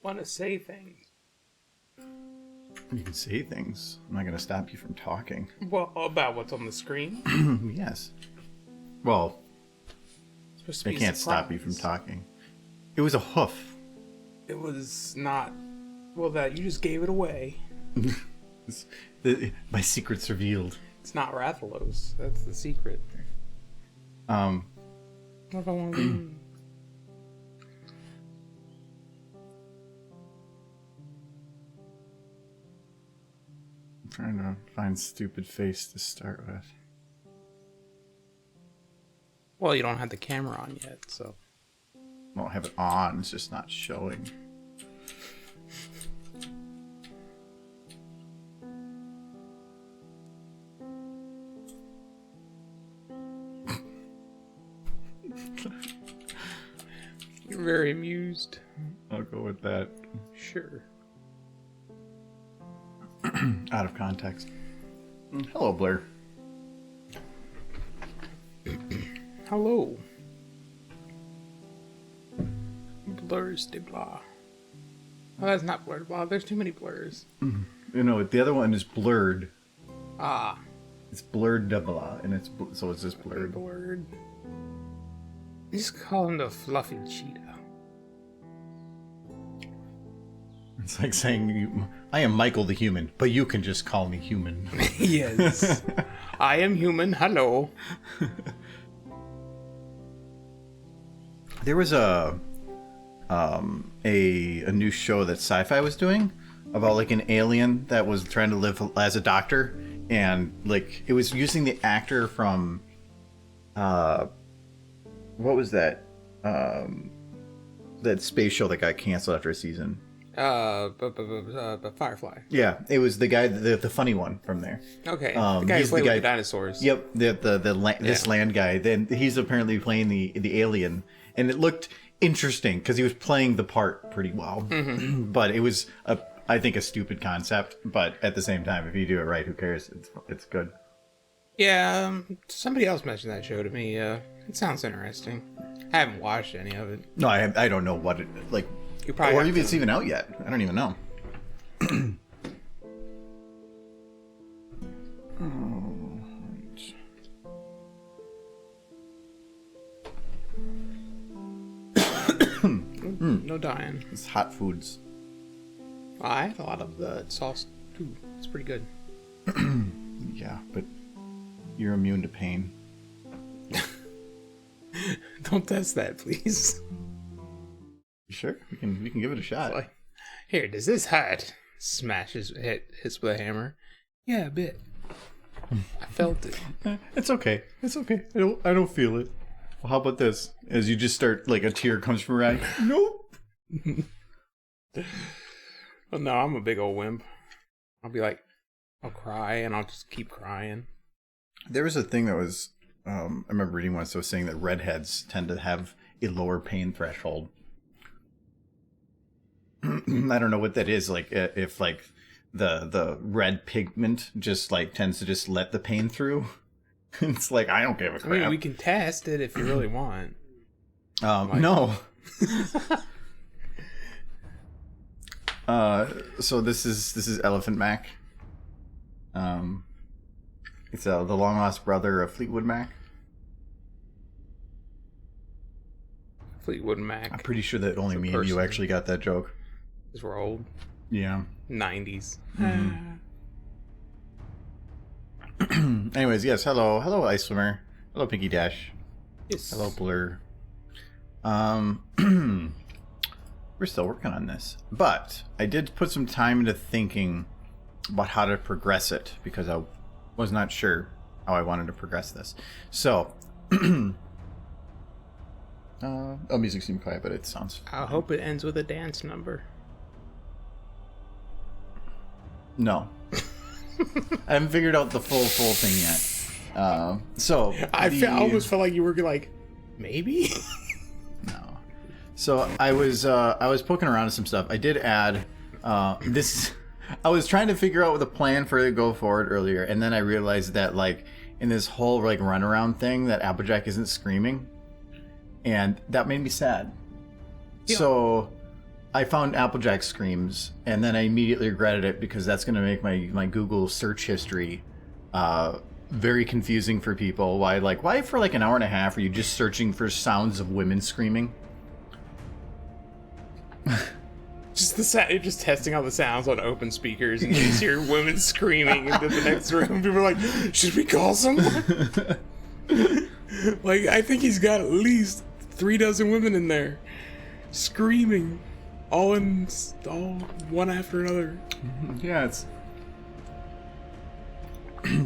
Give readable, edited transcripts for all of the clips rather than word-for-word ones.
want to say things. You can say things. I'm not going to stop you from talking. Well, about what's on the screen? Yes. Well, they can't stop you from talking. It was a hoof. It was not. Well, that you just gave it away. My secret's revealed. It's not Rathalos. That's the secret. What if I want to... I'm trying to find stupid face to start with. Well, you don't have the camera on yet, so... I don't have it on, it's just not showing. You're very amused. I'll go with that. Sure. Out of context. Hello, Blair. Hello. Blurs de blah. Oh, that's not blurred blah. There's too many blurs. You know, the other one is blurred. Ah. It's blurred de blah, and so it's just blurred. Blurred. Just call him the fluffy cheetah. It's like saying, I am Michael the human, but you can just call me human. Yes. I am human. Hello. There was a new show that Sci-Fi was doing about like an alien that was trying to live as a doctor, and like it was using the actor from what was that that space show that got canceled after a season? Firefly. Yeah, it was the guy, the funny one from there. Okay, the guy who played with the dinosaurs. Yep, this land guy. Then he's apparently playing the alien, and it looked interesting because he was playing the part pretty well. Mm-hmm. But it was I think a stupid concept. But at the same time, if you do it right, who cares? It's good. Yeah, somebody else mentioned that show to me. It sounds interesting. I haven't watched any of it. No, I don't know what it like. You probably or even it's even out yet. I don't even know. No dying. It's hot foods. I had a lot of the sauce too. It's pretty good. Yeah, but you're immune to pain. Don't test that, please. Sure, we can give it a shot. Like, here, does this hurt? Smashes hits with a hammer. Yeah, a bit. I felt it. It's okay. It's okay. I don't feel it. Well, how about this? As you just start, like a tear comes from your eye. Nope. Well, no, I'm a big old wimp. I'll be like, I'll cry and I'll just keep crying. There was a thing that was, I remember reading once that was saying that redheads tend to have a lower pain threshold. I don't know what that is. Like if like the red pigment just like tends to just let the pain through. It's like, I don't give a crap. I mean, we can test it if you really want. No. So this is Elephant Mac. It's the long lost brother of Fleetwood Mac. Fleetwood Mac. I'm pretty sure that only me and you actually got that joke. Because we're old. Yeah. 90s. Mm-hmm. Anyways, yes. Hello, Ice Swimmer. Hello, Pinky Dash. Yes. Hello, Blur. We're still working on this, but I did put some time into thinking about how to progress it because I was not sure how I wanted to progress this. So, music seemed quiet, but it sounds. I hope it ends with a dance number. No. I haven't figured out the full thing yet. So I almost felt like you were like, maybe. No. So I was poking around at some stuff. I did add this. I was trying to figure out the plan for it to go forward earlier, and then I realized that like in this whole like runaround thing that Applejack isn't screaming, and that made me sad. Yeah. So I found Applejack screams, and then I immediately regretted it because that's going to make my Google search history very confusing for people. Why for like an hour and a half are you just searching for sounds of women screaming? You're just testing all the sounds on open speakers, and you just hear women screaming into the next room. People are like, should we call someone? Like, I think he's got at least 3 dozen women in there screaming, all one after another. Yeah, it's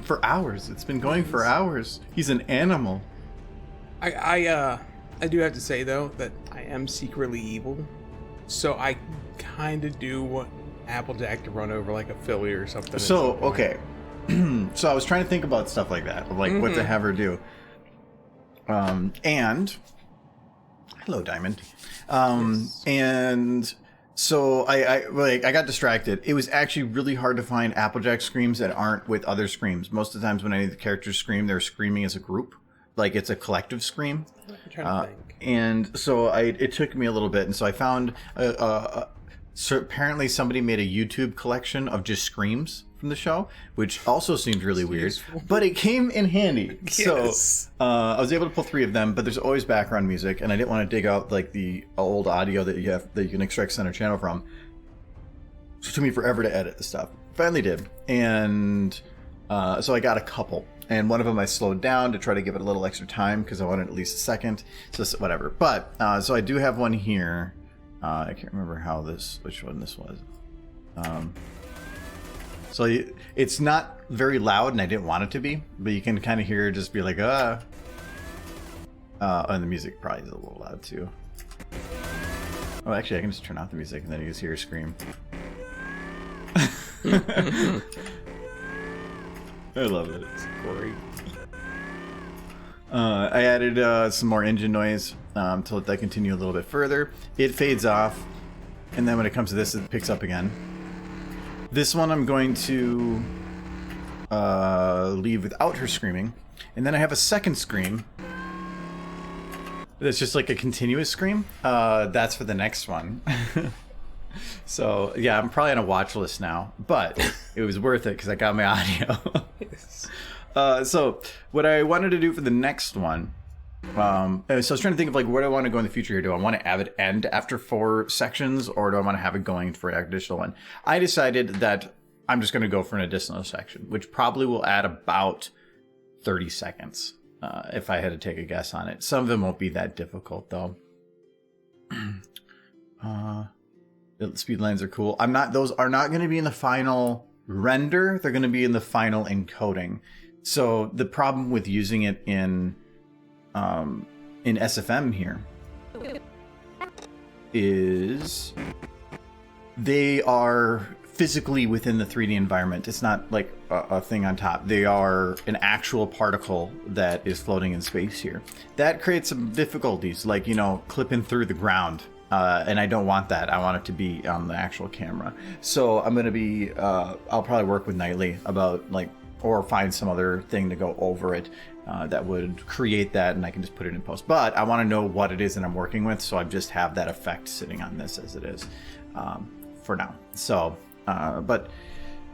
for hours. It's been going for hours. He's an animal. I do have to say though that I am secretly evil, so I kind of do want Applejack to run over like a filly or something. So okay, so I was trying to think about stuff like that, like what to have her do. And hello, Diamond. Yes. And so I got distracted. It was actually really hard to find Applejack screams that aren't with other screams. Most of the times when any of the characters scream, they're screaming as a group, like it's a collective scream. I'm trying to think. And so it took me a little bit, and so I found so apparently somebody made a YouTube collection of just screams from the show, which also seemed really weird, but it came in handy. Yes. So I was able to pull 3 of them, but there's always background music, and I didn't want to dig out like the old audio that you can extract center channel from. So it took me forever to edit the stuff. Finally did, and so I got a couple. And one of them I slowed down to try to give it a little extra time because I wanted at least a second. So whatever. But so I do have one here. I can't remember which one this was. So it's not very loud, and I didn't want it to be, but you can kind of hear it just be like, and the music probably is a little loud too. Oh, actually, I can just turn off the music, and then you just hear her scream. I love it. It's great. I added some more engine noise to let that continue a little bit further. It fades off, and then when it comes to this, it picks up again. This one I'm going to leave without her screaming, and then I have a second scream. That's just like a continuous scream. That's for the next one. So yeah, I'm probably on a watch list now, but it was worth it because I got my audio. So what I wanted to do for the next one, so I was trying to think of like where do I want to go in the future here. Do I want to have it end after 4 sections, or do I want to have it going for an additional one? I decided that I'm just going to go for an additional section, which probably will add about 30 seconds if I had to take a guess on it. Some of them won't be that difficult though. The speed lines are cool. Those are not going to be in the final render. They're going to be in the final encoding. So the problem with using it in SFM here is they are physically within the 3D environment. It's not like a thing on top. They are an actual particle that is floating in space here. That creates some difficulties, like, clipping through the ground. And I don't want that. I want it to be on the actual camera. So I'm going to be, I'll probably work with Nightly about or find some other thing to go over it that would create that, and I can just put it in post. But I want to know what it is that I'm working with, so I just have that effect sitting on this as it is for now. So, but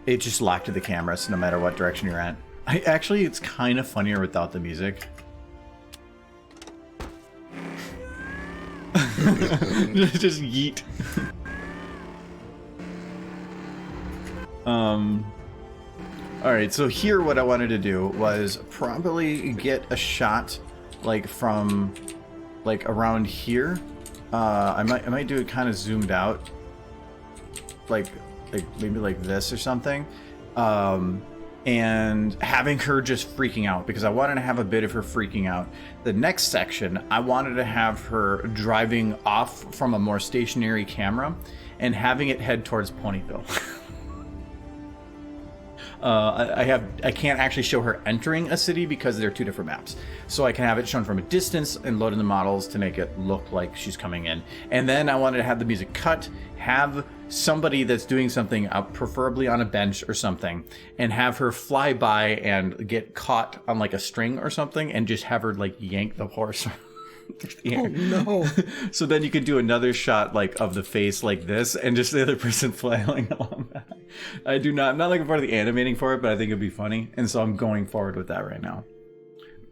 it just locked to the camera, so no matter what direction you're at. Actually, it's kind of funnier without the music. Just yeet. Alright, so here what I wanted to do was probably get a shot from around here. I might do it kind of zoomed out. Like maybe like this or something. And having her just freaking out, because I wanted to have a bit of her freaking out. The next section, I wanted to have her driving off from a more stationary camera and having it head towards Ponyville. I can't actually show her entering a city because they're 2 different maps. So I can have it shown from a distance and load in the models to make it look like she's coming in. And then I wanted to have the music cut, have somebody that's doing something, preferably on a bench or something, and have her fly by and get caught on a string or something, and just have her yank the horse Oh no. So then you could do another shot like of the face like this, and just the other person flailing along that. I'm not looking forward to the animating for it, but I think it'd be funny, and so I'm going forward with that right now.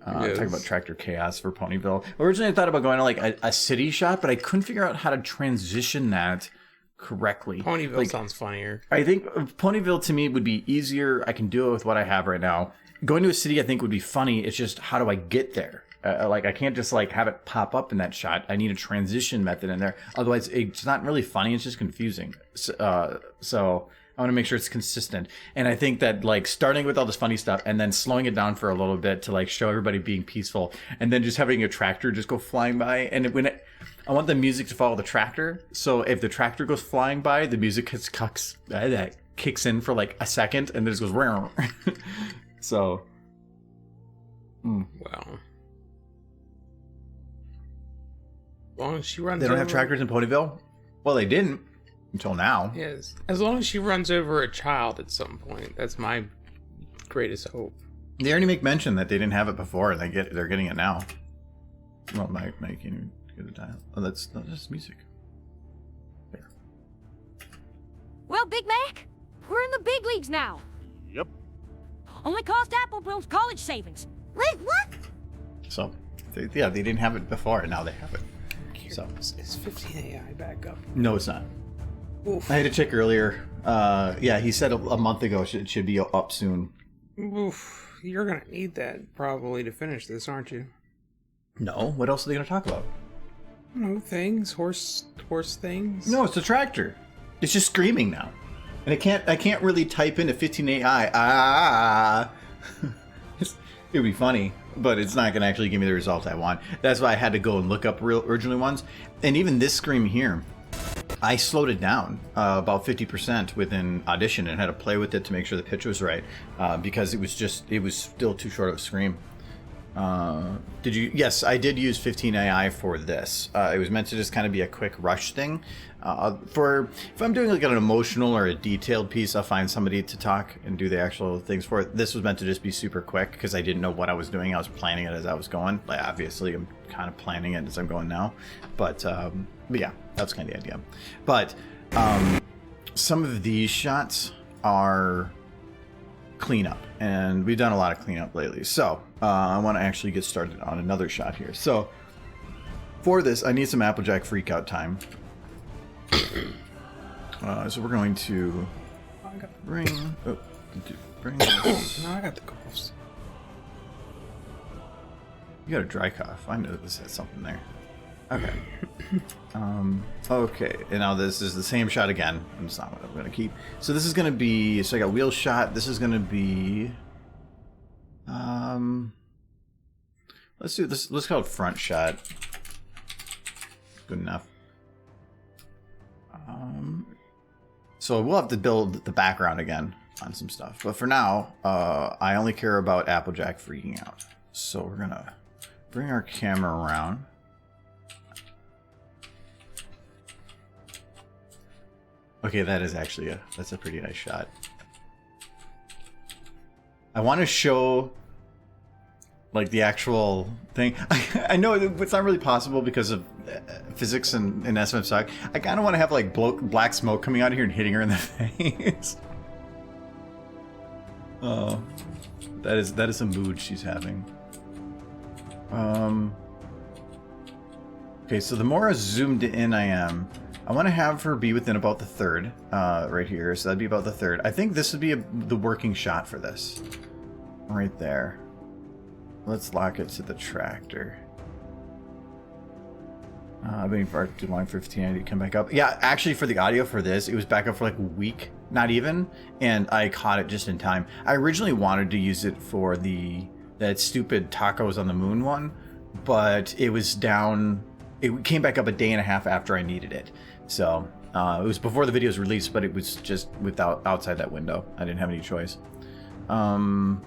Talking about Tractor Chaos for Ponyville. Originally I thought about going to like a city shot, but I couldn't figure out how to transition that correctly. Ponyville sounds funnier. I think Ponyville to me would be easier. I can do it with what I have right now. Going to a city I think would be funny. It's just, how do I get there? Like, I can't just like have it pop up in that shot. I need a transition method in there. Otherwise, it's not really funny. It's just confusing. So I want to make sure it's consistent. And I think that like starting with all this funny stuff and then slowing it down for a little bit to like show everybody being peaceful, and then just having a tractor just go flying by. And I want the music to follow the tractor. So if the tractor goes flying by, the music kicks in for like a second and then it just goes. So. Wow. As long as she runs They don't have tractors in Ponyville? Well, they didn't until now. Yes. As long as she runs over a child at some point. That's my greatest hope. They already make mention that they didn't have it before, and they're getting it now. Well, Mike, can you get a dial? Oh, that's music. There. Well, Big Mac, we're in the big leagues now. Yep. Only cost Applebroom's college savings. Wait, what? So, they didn't have it before, and now they have it. So is 15 AI back up? No, it's not. Oof. I had to check earlier. Yeah, he said a month ago it should be up soon. Oof. You're gonna need that probably to finish this, aren't you? No. What else are they going to talk about? No things, horse things. No, it's a tractor. It's just screaming now, and I can't really type into 15 AI. It would be funny, but it's not going to actually give me the result I want. That's why I had to go and look up real original ones. And even this scream here, I slowed it down about 50% within Audition and had to play with it to make sure the pitch was right, because it was still too short of a scream. Yes, I did use 15 AI for this. It was meant to just kind of be a quick rush thing. If I'm doing like an emotional or a detailed piece, I'll find somebody to talk and do the actual things for it. This was meant to just be super quick because I didn't know what I was doing. I was planning it as I was going. Like, obviously, I'm kind of planning it as I'm going now. But yeah, that's kind of the idea. But some of these shots are cleanup, and we've done a lot of cleanup lately. So I want to actually get started on another shot here. So for this, I need some Applejack freakout time. So we're going to bring this. No, I got the coughs. You got a dry cough. I know this has something there. Okay. Okay, and now this is the same shot again. That's not what I'm going to keep. So this is going to be, so I got wheel shot. This is going to be, let's do this. Let's call it front shot. Good enough. So we'll have to build the background again on some stuff. But for now, I only care about Applejack freaking out. So we're going to bring our camera around. Okay, that is actually that's a pretty nice shot. I want to show like the actual thing. I know it's not really possible because of physics and SF Sock. I kind of want to have like black smoke coming out of here and hitting her in the face. Oh, that is a mood she's having. Okay, so the more zoomed in I am, I want to have her be within about the third, right here. So that'd be about the third. I think this would be the working shot for this. Right there. Let's lock it to the tractor. I've been far too long for 1590 to come back up. Yeah, actually for the audio for this, it was back up for like a week, not even, and I caught it just in time. I originally wanted to use it for that stupid tacos on the moon one, but it was down. It came back up a day and a half after I needed it. So it was before the video was released, but it was just outside that window. I didn't have any choice. I'm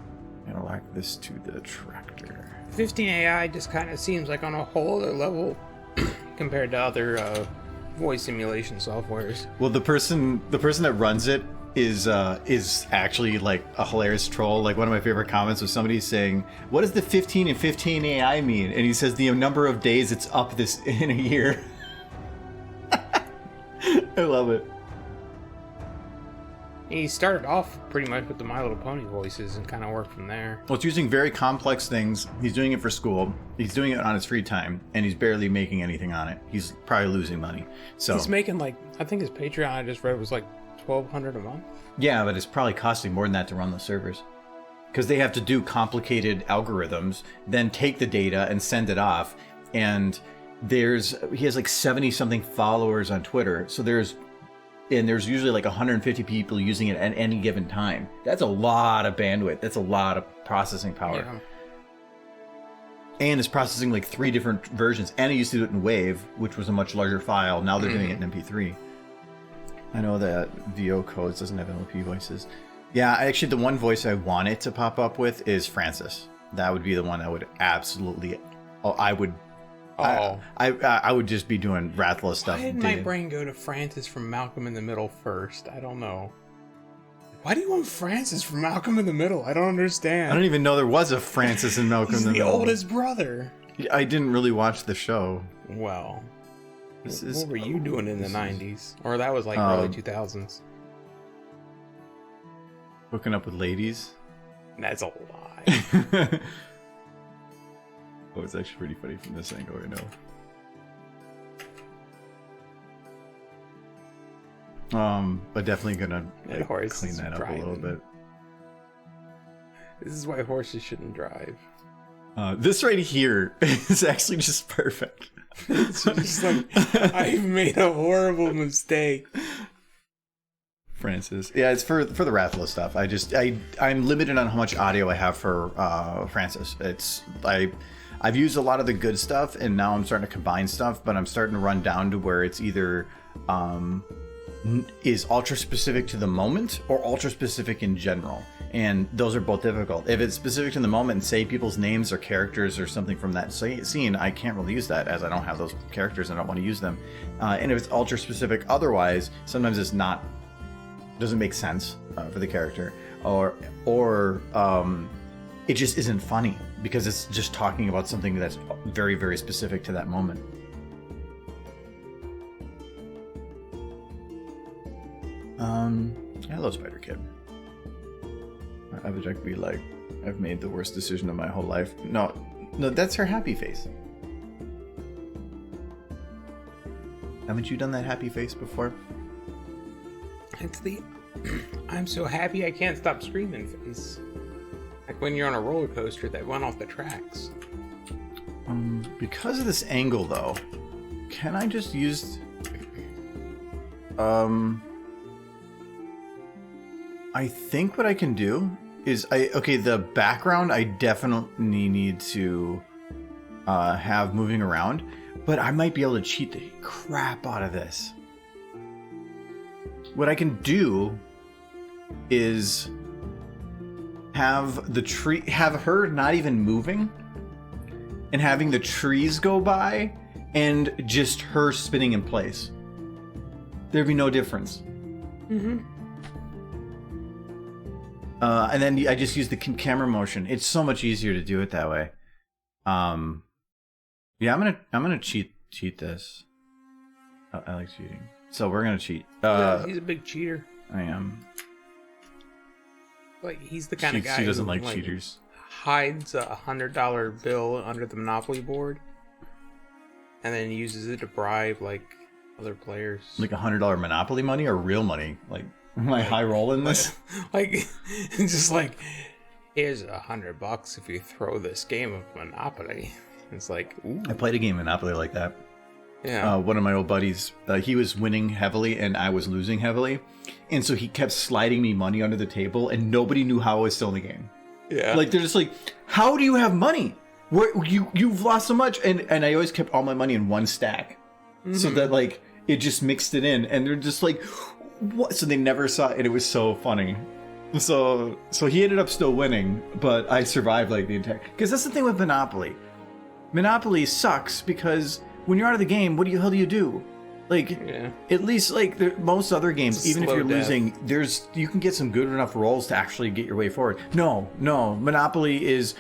gonna lock this to the tractor. 15 AI just kind of seems like on a whole other level compared to other voice simulation softwares. Well, the person that runs it is actually like a hilarious troll. Like one of my favorite comments was somebody saying, "What does the 15 and 15 AI mean?" And he says the number of days it's up this in a year. I love it. He started off pretty much with the My Little Pony voices and kind of worked from there. Well, it's using very complex things. He's doing it for school. He's doing it on his free time, and he's barely making anything on it. He's probably losing money. So he's making like, I think his Patreon I just read was like $1,200 a month. Yeah, but it's probably costing more than that to run the servers. Because they have to do complicated algorithms, then take the data and send it off. And he has like 70 something followers on Twitter. So there's usually like 150 people using it at any given time. That's a lot of bandwidth. That's a lot of processing power. Yeah. And it's processing like 3 different versions. And it used to do it in WAV, which was a much larger file. Now they're doing it in MP3. I know that VO Codes doesn't have LP voices. Yeah, actually the one voice I want it to pop up with is Francis. That would be the one I would absolutely... I would just be doing Rathalos stuff. Why did my brain go to Francis from Malcolm in the Middle first? I don't know. Why do you want Francis from Malcolm in the Middle? I don't understand. I don't even know there was a Francis in Malcolm in the Middle. He's the oldest brother. I didn't really watch the show. Well, what were you doing in the 90s? Or that was like early 2000s. Hooking up with ladies? That's a lie. Oh, it's actually pretty funny from this angle right now. But definitely gonna clean that up a little bit. This is why horses shouldn't drive. This right here is actually just perfect. It's just like, I've made a horrible mistake. Francis. Yeah, it's for the Rathalos stuff. I'm limited on how much audio I have for Francis. I've used a lot of the good stuff, and now I'm starting to combine stuff, but I'm starting to run down to where it's either is ultra specific to the moment or ultra specific in general. And those are both difficult. If it's specific to the moment and say people's names or characters or something from that scene, I can't really use that as I don't have those characters and I don't want to use them. And if it's ultra specific otherwise, sometimes it's doesn't make sense for the character, or it just isn't funny because it's just talking about something that's very, very specific to that moment. Hello, Spider Kid. Applejack be like, I've made the worst decision of my whole life. No, that's her happy face. Haven't you done that happy face before? It's the I'm so happy I can't stop screaming face. Like when you're on a roller coaster that went off the tracks. Because of this angle though, can I just use I think what I can do is the background I definitely need to have moving around, but I might be able to cheat the crap out of this. What I can do is have her not even moving and having the trees go by and just her spinning in place. There'd be no difference. Mm-hmm. And then I just use the camera motion. It's so much easier to do it that way. Yeah, I'm gonna cheat this. I like cheating, so we're gonna cheat. He's a big cheater. I am. Like he's the kind of guy who doesn't who, like cheaters. Hides a $100 bill under the Monopoly board, and then uses it to bribe like other players. Like $100 Monopoly money or real money? Like, am I high rolling this? Like, just like, here's $100 if you throw this game of Monopoly. It's like, ooh. I played a game of Monopoly like that. Yeah. One of my old buddies, he was winning heavily and I was losing heavily. And so he kept sliding me money under the table and nobody knew how I was still in the game. Yeah. Like, they're just like, how do you have money? You've lost so much. And I always kept all my money in one stack. Mm-hmm. So that, like, it just mixed it in. And they're just like, what? So they never saw it. And it was so funny. So he ended up still winning, but I survived, like, the entire... Because that's the thing with Monopoly. Monopoly sucks because... when you're out of the game, what the hell do you do? Like, Yeah. at least like most other games, It's a even if slow you're death. losing, you can get some good enough rolls to actually get your way forward. No, Monopoly is.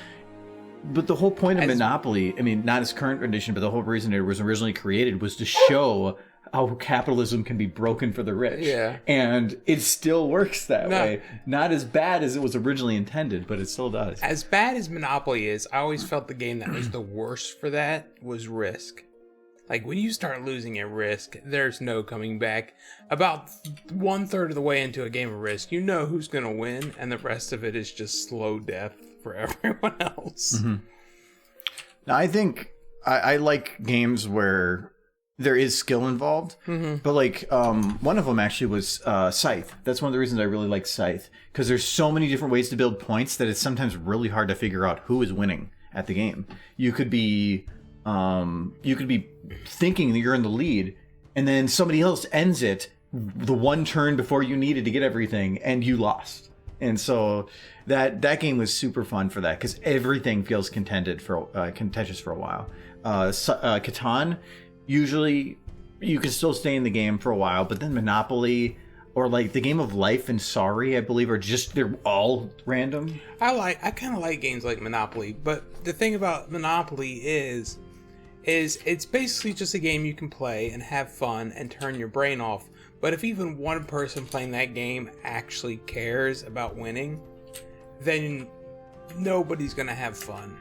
But the whole point of Monopoly, I mean, not its current edition, but the whole reason it was originally created was to show how capitalism can be broken for the rich. Yeah. And it still works that No. way. Not as bad as it was originally intended, but it still does. As bad as Monopoly is, I always felt the game that was the worst for that was Risk. Like, when you start losing at Risk, there's no coming back. About 1/3 of the way into a game of Risk, you know who's going to win, and the rest of it is just slow death for everyone else. Mm-hmm. Now, I think I like games where there is skill involved, but like one of them actually was Scythe. That's one of the reasons I really like Scythe, because there's so many different ways to build points that it's sometimes really hard to figure out who is winning at the game. You could be thinking that you're in the lead, and then somebody else ends it the one turn before you needed to get everything, and you lost. And so that game was super fun for that, because everything feels contentious for a while. Catan, usually you can still stay in the game for a while, but then Monopoly or like the game of Life and Sorry, I believe, they're all random. I kind of like games like Monopoly, but the thing about Monopoly is it's basically just a game you can play and have fun and turn your brain off. But if even one person playing that game actually cares about winning, then nobody's gonna have fun.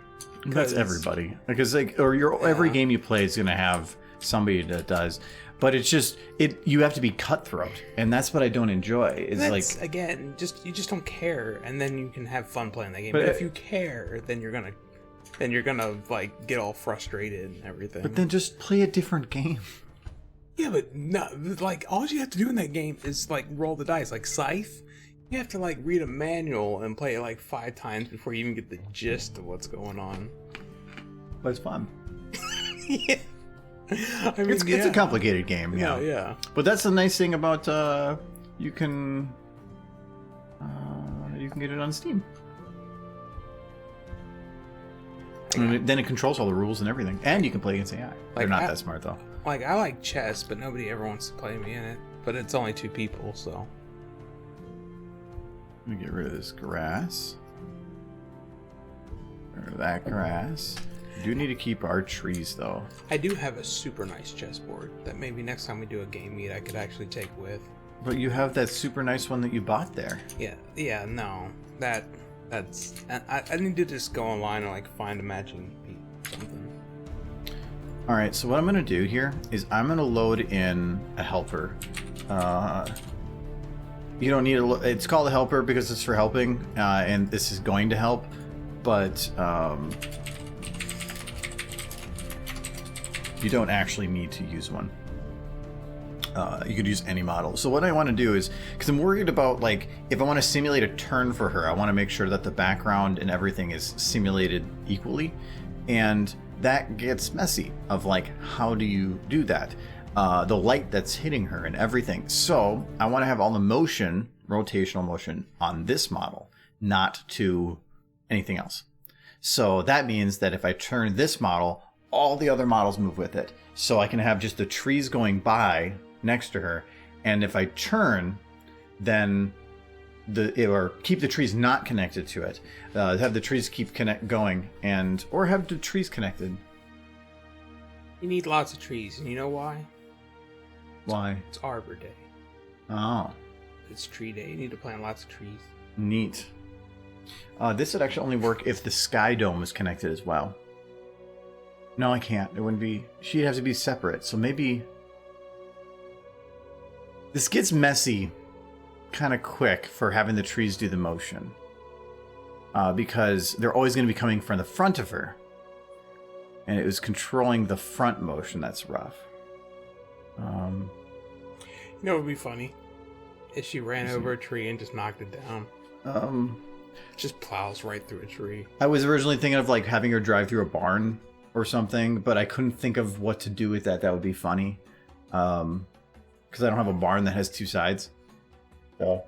That's everybody, because every game you play is gonna have somebody that does. But it's just you have to be cutthroat, and that's what I don't enjoy. It's again, you just don't care, and then you can have fun playing that game. But if you care, then you're gonna like get all frustrated and everything. But then just play a different game. Yeah, but no, like all you have to do in that game is like roll the dice. Like Scythe, you have to like read a manual and play it like 5 times before you even get the gist of what's going on. But it's fun. Yeah. I mean, It's a complicated game, yeah. Yeah. But that's the nice thing about you can get it on Steam. And then it controls all the rules and everything, and you can play against AI. They're not that smart though. Like, I like chess, but nobody ever wants to play me in it. But it's only 2 people, so. Let me get rid of this grass. Or that grass. We do need to keep our trees, though. I do have a super nice chessboard that maybe next time we do a game meet I could actually take with. But you have that super nice one that you bought there. Yeah, no. That's... I need to just go online and, like, find a matching something. Alright, so what I'm going to do here is I'm going to load in a helper. You don't need it's called a helper because it's for helping, and this is going to help, but you don't actually need to use one. You could use any model. So what I want to do is, because I'm worried about, like, if I want to simulate a turn for her, I want to make sure that the background and everything is simulated equally, and that gets messy of, like, how do you do that? The light that's hitting her and everything. So I want to have all the motion, rotational motion, on this model, not to anything else. So that means that if I turn this model, all the other models move with it. So I can have just the trees going next to her, and if I turn, then or keep the trees not connected to it, have the trees keep going, or have the trees connected. You need lots of trees, and you know why? Why? It's Arbor Day. Oh, It's tree day. You need to plant lots of trees. neat. This would actually only work if the sky dome is connected as well. No, I can't. It wouldn't be. She'd have to be separate. So maybe this gets messy kind of quick for having the trees do the motion, because they're always going to be coming from the front of her, and it was controlling the front motion that's rough. You know what would be funny? If she ran over a tree and just knocked it down. Just plows right through a tree. I was originally thinking of, like, having her drive through a barn or something, but I couldn't think of what to do with that. That would be funny. Because I don't have a barn that has 2 sides. So.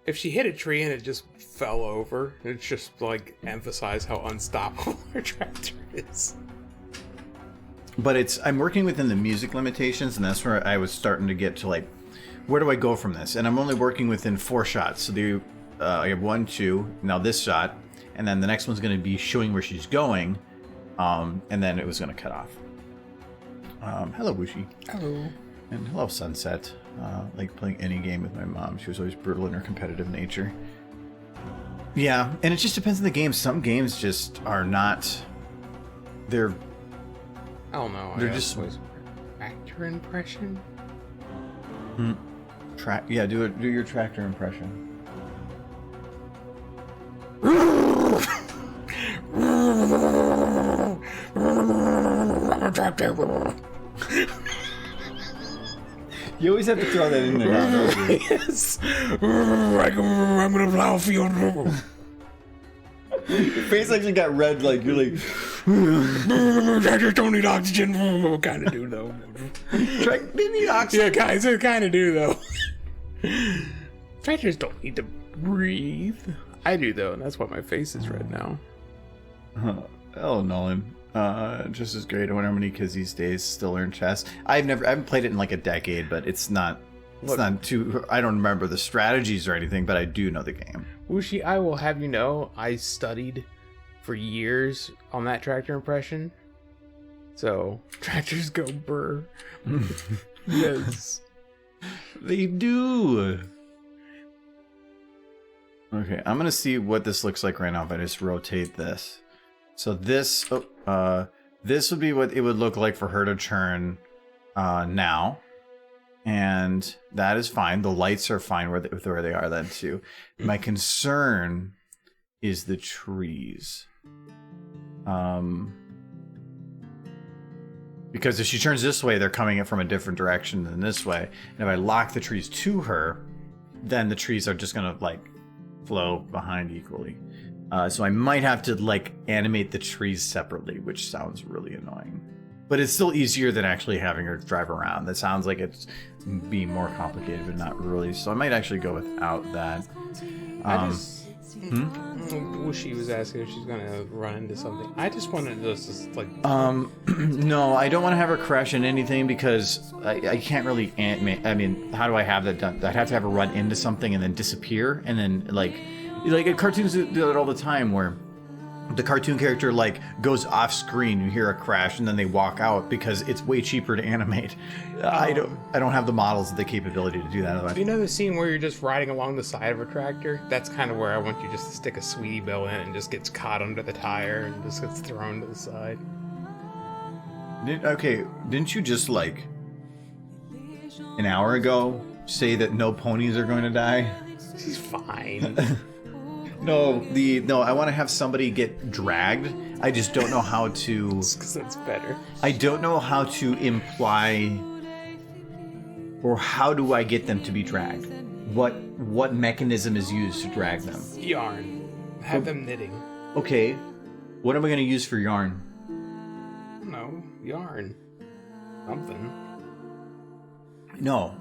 If she hit a tree and it just fell over, it's just like emphasize how unstoppable her tractor is. But I'm working within the music limitations, and that's where I was starting to get to, like, where do I go from this? And I'm only working within 4 shots. So I have 1, 2, now this shot, and then the next one's going to be showing where she's going, and then it was going to cut off. Hello, Wushi. Hello. And hello, Sunset. Like playing any game with my mom. She was always brutal in her competitive nature. Yeah, and it just depends on the game. Some games just are not... They're... I don't know. They're just... Actor impression? Yeah, do your tractor impression. You always have to throw that in there. Yes. I'm gonna plow a field. Your face actually got red, like you're like... Tractors don't need oxygen. Kind of do though. They need oxygen. Yeah, guys, they kind of do though. Tractors don't need to breathe. I do though, and that's why my face is red now. Oh, Nolan. Just as great. I wonder how many kids these days still learn chess. I haven't played it in like a decade, but it's not too... I don't remember the strategies or anything, but I do know the game. Wushi, I will have you know, I studied for years on that tractor impression. So, tractors go burr. Yes. They do. Okay, I'm gonna see what this looks like right now if I just rotate this. So this would be what it would look like for her to turn now. And that is fine. The lights are fine where they are then too. My concern is the trees. Because if she turns this way, they're coming in from a different direction than this way. And if I lock the trees to her, then the trees are just gonna like flow behind equally. So I might have to like animate the trees separately, which sounds really annoying. But it's still easier than actually having her drive around. That sounds like it's being more complicated, but not really. So I might actually go without that. Wushi was asking if she's gonna run into something. I just wanted to just like... No, I don't want to have her crash into anything because I can't really animate. I mean, how do I have that done? I'd have to have her run into something and then disappear, and then like cartoons do that all the time where the cartoon character like goes off screen, you hear a crash, and then they walk out because it's way cheaper to animate. I don't have the models, the capability to do that otherwise. You know the scene where you're just riding along the side of a tractor? That's kind of where I want you just to stick a Sweetie Belle in and just gets caught under the tire and just gets thrown to the side. Didn't you just like an hour ago say that no ponies are going to die? She's fine. No, I want to have somebody get dragged. I just don't know how to... Because that's better. I don't know how to imply... Or how do I get them to be dragged? What mechanism is used to drag them? Yarn. Have them knitting. Okay. What am I going to use for yarn? No, yarn. Something. No.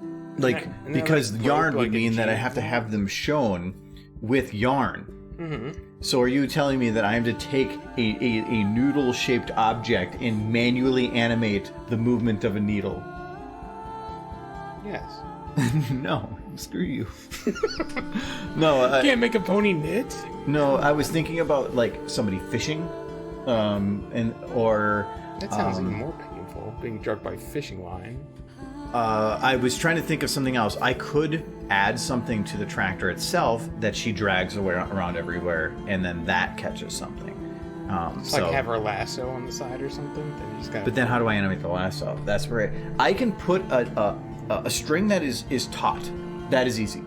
Because yarn would mean that I have to have them shown with yarn. Mm-hmm. So are you telling me that I have to take a noodle-shaped object and manually animate the movement of a needle? Yes. No, screw you. No, you can't make a pony knit. No, I was thinking about like somebody fishing, or that sounds even more painful. Being drugged by fishing line. I was trying to think of something else. I could add something to the tractor itself that she drags around everywhere, and then that catches something. Like have her lasso on the side or something. Then you just gotta... But then how do I animate the lasso? That's where I can put a string that is taut. That is easy.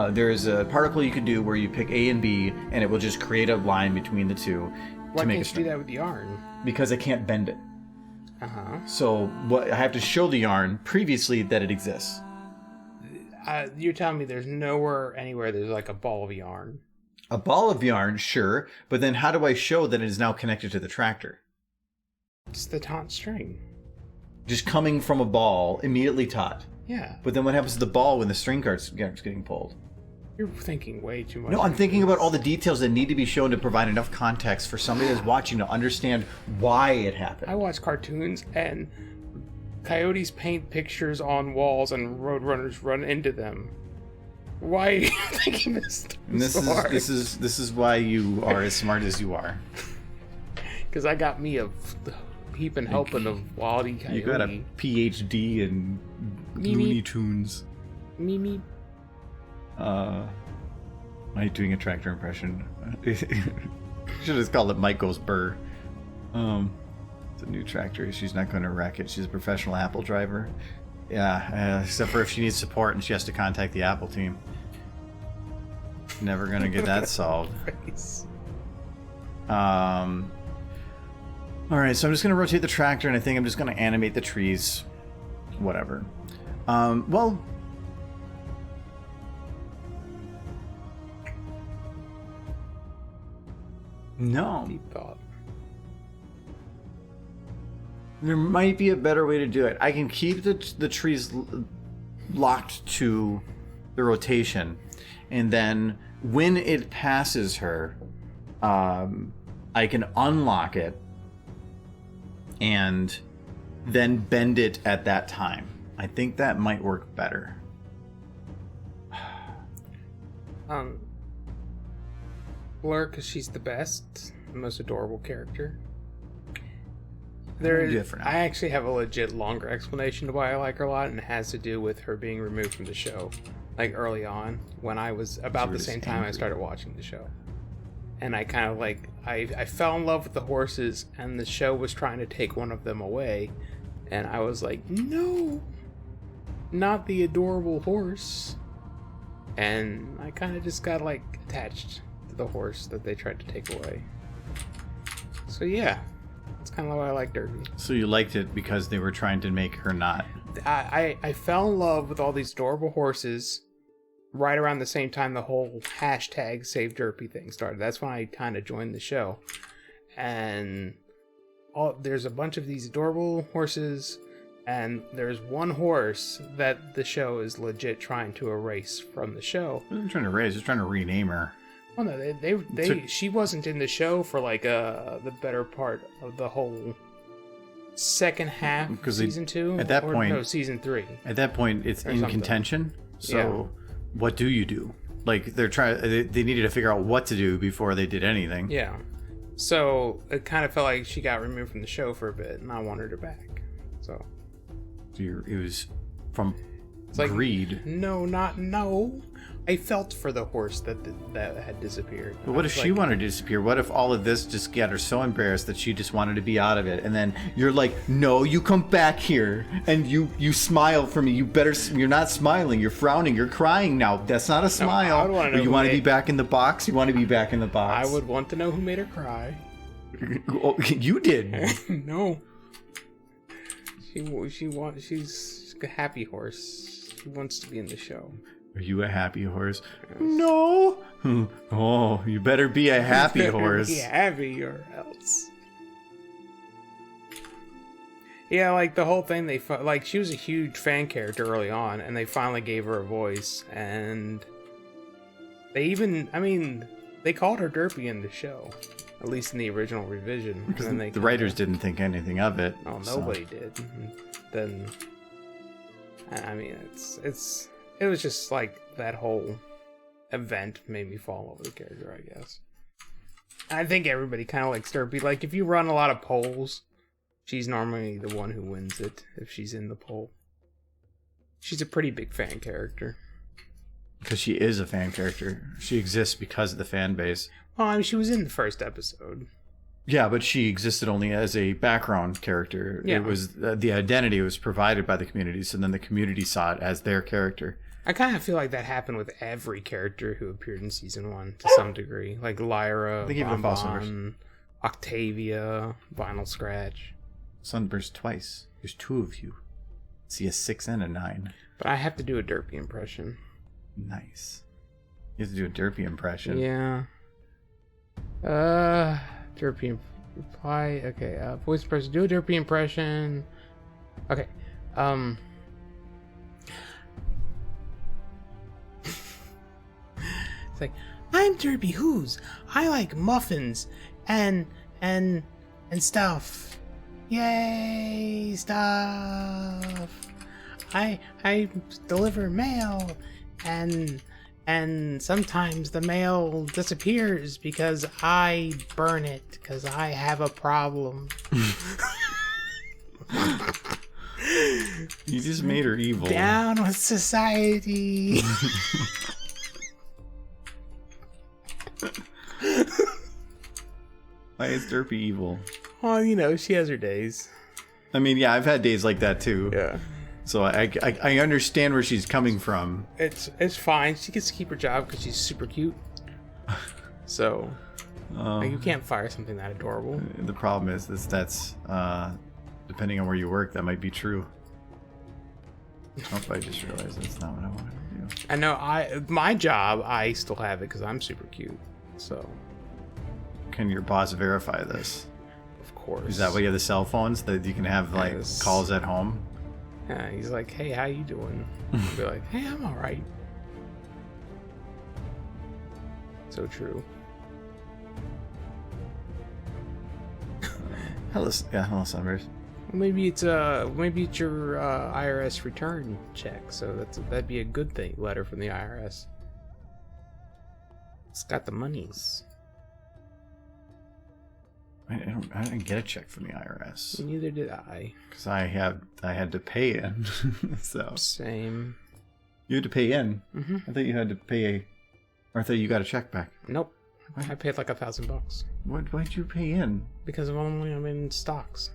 There is a particle you can do where you pick A and B, and it will just create a line between the two. Why can't you do that with yarn? Because I can't bend it. Uh-huh. So I have to show the yarn previously that it exists. You're telling me there's anywhere there's like a ball of yarn. A ball of yarn, sure, but then how do I show that it is now connected to the tractor? It's the taut string. Just coming from a ball, immediately taut. Yeah. But then what happens to the ball when the string starts getting pulled? You're thinking way too much. No, I'm thinking about all the details that need to be shown to provide enough context for somebody that's watching to understand why it happened. I watch cartoons and coyotes paint pictures on walls and roadrunners run into them. Why are you thinking this? And this is why you are as smart as you are. Because I got me a heaping helping of Wally Coyote. You got a PhD in Looney Tunes. Mimi. Am I doing a tractor impression? Should have called it Mike Goes Burr. It's a new tractor. She's not going to wreck it. She's a professional Apple driver. Yeah, except for if she needs support and she has to contact the Apple team. Never going to get that solved. Alright, so I'm just going to rotate the tractor, and I think I'm just going to animate the trees. Whatever. Well... No. Deep thought. There might be a better way to do it. I can keep the trees locked to the rotation, and then when it passes her, I can unlock it and then bend it at that time. I think that might work better. Blur, because she's the best, the most adorable character. I actually have a legit longer explanation to why I like her a lot, and it has to do with her being removed from the show, like early on, when I was about the same time I started watching the show. And I kind of like, I fell in love with the horses, and the show was trying to take one of them away, and I was like, no, not the adorable horse. And I kind of just got like attached to the horse that they tried to take away. So yeah, that's kind of why I like Derby. So you liked it because they were trying to make her not. I fell in love with all these adorable horses right around the same time the whole hashtag Save Derpy thing started. That's when I kind of joined the show. And there's a bunch of these adorable horses, and there's one horse that the show is legit trying to erase from the show. They're trying to erase, they're trying to rename her. Oh no, she wasn't in the show for like the better part of the whole second half of season 2. At that point, no, season 3. At that point, it's in contention. So, what do you do? Like they're trying, they needed to figure out what to do before they did anything. Yeah. So it kind of felt like she got removed from the show for a bit, and I wanted her back. So it was from greed. No. I felt for the horse that had disappeared. But what if she wanted to disappear? What if all of this just got her so embarrassed that she just wanted to be out of it? And then you're like, no, you come back here and you smile for me. You're not smiling. You're frowning. You're crying now. That's not a smile. I would want to know. You want to be back in the box? You want to be back in the box? I would want to know who made her cry. You did. No. She's a happy horse. She wants to be in the show. Are you a happy horse? Yes. No. Oh, you better be a happy horse. Be happy or else. Yeah, like the whole thing, like she was a huge fan character early on, and they finally gave her a voice, and they even, they called her Derpy in the show, at least in the original revision. Because the writers didn't think anything of it. No, nobody did. Then, it was just like that whole event made me fall over the character, I guess. I think everybody kind of likes Derpy. Like, if you run a lot of polls, she's normally the one who wins it if she's in the poll. She's a pretty big fan character. Because she is a fan character. She exists because of the fan base. Well, she was in the first episode. Yeah, but she existed only as a background character. Yeah. It was the identity was provided by the community, so then the community saw it as their character. I kind of feel like that happened with every character who appeared in season 1 to some degree, like Lyra, Bon, Octavia, Vinyl Scratch. Sunburst twice. There's 2 of you. See a 6 and a 9. But I have to do a Derpy impression. Nice. You have to do a Derpy impression. Yeah. Derpy reply. Okay. Voice impression. Do a Derpy impression. Okay. It's like, I'm Derpy Who's. I like muffins and stuff. Yay, stuff. I deliver mail and sometimes the mail disappears because I burn it because I have a problem. You just made her evil. Down with society. Why is Derpy evil? Well, you know, she has her days. I mean, yeah, I've had days like that too. Yeah. So I understand where she's coming from. It's fine. She gets to keep her job because she's super cute. So, like, you can't fire something that adorable. The problem is that's depending on where you work, that might be true. Oh, I just realized that's not what I wanted to do. I know. My job, I still have it because I'm super cute. So, Can your boss verify this? of course. Is that why you have the cell phones that you can have like Yes. calls at home? Yeah, he's like, hey, how you doing? I'll be like, hey, I'm all right. So true. Hello, hello, Sunburst. Maybe it's your IRS return check. So that'd be a good thing. Letter from the IRS. It's got the monies. I didn't get a check from the IRS Neither did I. because I had to pay in. So Same. you had to pay in. Mm-hmm. I thought you had to pay or I thought you got a check back. Nope. I paid like $1,000 Why'd you pay in? because of only I'm in stocks.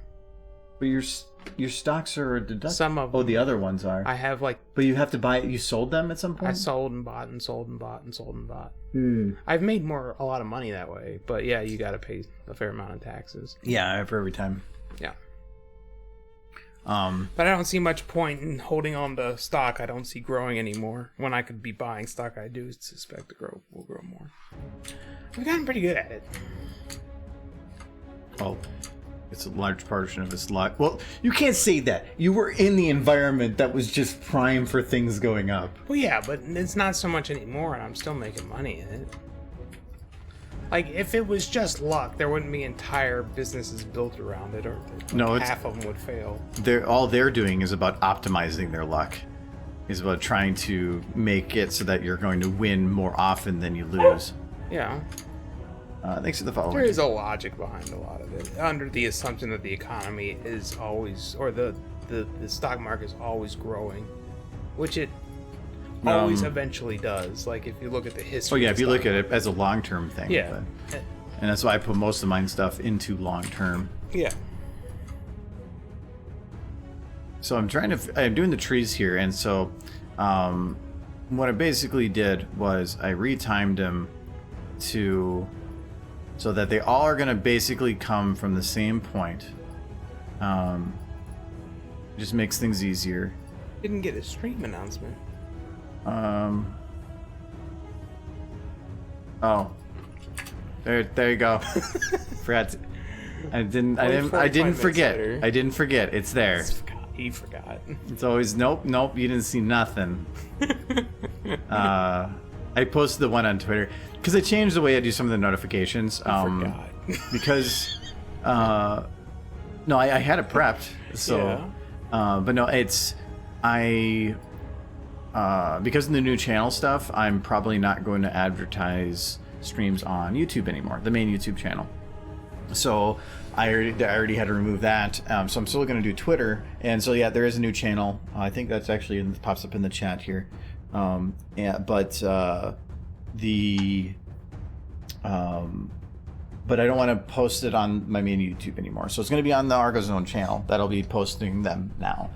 But your stocks are deducted. Some of Oh, them. the other ones are. I have like But you have to buy. You sold them at some I point. sold and bought and sold and bought and sold and bought. Hmm. I've made a lot of money that way, but yeah, you got to pay a fair amount of taxes. Yeah, for every time. Yeah. Um. But I don't see much point in holding on to stock I don't see growing anymore. When I could be buying stock I do suspect will grow more. I've gotten pretty good at it. Well, it's a large portion of his life. Well, you can't say that. You were in the environment that was just prime for things going up. Well, yeah, but it's not so much anymore, and I'm still making money in it. Like, if it was just luck, there wouldn't be entire businesses built around it, or No, it's- half of them would fail. All they're doing is about optimizing their luck. Is about trying to make it so that you're going to win more often than you lose. Yeah. Thanks for the follow. There is a logic behind a lot of it, under the assumption that the economy is always, or the stock market is always growing, which it always eventually does. Like if you look at the history. Oh yeah, of if you the look stock at it as a long-term thing. Yeah. But, and that's why I put most of mine stuff into long-term. Yeah. So I'm doing the trees here, and so what I basically did was I retimed them so that they all are going to basically come from the same point. Just makes things easier. Didn't get a stream announcement. Oh, there you go. Forgot. I didn't 45 forget. minutes later. I didn't forget. It's there. He forgot. It's always nope. You didn't see nothing. I posted the one on Twitter because I changed the way I do some of the notifications. Forgot. Because no, I had it prepped. So, but no, it's because of the new channel stuff, I'm probably not going to advertise streams on YouTube anymore, the main YouTube channel. So I already had to remove that. So I'm still going to do Twitter, and so yeah, there is a new channel. I think that's actually pops up in the chat here. But I don't want to post it on my main YouTube anymore. So it's going to be on the Argo Zone channel. That'll be posting them now.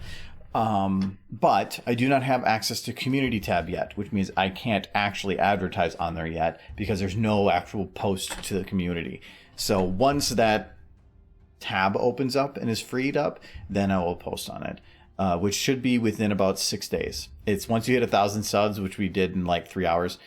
But I do not have access to community tab yet, which means I can't actually advertise on there yet because there's no actual post to the community. So once that tab opens up and is freed up, then I will post on it, which should be within about 6 days. It's once you hit 1,000 subs, which we did in like 3 hours.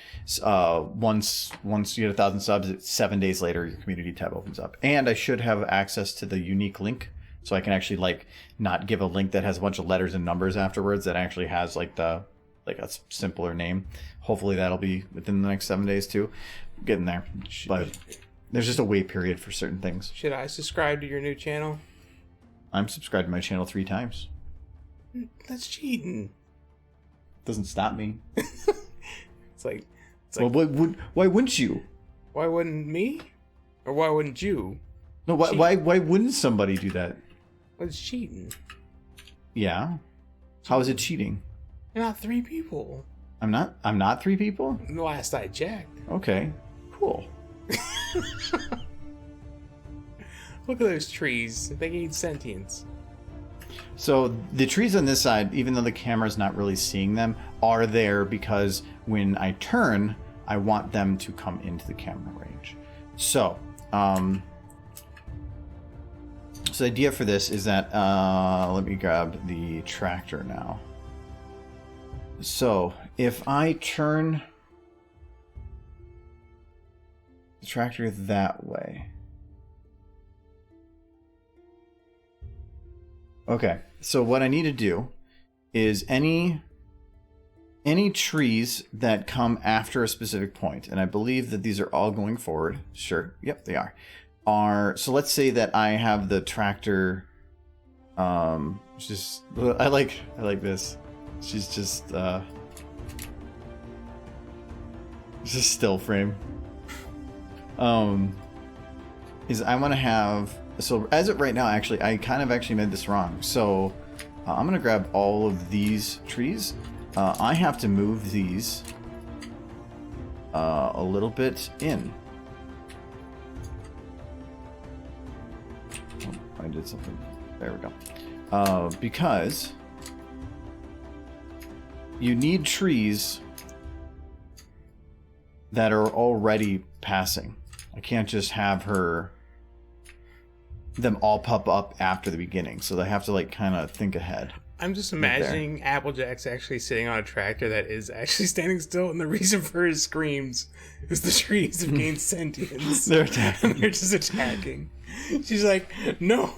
Once you hit 1,000 subs, it's 7 days later, your community tab opens up. And I should have access to the unique link. So I can actually like not give a link that has a bunch of letters and numbers afterwards, that actually has like the like a simpler name. Hopefully that'll be within the next 7 days too. Getting there, but there's just a wait period for certain things. Should I subscribe to your new channel? I'm subscribed to my channel 3 times. That's cheating. Doesn't stop me. It's like Well, why wouldn't you? why wouldn't me? Or why wouldn't you? No, why wouldn't somebody do that? What's cheating? Yeah. How is it cheating? You're not 3 people. I'm not 3 people? The last I checked. Okay. Cool. Look at those trees. They need sentience. So the trees on this side, even though the camera's not really seeing them, are there because when I turn, I want them to come into the camera range. So, so the idea for this is that, let me grab the tractor now. So if I turn the tractor that way. Okay, so what I need to do is any trees that come after a specific point, and I believe that these are all going forward. Sure, yep, they are. So let's say that I have the tractor. Just I like this. She's just still frame. Is I want to have. So as of right now, actually, I kind of actually made this wrong. So I'm going to grab all of these trees. I have to move these a little bit in. Oh, I did something. There we go. Because you need trees that are already passing. I can't just have them all pop up after the beginning, so they have to like kind of think ahead. I'm just imagining Applejack's actually sitting on a tractor that is actually standing still, and the reason for his screams is the trees have gained sentience. They're attacking. They're just attacking. She's like, no,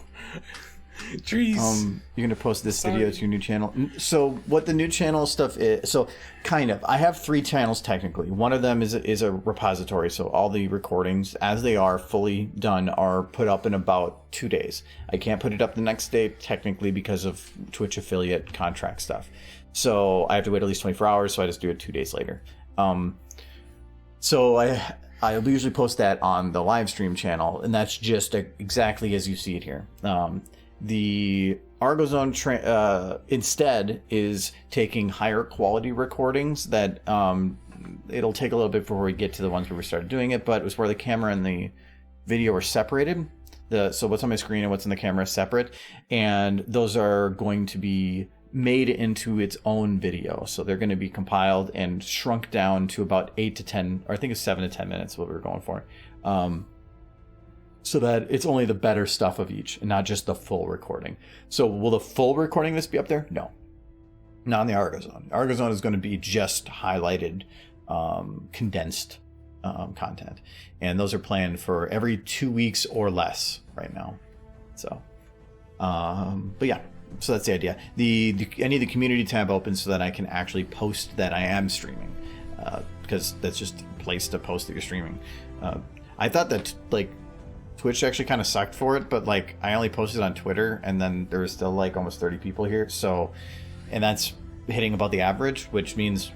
trees. You're gonna post this video to your new channel. So what the new channel stuff is? So kind of, I have 3 channels technically. One of them is a repository, so all the recordings as they are fully done are put up in about 2 days. I can't put it up the next day technically because of Twitch affiliate contract stuff. So I have to wait at least 24 hours. So I just do it 2 days later. So I usually post that on the live stream channel, and that's just exactly as you see it here. The Argo Zone instead is taking higher quality recordings that it'll take a little bit before we get to the ones where we started doing it, but it was where the camera and the video are separated. So what's on my screen and what's in the camera is separate, and those are going to be made into its own video. So they're going to be compiled and shrunk down to about 8 to 10, or I think it's 7 to 10 minutes, what we were going for. So that it's only the better stuff of each and not just the full recording. So will the full recording of this be up there? No. Not in the Argo Zone. Argo Zone is going to be just highlighted, condensed content. And those are planned for every 2 weeks or less right now. So, but yeah, so that's the idea. I need the community tab open so that I can actually post that I am streaming, because that's just a place to post that you're streaming. I thought that like Twitch actually kind of sucked for it, but like I only posted on Twitter, and then there was still like almost 30 people here. So, and that's hitting about the average, which means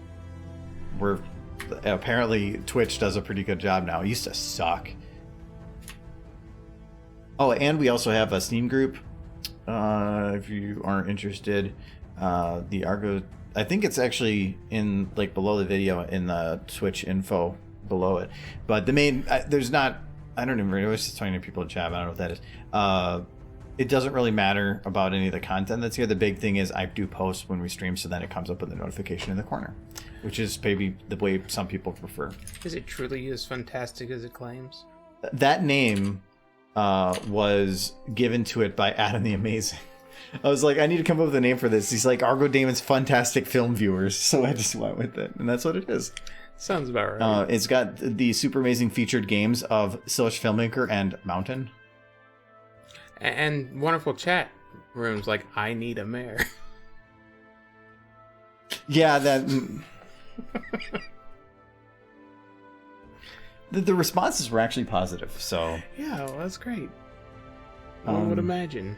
apparently Twitch does a pretty good job now. It used to suck. Oh, and we also have a Steam group. If you aren't interested, the Argo, I think it's actually in like below the video in the Twitch info below it. But the main, there's not, I don't even know, I was just talking to people in chat, I don't know what that is. It doesn't really matter about any of the content that's here. The big thing is I do post when we stream, so then it comes up with a notification in the corner, which is maybe the way some people prefer. Is it truly as fantastic as it claims? That name was given to it by Adam the Amazing. I was like, I need to come up with a name for this. He's like, Argo Damon's Fantastic Film Viewers. So I just went with it, and that's what it is. Sounds about right. It's got the super amazing featured games of Sillish Filmmaker and Mountain. And wonderful chat rooms like I Need a Mayor. Yeah, that... the responses were actually positive, so... Yeah, well, that's great. One would imagine.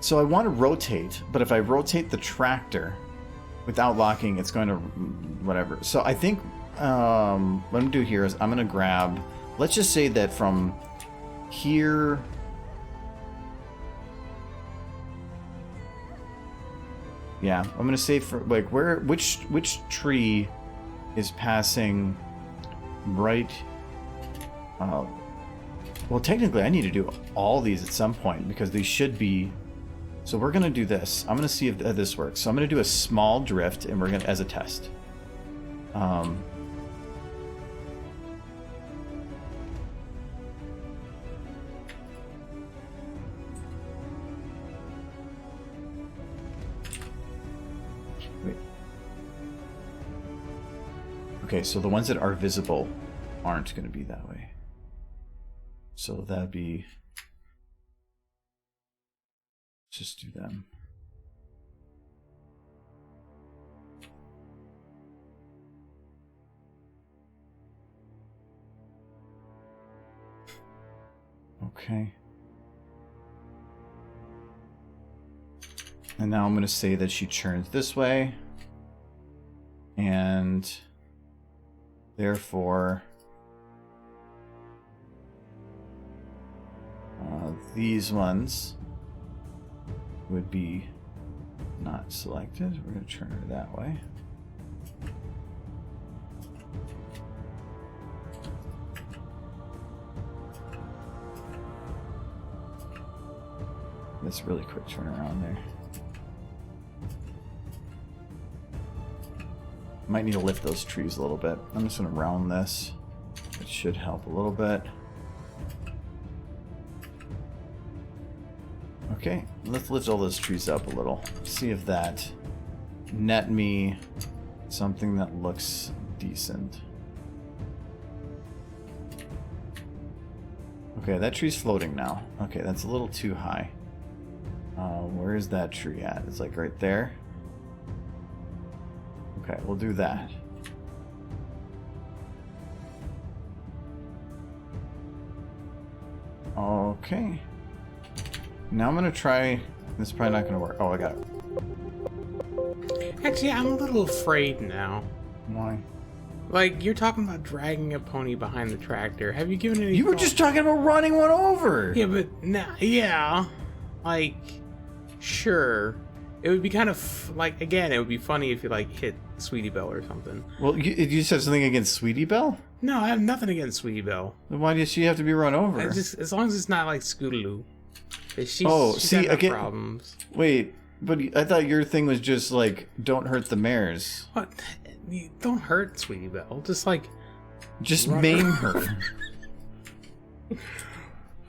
So I want to rotate, but if I rotate the tractor without locking, it's going to... whatever. So I think what I'm going to do here is I'm going to grab... Let's just say that from here... Yeah, I'm going to say for... like, which tree is passing right... well, technically, I need to do all these at some point because they should be... So we're going to do this. I'm going to see if this works. So I'm going to do a small drift, and we're going to... as a test. Wait. Okay, so the ones that are visible aren't going to be that way. So that'd be... just do them. Okay. And now I'm going to say that she churns this way. And therefore... these ones would be not selected. We're going to turn her that way. That's a really quick turnaround there. Might need to lift those trees a little bit. I'm just going to round this. It should help a little bit. Okay, let's lift all those trees up a little. See if that net me something that looks decent. Okay, that tree's floating now. Okay, that's a little too high. Where is that tree at? It's like right there. Okay, we'll do that. Okay. Now I'm gonna try... This is probably not gonna work. Oh, I got it. Actually, I'm a little afraid now. Why? Like, you're talking about dragging a pony behind the tractor. Have you given any You were thought? just talking about running one over! Yeah, but now, yeah. Like, sure. It would be kind of, like, again, it would be funny if you, like, hit Sweetie Belle or something. Well, you said something against Sweetie Belle? No, I have nothing against Sweetie Belle. Then why does she have to be run over? As long as it's not like Scootaloo. She's see, got again, problems. Wait, but I thought your thing was just like, don't hurt the mares. What? You don't hurt Sweetie Belle. Just like... Just maim her.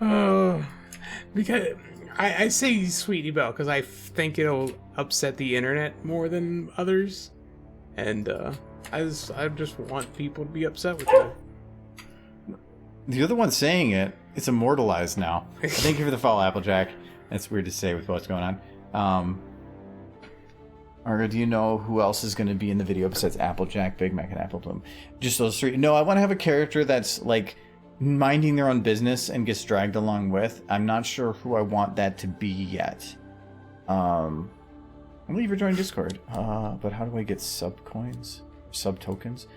Oh, because I say Sweetie Belle because I think it'll upset the internet more than others, and I just want people to be upset with me. You're the one saying it. It's immortalized now. Thank you for the follow, Applejack. That's weird to say with what's going on. Or do you know who else is going to be in the video besides Applejack, Big Mac, and Apple Bloom? Just those three. No, I want to have a character that's like minding their own business and gets dragged along with. I'm not sure who I want that to be yet. I believe you're joining Discord. But how do I get sub coins? Sub tokens?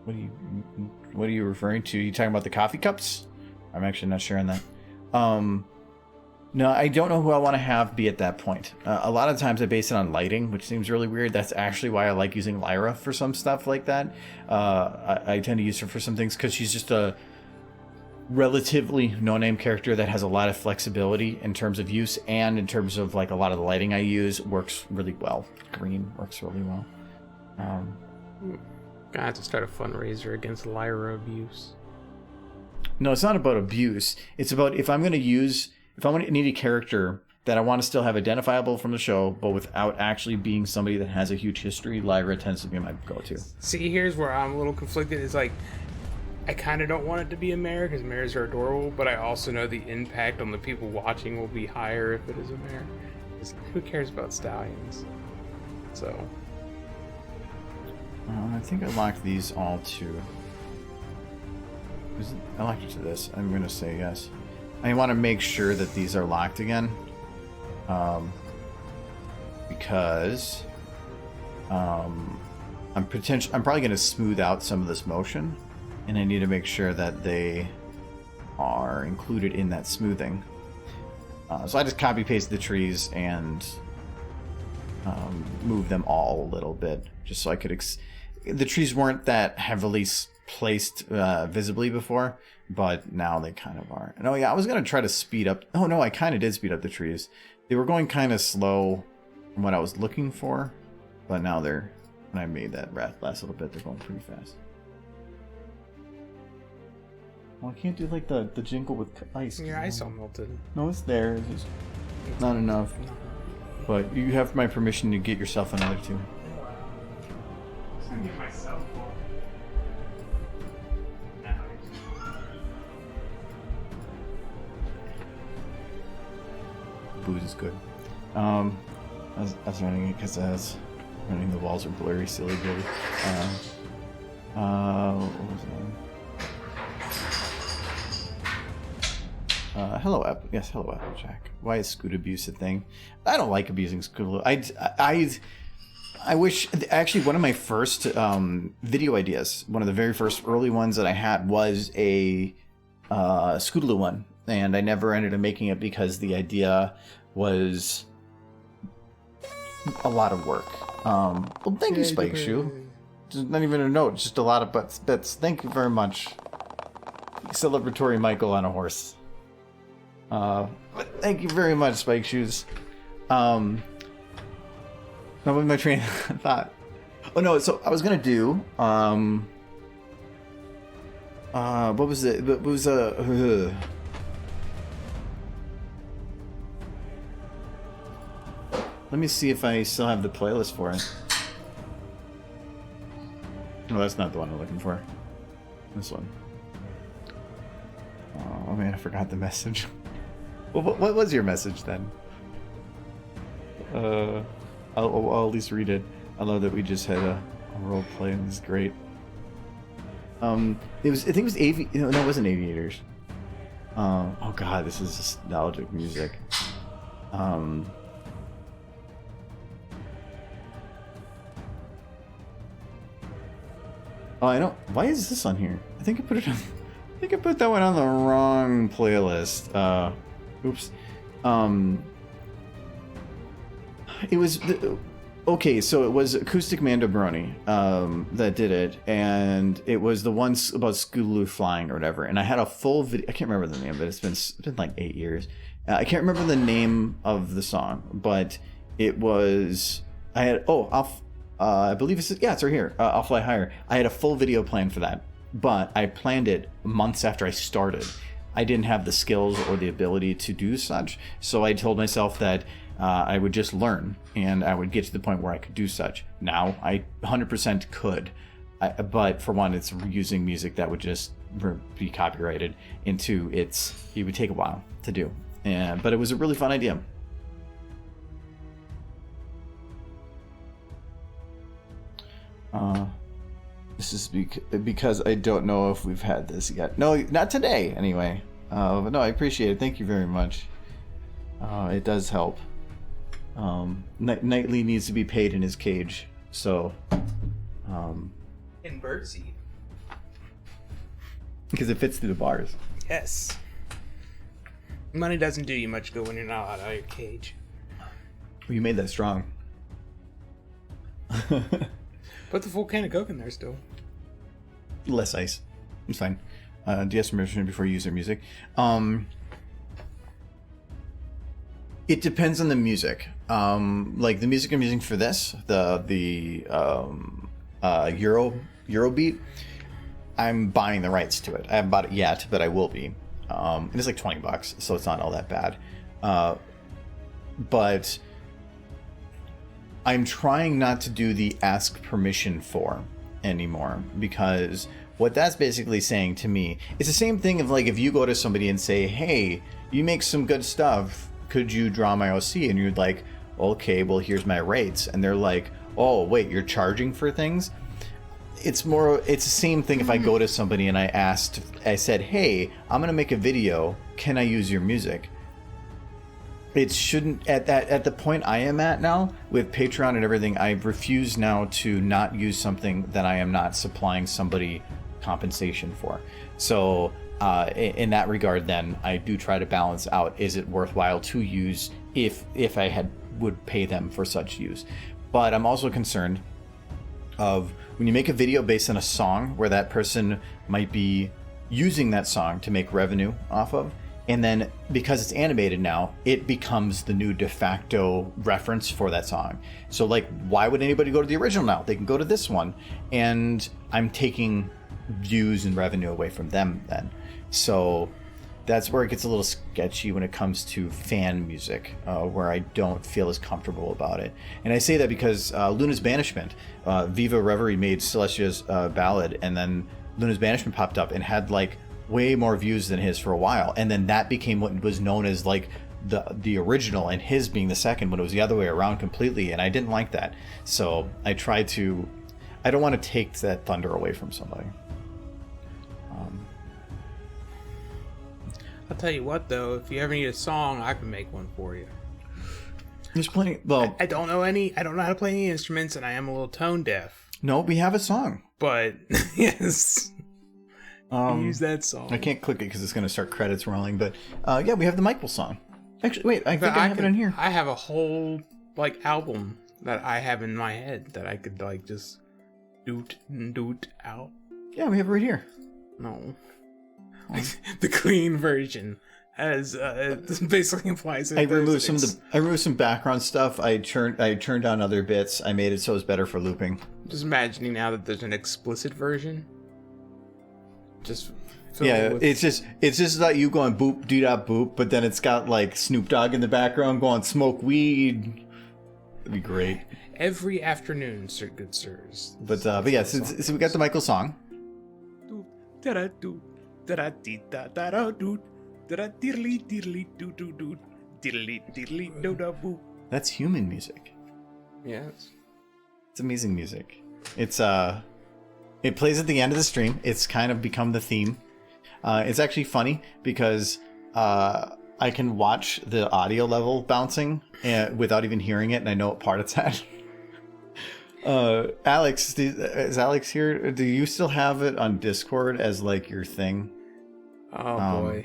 What are you referring to? You talking about the coffee cups? I'm actually not sure on that. No, I don't know who I want to have be at that point. A lot of times I base it on lighting, which seems really weird. That's actually why I like using Lyra for some stuff like that. I tend to use her for some things because she's just a relatively no-name character that has a lot of flexibility in terms of use and in terms of like a lot of the lighting I use works really well. Green works really well. I have to start a fundraiser against Lyra abuse. No, it's not about abuse. It's about if I'm going to need a character that I want to still have identifiable from the show, but without actually being somebody that has a huge history, Lyra tends to be my go-to. See, here's where I'm a little conflicted. It's like, I kind of don't want it to be a mare because mares are adorable, but I also know the impact on the people watching will be higher if it is a mare. 'Cause who cares about stallions? So. I think I locked these all to... I locked it to this. I'm going to say yes. I want to make sure that these are locked again. Because... I'm probably going to smooth out some of this motion. And I need to make sure that they are included in that smoothing. So I just copy-paste the trees and move them all a little bit. Just so I could... The trees weren't that heavily placed visibly before, but now they kind of are. And oh yeah, I was going to try to speed up... Oh no, I kind of did speed up the trees. They were going kind of slow from what I was looking for, but now they're... When I made that last little bit, they're going pretty fast. Well, I can't do like the jingle with ice. Your ice all melted. No, it's there. It's just not enough. But you have my permission to get yourself another two. Get myself Booze is good. I was running it because I was running the walls are blurry, silly billy. What was that? Hello, Applejack. Why is scoot abuse a thing? I don't like abusing scoot. I wish, actually, one of my first video ideas, one of the very first early ones that I had was a Scootaloo one. And I never ended up making it because the idea was a lot of work. Well, thank you, Spike Shoe. Just not even a note, just a lot of bets. Thank you very much. Celebratory Michael on a horse. Thank you very much, Spike Shoes. Now with my train of thought. Oh no, so I was gonna do what was it? It was let me see if I still have the playlist for it. No, that's not the one I'm looking for. This one. Oh man, I forgot the message. Well, what was your message then? I'll at least read it. I love that we just had a role play and it's great. I think it was no, it wasn't Aviators. Oh god, this is nostalgic music. Oh, I don't. Why is this on here? I think I put it on. I think I put that one on the wrong playlist. Oops. It was okay. So it was Acoustic Mando Brony that did it, and it was the one about Scootaloo flying or whatever. And I had a full video. I can't remember the name, but it's been like 8 years. I can't remember the name of the song, but it was. I had I believe it's right here. I'll Fly Higher. I had a full video plan for that, but I planned it months after I started. I didn't have the skills or the ability to do such, so I told myself that I would just learn, and I would get to the point where I could do such. Now, I 100% could, but for one, it's using music that would just be copyrighted. And two, it would take a while to do, but it was a really fun idea. This is because I don't know if we've had this yet. No, not today, anyway. But no, I appreciate it. Thank you very much. It does help. Knightley needs to be paid in his cage, so... In birdseed. Because it fits through the bars. Yes. Money doesn't do you much good when you're not out of your cage. Well, you made that strong. Put the full can of Coke in there still. Less ice. It's fine. Do you have permission before you use their music? It depends on the music. Like the music I'm using for this, the Eurobeat, I'm buying the rights to it. I haven't bought it yet, but I will be. And it's like $20, so it's not all that bad. But I'm trying not to do the ask permission for anymore, because what that's basically saying to me, it's the same thing of like if you go to somebody and say, hey, you make some good stuff, could you draw my OC? And you're like, okay, well, here's my rates. And they're like, oh, wait, you're charging for things? It's the same thing if I go to somebody and I said, hey, I'm going to make a video. Can I use your music? It shouldn't, at the point I am at now with Patreon and everything, I refuse now to not use something that I am not supplying somebody compensation for. So in that regard, then I do try to balance out, is it worthwhile to use if I would pay them for such use? But I'm also concerned of when you make a video based on a song where that person might be using that song to make revenue off of, and then because it's animated now, it becomes the new de facto reference for that song. So like, why would anybody go to the original now? They can go to this one, and I'm taking views and revenue away from them then. So that's where it gets a little sketchy when it comes to fan music, where I don't feel as comfortable about it. And I say that because Luna's Banishment, Viva Reverie made Celestia's ballad, and then Luna's Banishment popped up and had like way more views than his for a while, and then that became what was known as like the original, and his being the second when it was the other way around completely, and I didn't like that. So I don't want to take that thunder away from somebody. I'll tell you what, though, if you ever need a song, I can make one for you. There's plenty. Well, I don't know how to play any instruments, and I am a little tone deaf. No, we have a song. But yes, use that song. I can't click it because it's going to start credits rolling. But yeah, we have the Michael song. Actually, wait, I think I have it in here. I have a whole like album that I have in my head that I could like just doot out. Yeah, we have it right here. No. The clean version, as basically implies that I removed some background stuff. I turned down other bits. I made it so it's better for looping. Just imagining now that there's an explicit version. Just it's just like you going boop doo da boop, but then it's got like Snoop Dogg in the background going smoke weed. It'd be great. Every afternoon, sir, good sirs. But yeah, so we got the Michael song. That's human music. Yes. It's amazing music. It plays at the end of the stream. It's kind of become the theme. It's actually funny because I can watch the audio level bouncing without even hearing it, and I know what part it's at. Alex, is Alex here? Do you still have it on Discord as like your thing? Oh boy.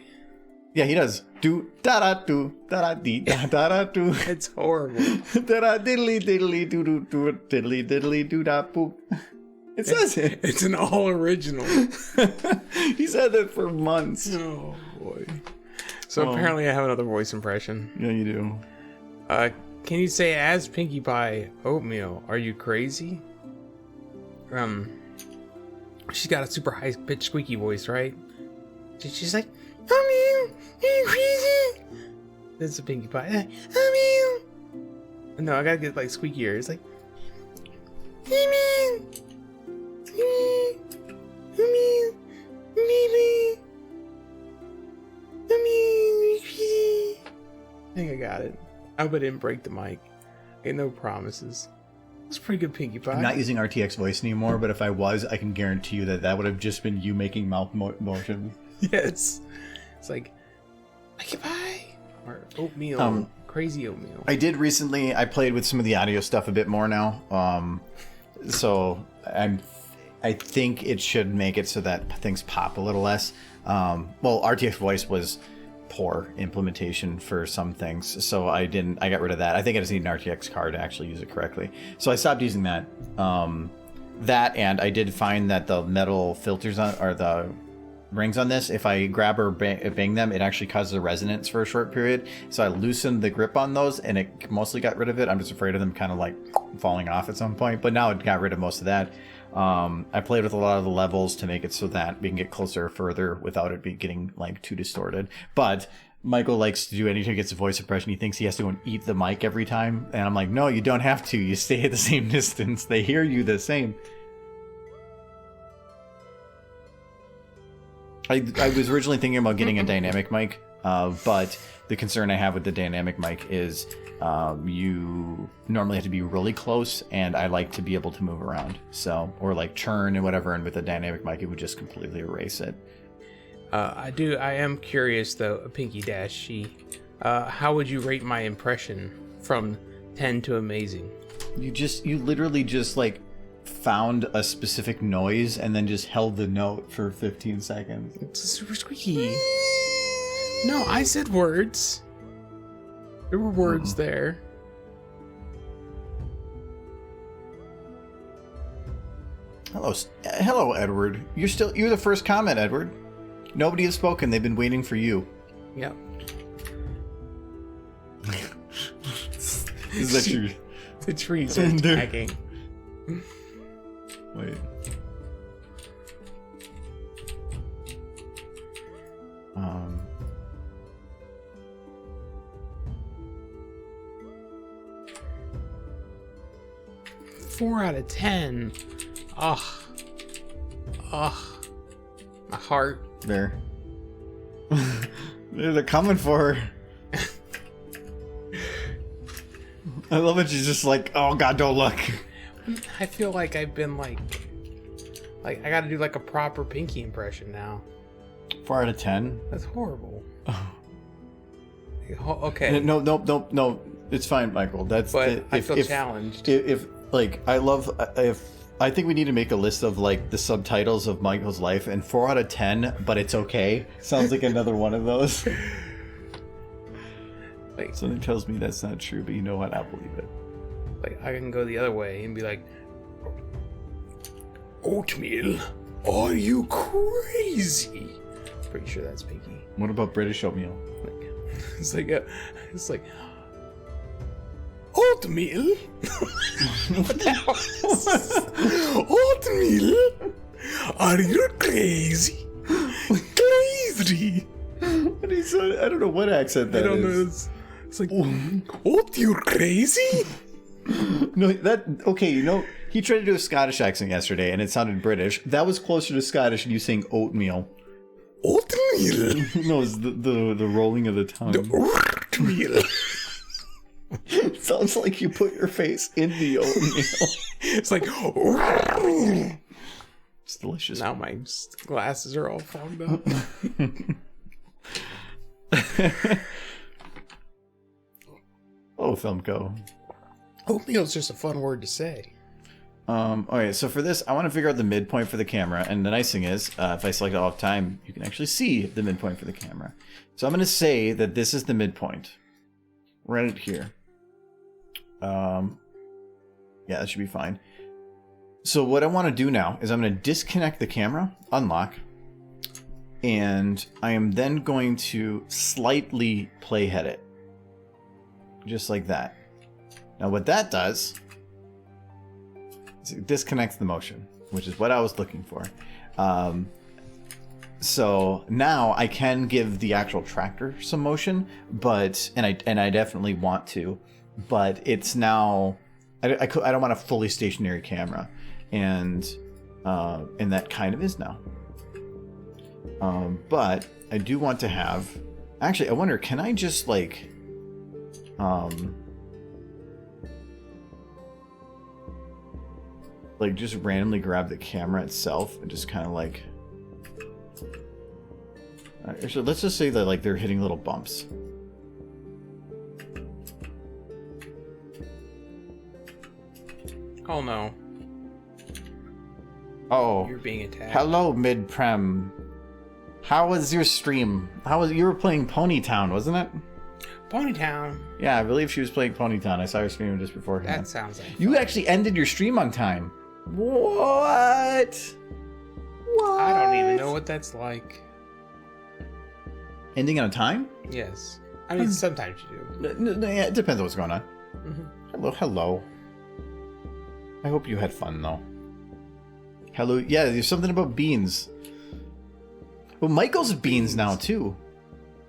Yeah, he does. Do da da do da da dee da da da do. It's horrible. Da da diddly diddly do do do diddly diddly do da boop. It says it. It's an all original. He's had that for months. Oh boy. So apparently I have another voice impression. Yeah, you do. Can you say, as Pinkie Pie oatmeal, are you crazy? She's got a super high pitched squeaky voice, right? She's like, oatmeal, are you crazy? That's a Pinkie Pie. Oatmeal. No, I gotta get like squeakier. It's like, oatmeal, oatmeal, baby, oatmeal, crazy. I think I got it. I hope I didn't break the mic. Okay, no promises. It's pretty good, Pinkie Pie. I'm not using RTX voice anymore, but if I was, I can guarantee you that would have just been you making mouth motion. Yes. It's like, Pinkie Pie! Or oatmeal. Crazy oatmeal. I did recently, I played with some of the audio stuff a bit more now. So I think it should make it so that things pop a little less. Well, RTX voice was poor implementation for some things, so I got rid of that. I think I just need an RTX card to actually use it correctly, so I stopped using that. And I did find that the metal filters or the rings on this, if I grab or bang them, it actually causes a resonance for a short period, so I loosened the grip on those and it mostly got rid of it. I'm just afraid of them kind of like falling off at some point, but now it got rid of most of that. I played with a lot of the levels to make it so that we can get closer or further without it getting like too distorted. But Michael likes to do anytime he gets a voice impression, he thinks he has to go and eat the mic every time. And I'm like, no, you don't have to. You stay at the same distance. They hear you the same. I was originally thinking about getting a dynamic mic But the concern I have with the dynamic mic is you normally have to be really close, and I like to be able to move around. So, or like churn and whatever, and with a dynamic mic, it would just completely erase it. I am curious though, Pinky Dash. How would you rate my impression from 10 to amazing? You literally just like found a specific noise and then just held the note for 15 seconds. It's super squeaky. No, I said words. There were words there. Hello, Edward. You're the first comment, Edward. Nobody has spoken. They've been waiting for you. Yep. Is that true? The trees are attacking. Wait. Four out of 10. Ugh. My heart. There. They're coming for her. I love it. She's just like, oh god, don't look. I feel like I've been like I gotta do like a proper Pinky impression now. 4 out of 10. That's horrible. Okay. No. It's fine, Michael. But I feel challenged. I think we need to make a list of like the subtitles of Michael's life, and 4 out of 10, but it's okay. Sounds like another one of those. Like, something tells me that's not true, but you know what? I'll believe it. Like, I can go the other way and be like, oatmeal? Are you crazy? Pretty sure that's Pinky. What about British oatmeal? It's like oatmeal? What the hell is oatmeal? Are you crazy? Crazy? What is that? I don't know what accent that is. I don't know. It's like, oh, you crazy? No, okay, he tried to do a Scottish accent yesterday, and it sounded British. That was closer to Scottish than you saying oatmeal. Oatmeal? No, it's the rolling of the tongue. Oatmeal. It sounds like you put your face in the oatmeal. It's like, oatmeal. It's delicious. Now my glasses are all fogged up. Oh, Filmco. Oatmeal's just a fun word to say. Okay, so for this, I want to figure out the midpoint for the camera, and the nice thing is, if I select off time, you can actually see the midpoint for the camera. So I'm going to say that this is the midpoint. Right here. Yeah, that should be fine. So what I want to do now is I'm going to disconnect the camera, unlock, and I am then going to slightly playhead it. Just like that. Now what that does is it disconnects the motion, which is what I was looking for. So now I can give the actual tractor some motion, but and I definitely want to, but it's now I don't want a fully stationary camera, and that kind of is now. But I do want to have. Actually, I wonder, can I just like just randomly grab the camera itself and just kind of like. Actually, let's just say that like they're hitting little bumps. Oh no. Oh. You're being attacked. Hello, mid-prem. How was your stream? You were playing Ponytown, wasn't it? Ponytown. Yeah, I believe she was playing Ponytown. I saw her stream just beforehand. That sounds like you actually ended your stream on time. What? I don't even know what that's like. Ending on time? Yes. I mean, sometimes you do. Yeah, it depends on what's going on. Mm-hmm. Hello. I hope you had fun, though. Hello. Yeah, there's something about beans. Well, Michael's beans now, too.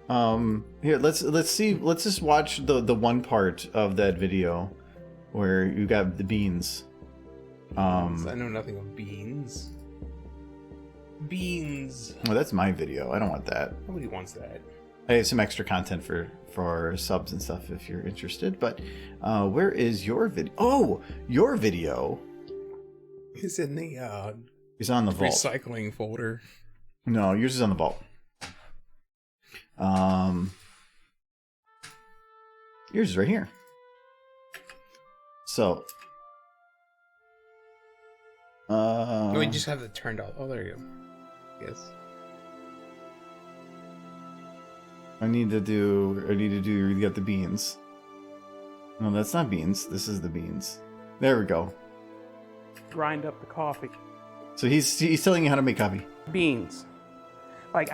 Here, let's see. Let's just watch the one part of that video where you got the beans. I know nothing of beans. Beans. Well, that's my video. I don't want that. Nobody wants that. I have some extra content for subs and stuff if you're interested. But where is your video? Oh, your video It's in the is on the vault. recycling folder. No, yours is on the vault. Yours is right here. So, We just have it turned off. Oh, there you go. Yes. I need to do. You got the beans. No, that's not beans. This is the beans. There we go. Grind up the coffee. So he's telling you how to make coffee. Beans. Like,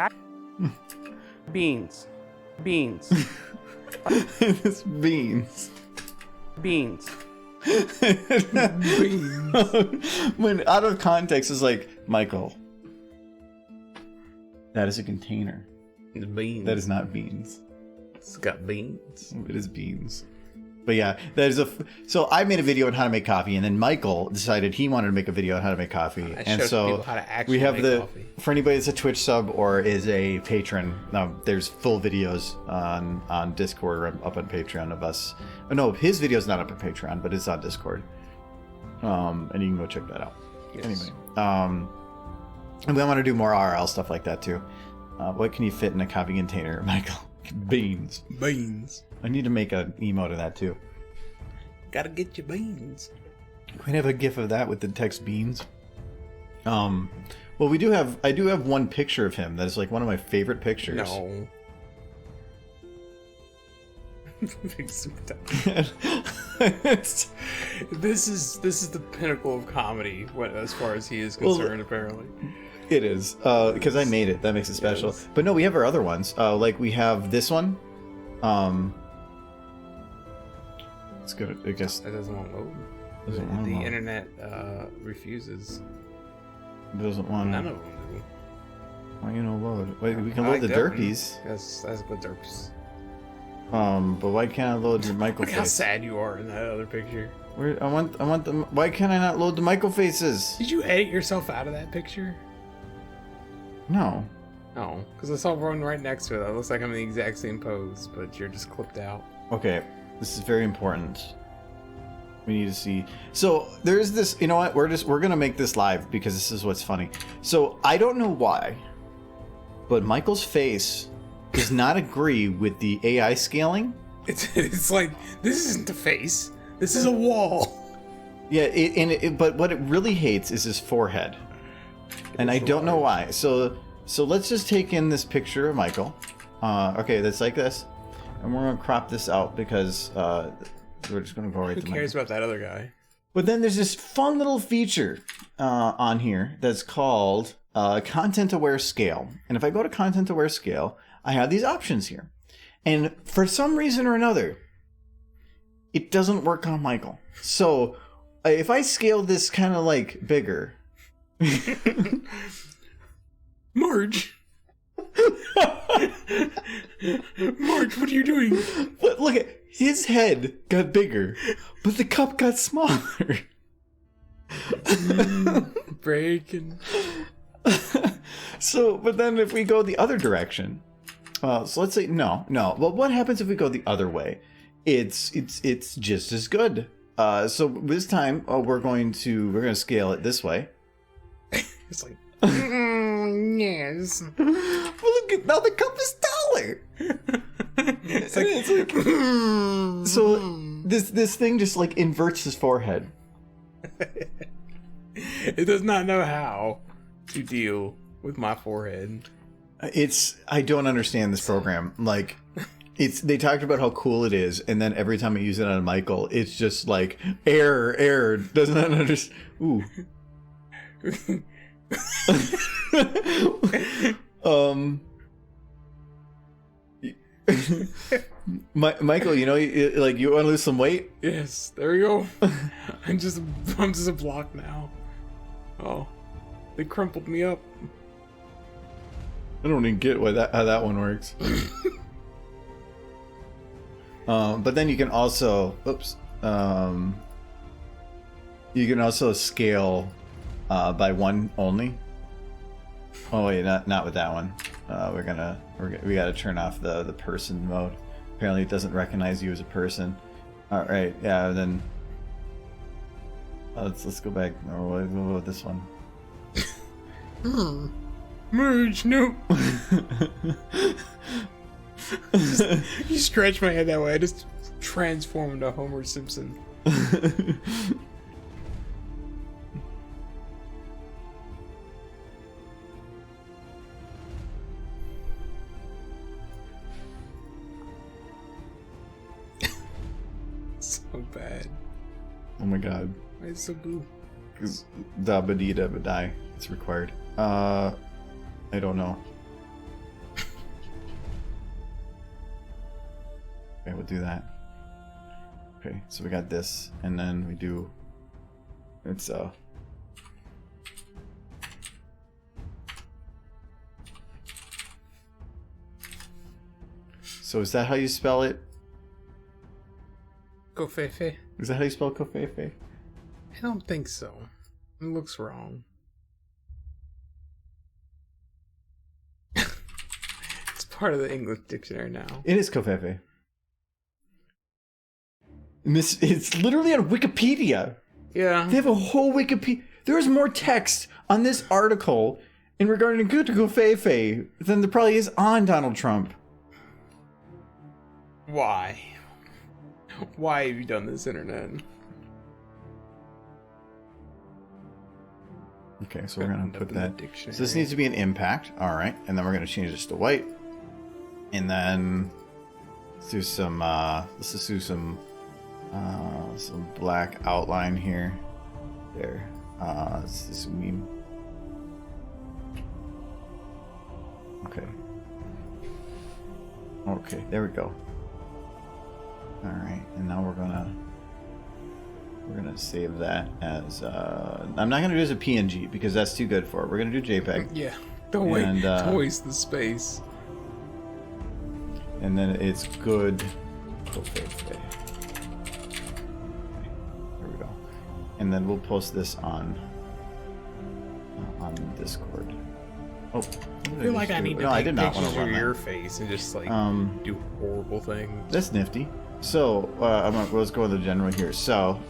beans. Beans. It's beans. Beans. When out of context is like, Michael, that is a container. It's beans. That is not beans. It's got beans. It is beans. But yeah, that is so I made a video on how to make coffee, and then Michael decided he wanted to make a video on how to make coffee. And showed so people how to actually we have make coffee. for anybody that's a Twitch sub or is a patron, there's full videos on Discord or up on Patreon of us. Oh, no, his video's not up on Patreon, but it's on Discord. And you can go check that out. Yes. Anyway, and we want to do more RL stuff like that too. What can you fit in a coffee container, Michael? Beans. Beans. I need to make an emote of that too. Gotta get your beans. We have a gif of that with the text beans. Well, I do have one picture of him that is like one of my favorite pictures. No. This is the pinnacle of comedy, as far as he is concerned. Apparently, it is because I made it. That makes it special. Yes. But no, we have our other ones. Like we have this one. It's good. I guess that doesn't want to load. Doesn't want to The load. internet refuses. It doesn't want. None of them do. Why you know load? Wait, we can I load the like that one. derpies. Yes, that's good derps. But why can't I load the Michael Look how face? sad you are in that other picture. I want them. Why can't I not load the Michael faces? Did you edit yourself out of that picture? No. No, because I saw one right next to it. That looks like I'm in the exact same pose, but you're just clipped out. Okay, this is very important. We need to see. So there's this. You know what? We're gonna make this live because this is what's funny. So I don't know why, but Michael's face does not agree with the AI scaling. It's like, this isn't the face. This is a wall. Yeah, but what it really hates is his forehead, and I don't know why. So let's just take in this picture of Michael. Okay, that's like this, and we're gonna crop this out because we're just gonna go right. Who to cares Michael. about that other guy? But then there's this fun little feature on here that's called Content Aware Scale, and if I go to Content Aware Scale, I have these options here, and for some reason or another, it doesn't work on Michael. So if I scale this kind of like bigger. Marge! Marge, what are you doing? But look at his head got bigger, but the cup got smaller. Breaking. So, but then if we go the other direction, so let's say no. Well, what happens if we go the other way? It's just as good. So this time we're gonna scale it this way. It's like, yes. Well, look at now the cup is taller. It's like, So this thing just like inverts his forehead. it does not know how to deal with my forehead. I don't understand this program. Like, they talked about how cool it is, and then every time I use it on Michael, it's just like error, doesn't understand. Ooh. Michael, you know, like you want to lose some weight? Yes, there we go. I'm just a block now. Oh, they crumpled me up. I don't even get how that one works. But then you can also, you can also scale by one only. Oh wait, not with that one. We gotta turn off the person mode. Apparently, it doesn't recognize you as a person. All right, yeah. Then let's go back. Or we'll go with this one. Merge, no. You scratch my head that way. I just transform into Homer Simpson. So bad. Oh my god. Why is it so blue? Because da ba dee da ba die. It's required. I don't know. Okay, we'll do that. Okay, so we got this, and then we do. It's So is that how you spell it? Kofefe? Is that how you spell Kofefe? I don't think so. It looks wrong. It's part of the English dictionary now. It is Kofefe. It's literally on Wikipedia. Yeah. They have a whole Wikipedia. There's more text on this article in regarding to Kofefe than there probably is on Donald Trump. Why? Why have you done this, internet? Okay, so we're gonna put that. Dictionary. So this needs to be an impact. All right, and then we're gonna change this to white, and then let's do some. Let's just do some black outline here. There. This is meme. Okay. Okay, there we go. All right, and now we're gonna save that as. I'm not gonna do it as a PNG because that's too good for it. We're gonna do JPEG. Yeah. Don't waste the space. And then it's good. Okay. There we go. And then we'll post this on Discord. Oh, I feel like I need to I take did not want pictures to of run your that. face and just like do horrible things. That's nifty. So let's go with the general here. So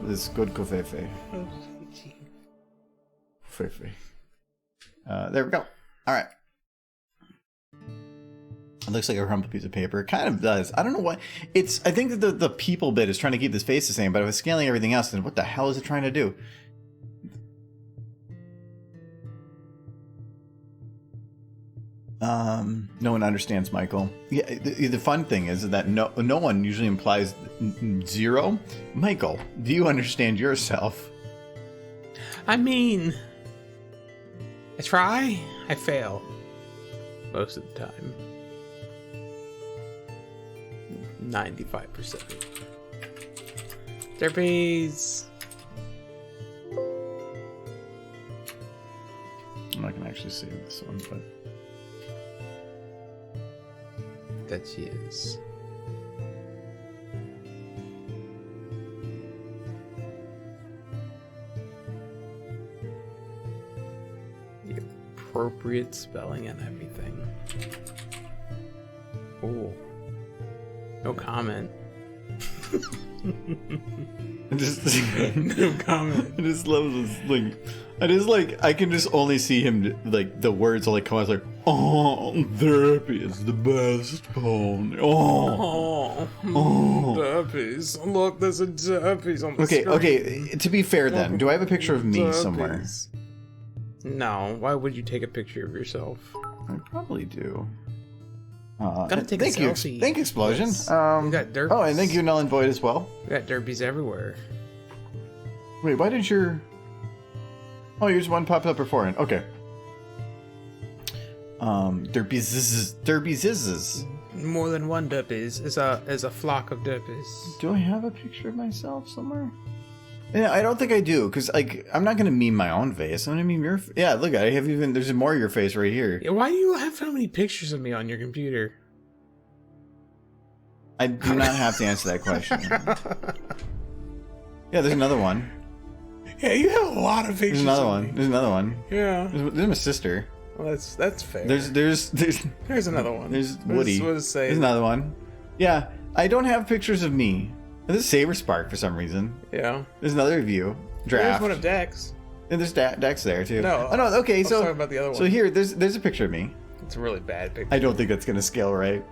this good Kofefe. Fefe. There we go. All right. It looks like a crumpled piece of paper. It kind of does. I don't know what it's. I think that the people bit is trying to keep this face the same, but if it's scaling everything else, then what the hell is it trying to do? No one understands Michael. Yeah, the fun thing is that no one usually implies zero. Michael, do you understand yourself? I mean, I try, I fail. Most of the time. 95%. Derpies. I'm not gonna actually save this one, but That she is. The appropriate spelling and everything. Oh. No comment. No comment. I just love this. I can just only see him like the words will like come out like, oh, therapy is the best phone. Oh, Derpies. Look, there's a derpies on the screen. Okay. To be fair, then, do I have a picture of me somewhere? No. Why would you take a picture of yourself? I probably do. Gotta take a selfie. Thank you, Explosion. Yes. We got derpies. Oh, and thank you, Null and Void, as well. We got derpies everywhere. Wait, why did your... Oh, yours one popped up beforehand. Okay. Derpies. More than one derpies is a flock of derpies. Do I have a picture of myself somewhere? Yeah, I don't think I do, because like I'm not gonna meme my own face. I'm gonna meme your. Yeah, look, I have even. There's more of your face right here. Yeah, why do you have so many pictures of me on your computer? I do not have to answer that question. Yeah, there's another one. Yeah, you have a lot of pictures. There's another of one. me. There's another one. Yeah. There's my sister. Well, that's fair. There's another one. There's What Woody. does it say? There's another one. Yeah, I don't have pictures of me. There's Saber Spark for some reason. Yeah. There's another of you. There's Draft. one of Dex. And there's Dex there too. No. Oh no. Okay. I was So talking about the other one. So here, there's a picture of me. It's a really bad picture. I don't think that's gonna scale right.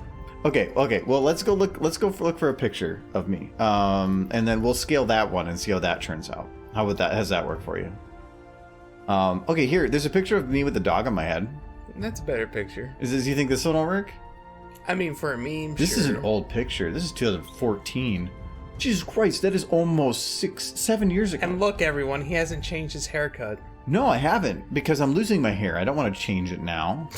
Okay. Well, let's go look. Let's go look for a picture of me. And then we'll scale that one and see how that turns out. How would that? How's that work for you? Okay. Here, there's a picture of me with the dog on my head. That's a better picture. You think this one will work? I mean, for a meme, This sure. is an old picture. This is 2014. Jesus Christ, that is almost 7 years ago. And look, everyone, he hasn't changed his haircut. No, I haven't, because I'm losing my hair. I don't want to change it now.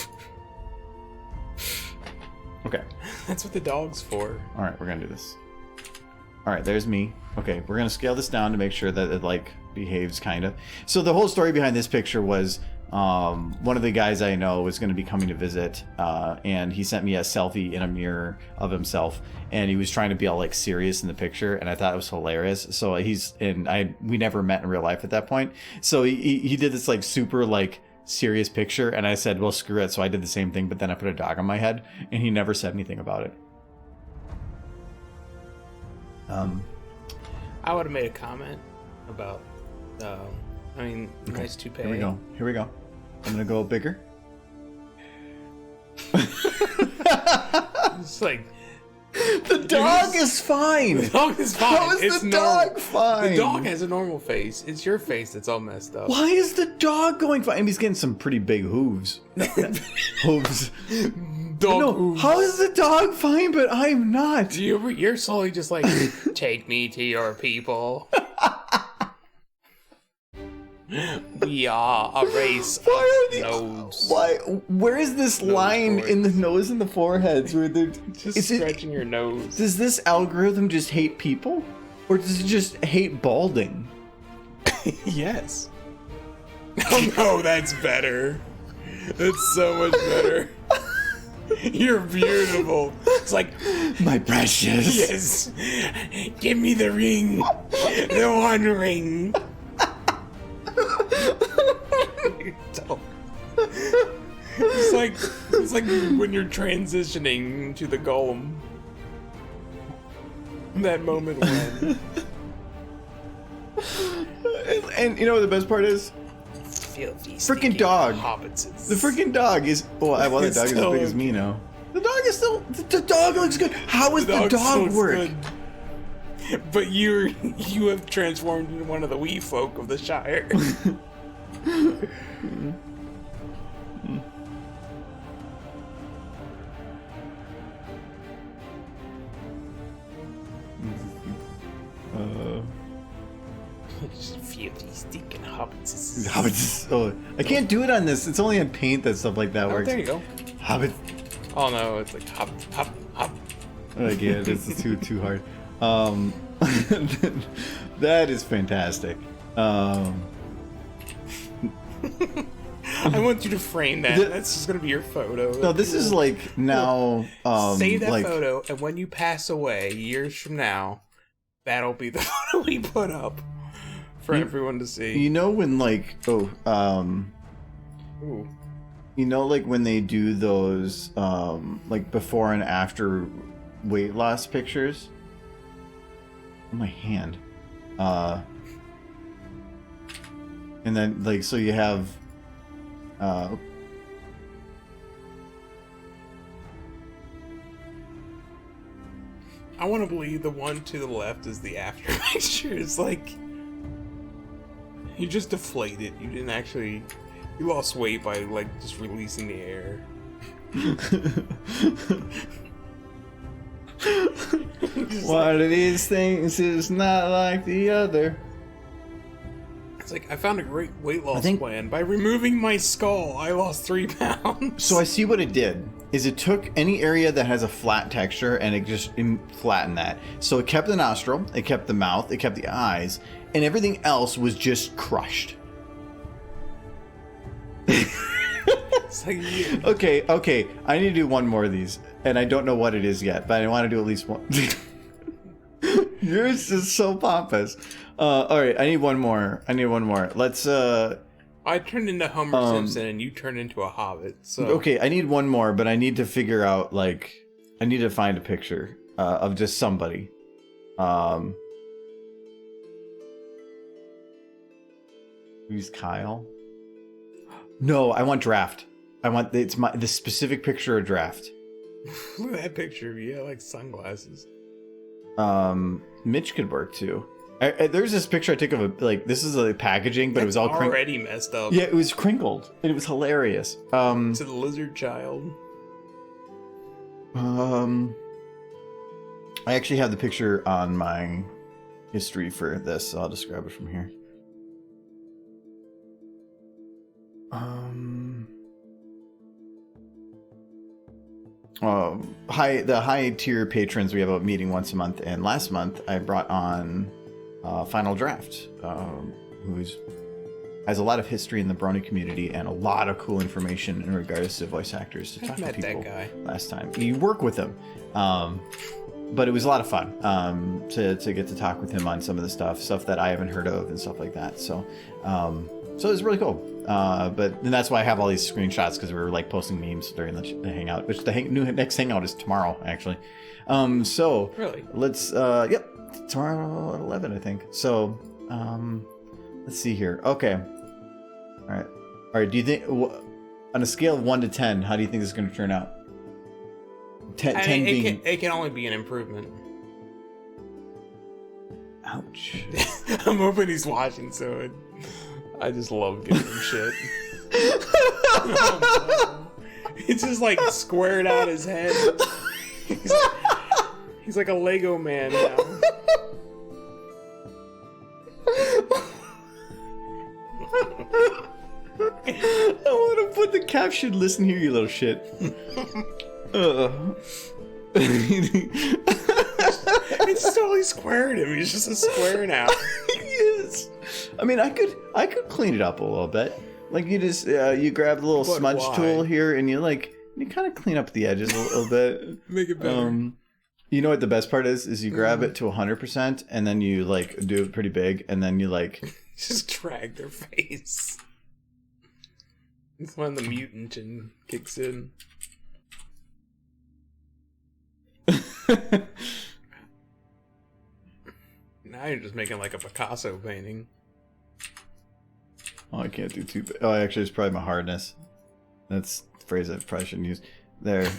Okay. That's what the dog's for. All right, we're gonna do this. All right, there's me. Okay, we're gonna scale this down to make sure that it like behaves kind of. So the whole story behind this picture was one of the guys I know was going to be coming to visit, and he sent me a selfie in a mirror of himself, and he was trying to be all like serious in the picture, and I thought it was hilarious. So we never met in real life at that point. So he did this like super like serious picture, and I said, well, screw it. So I did the same thing, but then I put a dog on my head, and he never said anything about it. I would have made a comment about, nice toupee. Here we go. I'm gonna go bigger. It's like the dog is fine. the dog is fine. How is It's the normal. dog fine? The dog has a normal face. It's your face that's all messed up. Why is the dog going fine? I mean, he's getting some pretty big hooves. Hooves. Dog No, hooves. how is the dog fine, but I'm not? You're slowly just like, take me to your people. We are a race of nodes. Why? Where is this line boards. in the nose and the foreheads where they're Just scratching your nose. Does this algorithm just hate people, or does it just hate balding? Yes. Oh no, that's better. That's so much better. You're beautiful. It's like, My precious. yes, give me the ring. The one ring. It's like when you're transitioning to the golem. That moment when And you know what the best part is? filthy Frickin' dog. hobbitses. The freaking dog is. Well, the It's dog is as still big as me now. The dog is still. The dog looks good. How is the dog dog looks work? good. But you have transformed into one of the wee folk of the Shire. Filthy stinking hobbits. Oh, I can't do it on this. It's only on Paint that stuff like that Oh, works. there you go. Hobbit. Oh no, it's like hop, hop, hop. Again, it's too hard. That is fantastic. I want you to frame that. That's just gonna be your photo. No, this is like now. Save that like, photo, and when you pass away years from now, that'll be the photo we put up for everyone to see. You know when like Ooh. you know like when they do those like before and after weight loss pictures. Oh, my hand. And then like so you have I want to believe the one to the left is the after picture. It's like you just deflated. You didn't actually. You lost weight by like just releasing the air. one of these things is not like the other. It's like I found a great weight loss think- plan. By removing my skull, I lost 3 pounds. So I see what it did is it took any area that has a flat texture and it just flattened that. So it kept the nostril, it kept the mouth, it kept the eyes, and everything else was just crushed. It's like, yeah. Okay, I need to do one more of these, and I don't know what it is yet, but I want to do at least one. Yours is so pompous. All right, I need one more. Let's I turned into Homer Simpson and you turned into a hobbit. So okay, I need one more, but I need to figure out like I need to find a picture of just somebody. Who's Kyle? No, I want Draft. I want the specific picture of Draft. Look at that picture of you, like sunglasses. Mitch could work too. There's this picture I took of this is a packaging, but it was all already messed up. Yeah, it was crinkled, and it was hilarious. To the lizard child. I actually have the picture on my history for this, so I'll just grab it from here. The high tier patrons, we have a meeting once a month, and last month I brought on Final Draft, who has a lot of history in the Brony community and a lot of cool information in regards to voice actors to talk to people. That guy last time. You work with him, but it was a lot of fun to get to talk with him on some of the stuff that I haven't heard of and stuff like that. So it was really cool. And that's why I have all these screenshots, because we were like posting memes during the hangout, which the next hangout is tomorrow actually. So really, let's tomorrow at 11 I think. So let's see here. Okay, all right. Do you think on a scale of 1 to 10, how do you think this is going to turn out? 10 being it can only be an improvement. Ouch. I'm hoping he's watching, so I just love giving him shit. It's just like squared out his head. He's like a Lego man now. I want to put the caption, "Listen here, you little shit." It's totally squared him. He's just a square now. He is. I mean, I could clean it up a little bit. Like you just you grab the little smudge tool here, and you kind of clean up the edges a little bit. Make it better. You know what the best part is you grab it to 100%, and then you do it pretty big, and then you just drag their face. It's when the mutant kicks in. Now you're just making like a Picasso painting. Oh, I can't do too bad. Oh, actually, it's probably my hardness. That's the phrase I probably shouldn't use. There.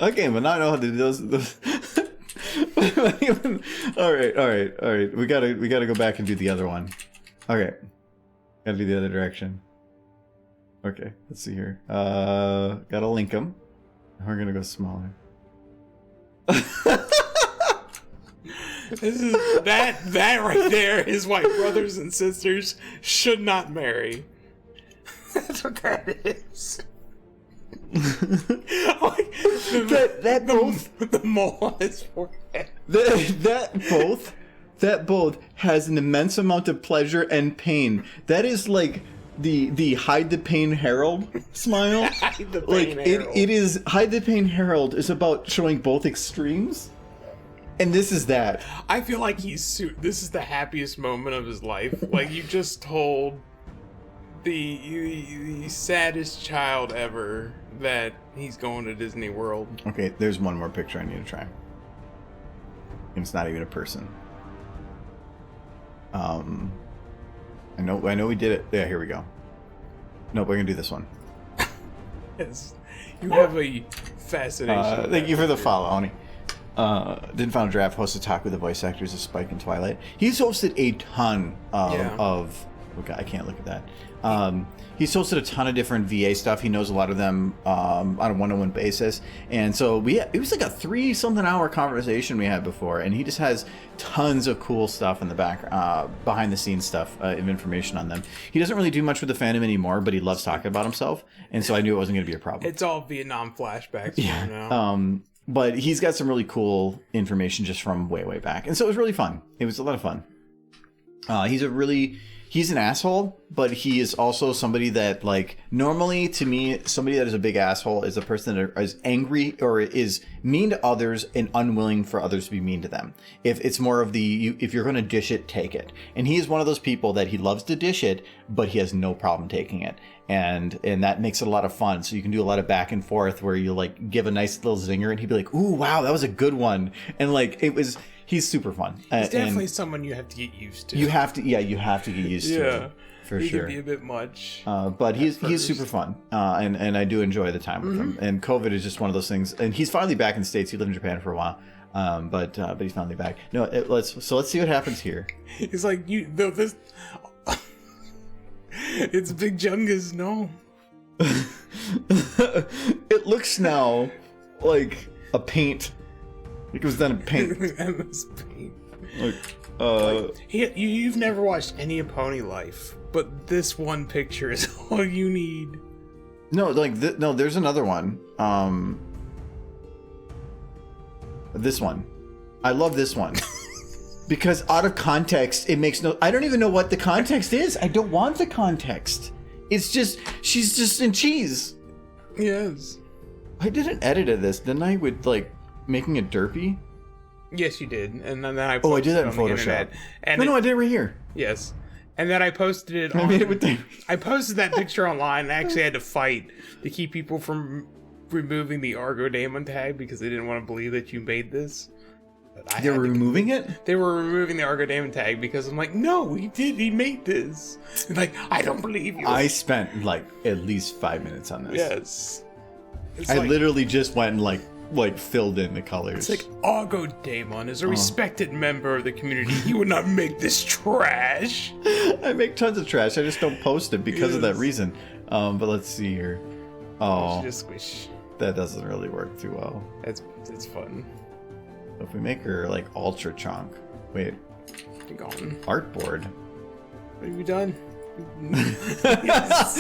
Okay, but now I know how to do those. All right. We gotta go back and do the other one. Okay, gotta do the other direction. Okay, let's see here. Gotta link them. We're gonna go smaller. This is that right there is why brothers and sisters should not marry. That's what that is. The mole on his forehead. That both has an immense amount of pleasure and pain. That is like the hide the pain herald smile. Hide the pain herald. It is hide the pain herald is about showing both extremes. And this is that. I feel like this is the happiest moment of his life. Like, you just told the saddest child ever that he's going to Disney World. Okay, there's one more picture I need to try. And it's not even a person. I know we did it. Yeah, here we go. No, we're gonna do this one. Yes. You have a fascination. Thank you for the follow, Oni. Didn't Final Draft host a talk with the voice actors of Spike and Twilight. He's hosted a ton of okay, I can't look at that. He's hosted a ton of different VA stuff. He knows a lot of them on a one-on-one basis. And so it was like a 3-something hour conversation we had before, and he just has tons of cool stuff in the back, behind the scenes stuff of information on them. He doesn't really do much with the fandom anymore, but he loves talking about himself, and so I knew it wasn't going to be a problem. It's all Vietnam flashbacks for him now. But he's got some really cool information just from way back. And so it was really fun. It was a lot of fun. He's a really he's an asshole, but he is also somebody that, like, normally to me, somebody that is a big asshole is a person that is angry or is mean to others and unwilling for others to be mean to them. If it's more of if you're going to dish it, take it. And he is one of those people that he loves to dish it, but he has no problem taking it. And that makes it a lot of fun. So you can do a lot of back and forth where you like give a nice little zinger and he'd be like, ooh, wow, that was a good one. And like, he's super fun. He's definitely someone you have to get used to. You have to get used to it. For he sure. He can be a bit much. But he's super fun. And I do enjoy the time with him. And COVID is just one of those things. And he's finally back in the States. He lived in Japan for a while. But he's finally back. No, let's see what happens here. He's like, this. It's Big Chungus, no. It looks now like a paint. It was done in paint. MS Paint. Like, you've never watched any of Pony Life, but this one picture is all you need. No, like no, there's another one. This one. I love this one. Because out of context, it makes no... I don't even know what the context is. I don't want the context. It's just... She's just in cheese. Yes. I did an edit of this, didn't I? With, like, making it derpy? Yes, you did. And then I I did that in Photoshop. No, I did it right here. Yes. And then I posted it on... I posted that picture online and I actually had to fight to keep people from removing the Argo Daemon tag because they didn't want to believe that you made this. They were removing it? They were removing the Argo Daemon tag because I'm like, no, he made this. And like, I don't believe you. I spent like at least 5 minutes on this. Yes. I literally just went and like filled in the colors. It's like, Argo Daemon is a respected member of the community. He would not make this trash. I make tons of trash. I just don't post it because of that reason. But let's see here. Oh, just squish. That doesn't really work too well. It's fun. If we make her like ultra chunk, wait, You're gone. Artboard. Have you done? Yes.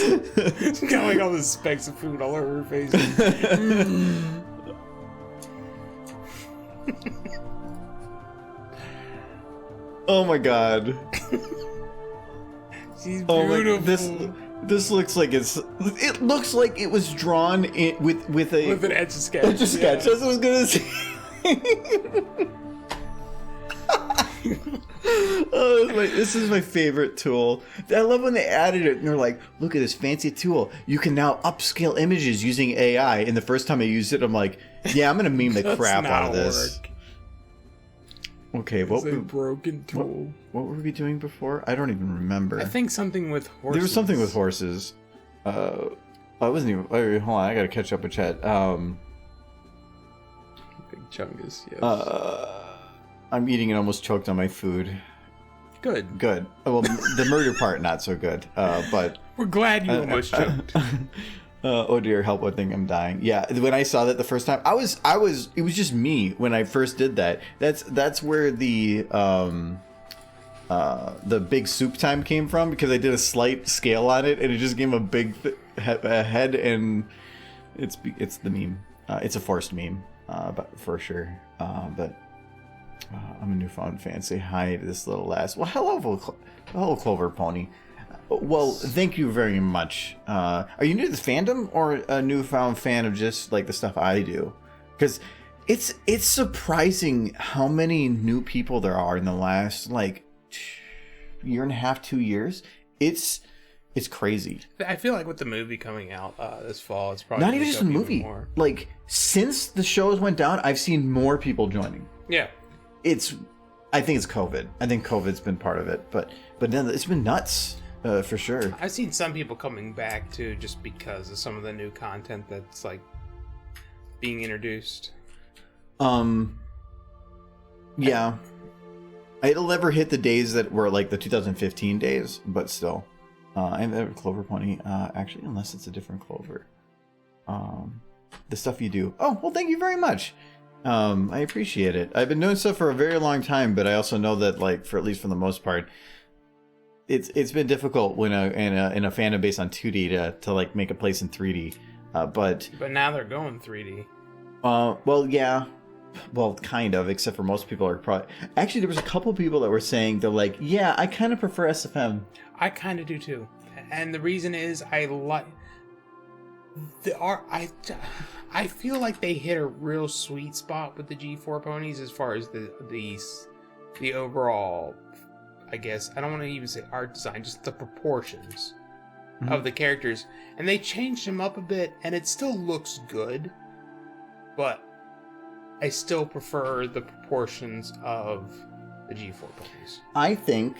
She's got like all the specks of food all over her face. Oh my god. She's Oh beautiful. my, this looks like it looks like it was drawn with an etch a sketch. Etch a sketch. That's what I was gonna say. Oh, this is my favorite tool. I love when they added it and they're like, look at this fancy tool. You can now upscale images using AI. And the first time I used it, I'm like, yeah, I'm gonna meme the crap out of this. Okay, what? It's a broken tool. What were we doing before? I don't even remember. I think something with horses. There was something with horses. I wasn't even. Hold on, I gotta catch up with chat. Big Chungus, yes. I'm eating and almost choked on my food. Good. Well, the murder part not so good. But we're glad you almost choked. Oh dear, help! I think I'm dying. Yeah, when I saw that the first time, it was just me when I first did that. That's where the big soup time came from, because I did a slight scale on it and it just gave him a big head, and it's the meme. It's a forced meme, but for sure. But I'm a newfound fan. Say hi to this little lass. Well, hello, Clover Pony. Well, thank you very much. Are you new to the fandom or a newfound fan of just like the stuff I do? Because it's surprising how many new people there are in the last like year and a half, 2 years. It's crazy. I feel like with the movie coming out this fall, it's probably not even just a movie. More. Like since the shows went down, I've seen more people joining. Yeah, I think it's COVID. I think COVID's been part of it, but then it's been nuts. For sure. I've seen some people coming back too, just because of some of the new content that's like being introduced. Yeah. It'll never hit the days that were like the 2015 days, but still. I have a Clover Pony, actually, unless it's a different Clover. The stuff you do. Oh, well, thank you very much. I appreciate it. I've been doing stuff for a very long time, but I also know that, like, for at least for the most part, it's been difficult when in a fandom based on 2D to like make a place in 3D, but now they're going 3D. Well, yeah, well, kind of, except for most people are probably. Actually, there was a couple people that were saying they're like, yeah, I kind of prefer SFM. I kind of do too, and the reason is I like the art. I feel like they hit a real sweet spot with the G4 ponies as far as the overall. I guess I don't want to even say art design, just the proportions of the characters, and they changed them up a bit, and it still looks good, but I still prefer the proportions of the G4 ponies. I think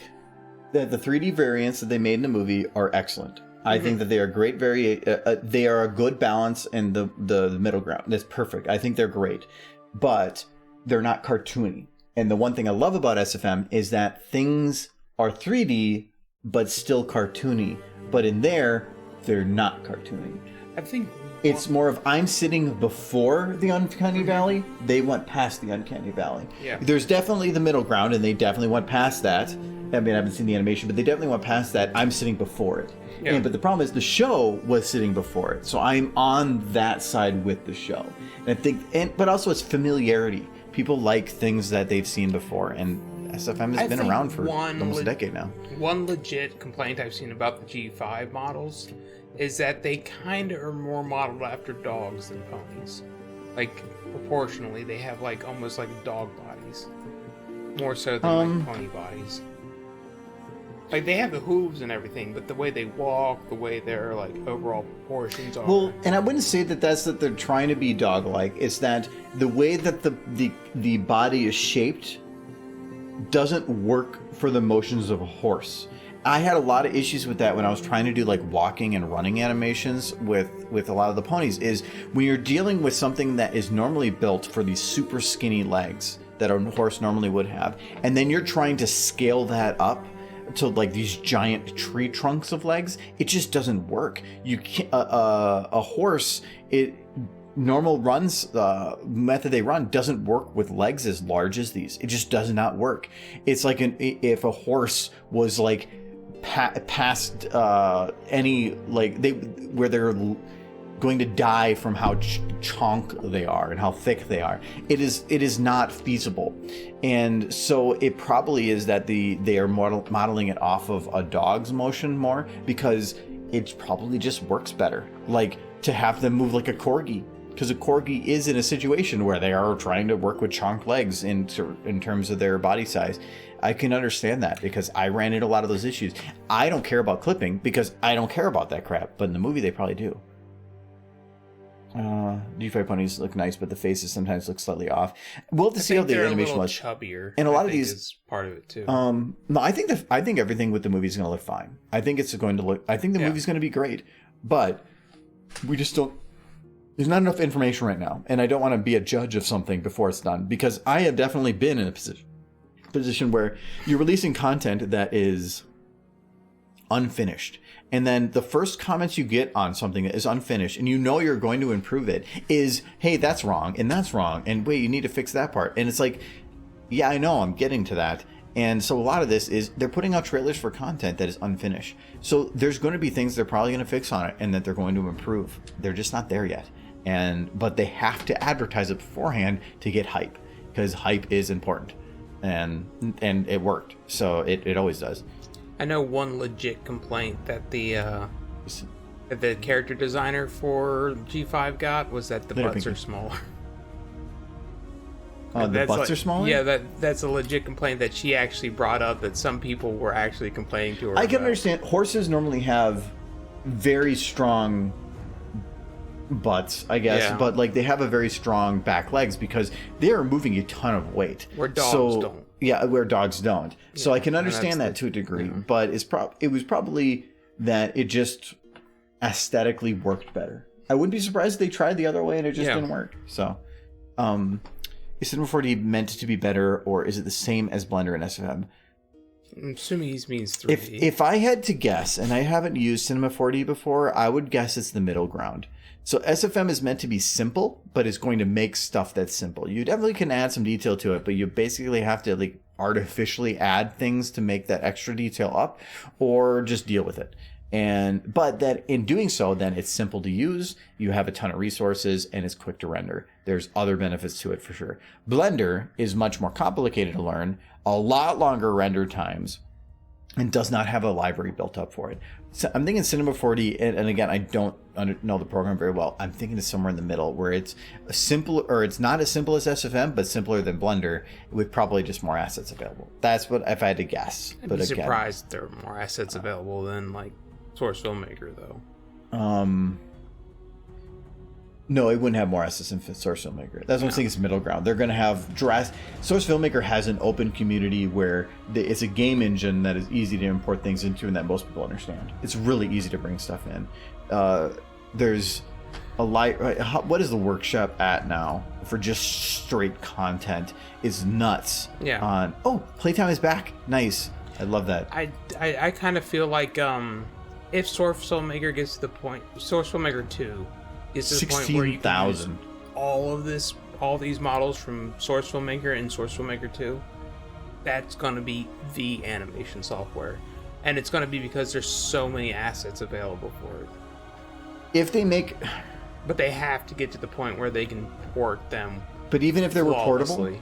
that the 3D variants that they made in the movie are excellent. I think that they are great. They are a good balance in the middle ground. That's perfect. I think they're great, but they're not cartoony. And the one thing I love about SFM is that things are 3D, but still cartoony. But in there, they're not cartoony. I think It's more of I'm sitting before the Uncanny Valley. They went past the Uncanny Valley. Yeah. There's definitely the middle ground, and they definitely went past that. I mean, I haven't seen the animation, but they definitely went past that. I'm sitting before it. Yeah. But the problem is the show was sitting before it. So I'm on that side with the show. And I think, but also it's familiarity. People like things that they've seen before, and SFM has been around for almost a decade now. One legit complaint I've seen about the G5 models is that they kind of are more modeled after dogs than ponies. Like, proportionally, they have like almost like dog bodies. More so than like pony bodies. Like, they have the hooves and everything, but the way they walk, the way their like overall proportions are. Well, and I wouldn't say that that's that they're trying to be dog-like. It's that the way that the body is shaped doesn't work for the motions of a horse. I had a lot of issues with that when I was trying to do like walking and running animations with a lot of the ponies, is when you're dealing with something that is normally built for these super skinny legs that a horse normally would have, and then you're trying to scale that up to like these giant tree trunks of legs, it just doesn't work. You can't, a horse, normal runs method they run doesn't work with legs as large as these. It just does not work. It's like if a horse was like past any like where they're going to die from how chonk they are and how thick they are. It is not feasible. And so it probably is that they are modeling it off of a dog's motion more, because it probably just works better. Like to have them move like a corgi, because a corgi is in a situation where they are trying to work with chonk legs in terms of their body size. I can understand that, because I ran into a lot of those issues. I don't care about clipping because I don't care about that crap, but in the movie they probably do. G5 ponies look nice, but the faces sometimes look slightly off. We'll have to see how the animation was. Chubbier, and a lot of these is part of it too. No, I think everything with the movie is going to look fine. I think it's going to look. I think the movie's going to be great, but we just don't. There's not enough information right now, and I don't want to be a judge of something before it's done, because I have definitely been in a position where you're releasing content that is unfinished. And then the first comments you get on something that is unfinished, and you know you're going to improve it, is, hey, that's wrong, and wait, you need to fix that part. And it's like, yeah, I know, I'm getting to that. And so a lot of this is they're putting out trailers for content that is unfinished. So there's going to be things they're probably going to fix on it and that they're going to improve. They're just not there yet. But they have to advertise it beforehand to get hype, because hype is important. And it worked. So it always does. I know one legit complaint that the character designer for G5 got was that the butts are smaller. The butts are smaller? Yeah, that's a legit complaint that she actually brought up, that some people were actually complaining to her I can about. understand. Horses normally have very strong butts, I guess, but like they have a very strong back legs because they are moving a ton of weight. Where dogs don't. Yeah, where dogs don't. Yeah, so I can understand that to a degree, but it was probably that it just aesthetically worked better. I wouldn't be surprised if they tried the other way and it just didn't work. So, is Cinema 4D meant to be better, or is it the same as Blender and SFM? I'm assuming he means 3D. If I had to guess, and I haven't used Cinema 4D before, I would guess it's the middle ground. So SFM is meant to be simple, but it's going to make stuff that's simple. You definitely can add some detail to it, but you basically have to like artificially add things to make that extra detail up, or just deal with it. But that in doing so, then it's simple to use. You have a ton of resources, and it's quick to render. There's other benefits to it for sure. Blender is much more complicated to learn, a lot longer render times, and does not have a library built up for it. So I'm thinking Cinema 4D, and again, I don't know the program very well. I'm thinking it's somewhere in the middle where it's simple, or it's not as simple as SFM, but simpler than Blender with probably just more assets available. That's what, if I had to guess. I'd be surprised there are more assets available than like Source Filmmaker, though. No, it wouldn't have more assets than Source Filmmaker. That's what I'm saying. It's middle ground. They're going to have Source Filmmaker has an open community where it's a game engine that is easy to import things into and that most people understand. It's really easy to bring stuff in. There's a what is the workshop at now for just straight content? Is nuts. Yeah. Playtime is back. Nice. I love that. I kind of feel like if Source Filmmaker gets to the point, Source Filmmaker 2 gets to the point where you can use all these models from Source Filmmaker and Source Filmmaker 2, that's going to be the animation software. And it's going to be because there's so many assets available for it. If they make... But they have to get to the point where they can port them. But even if they were portable, flawlessly.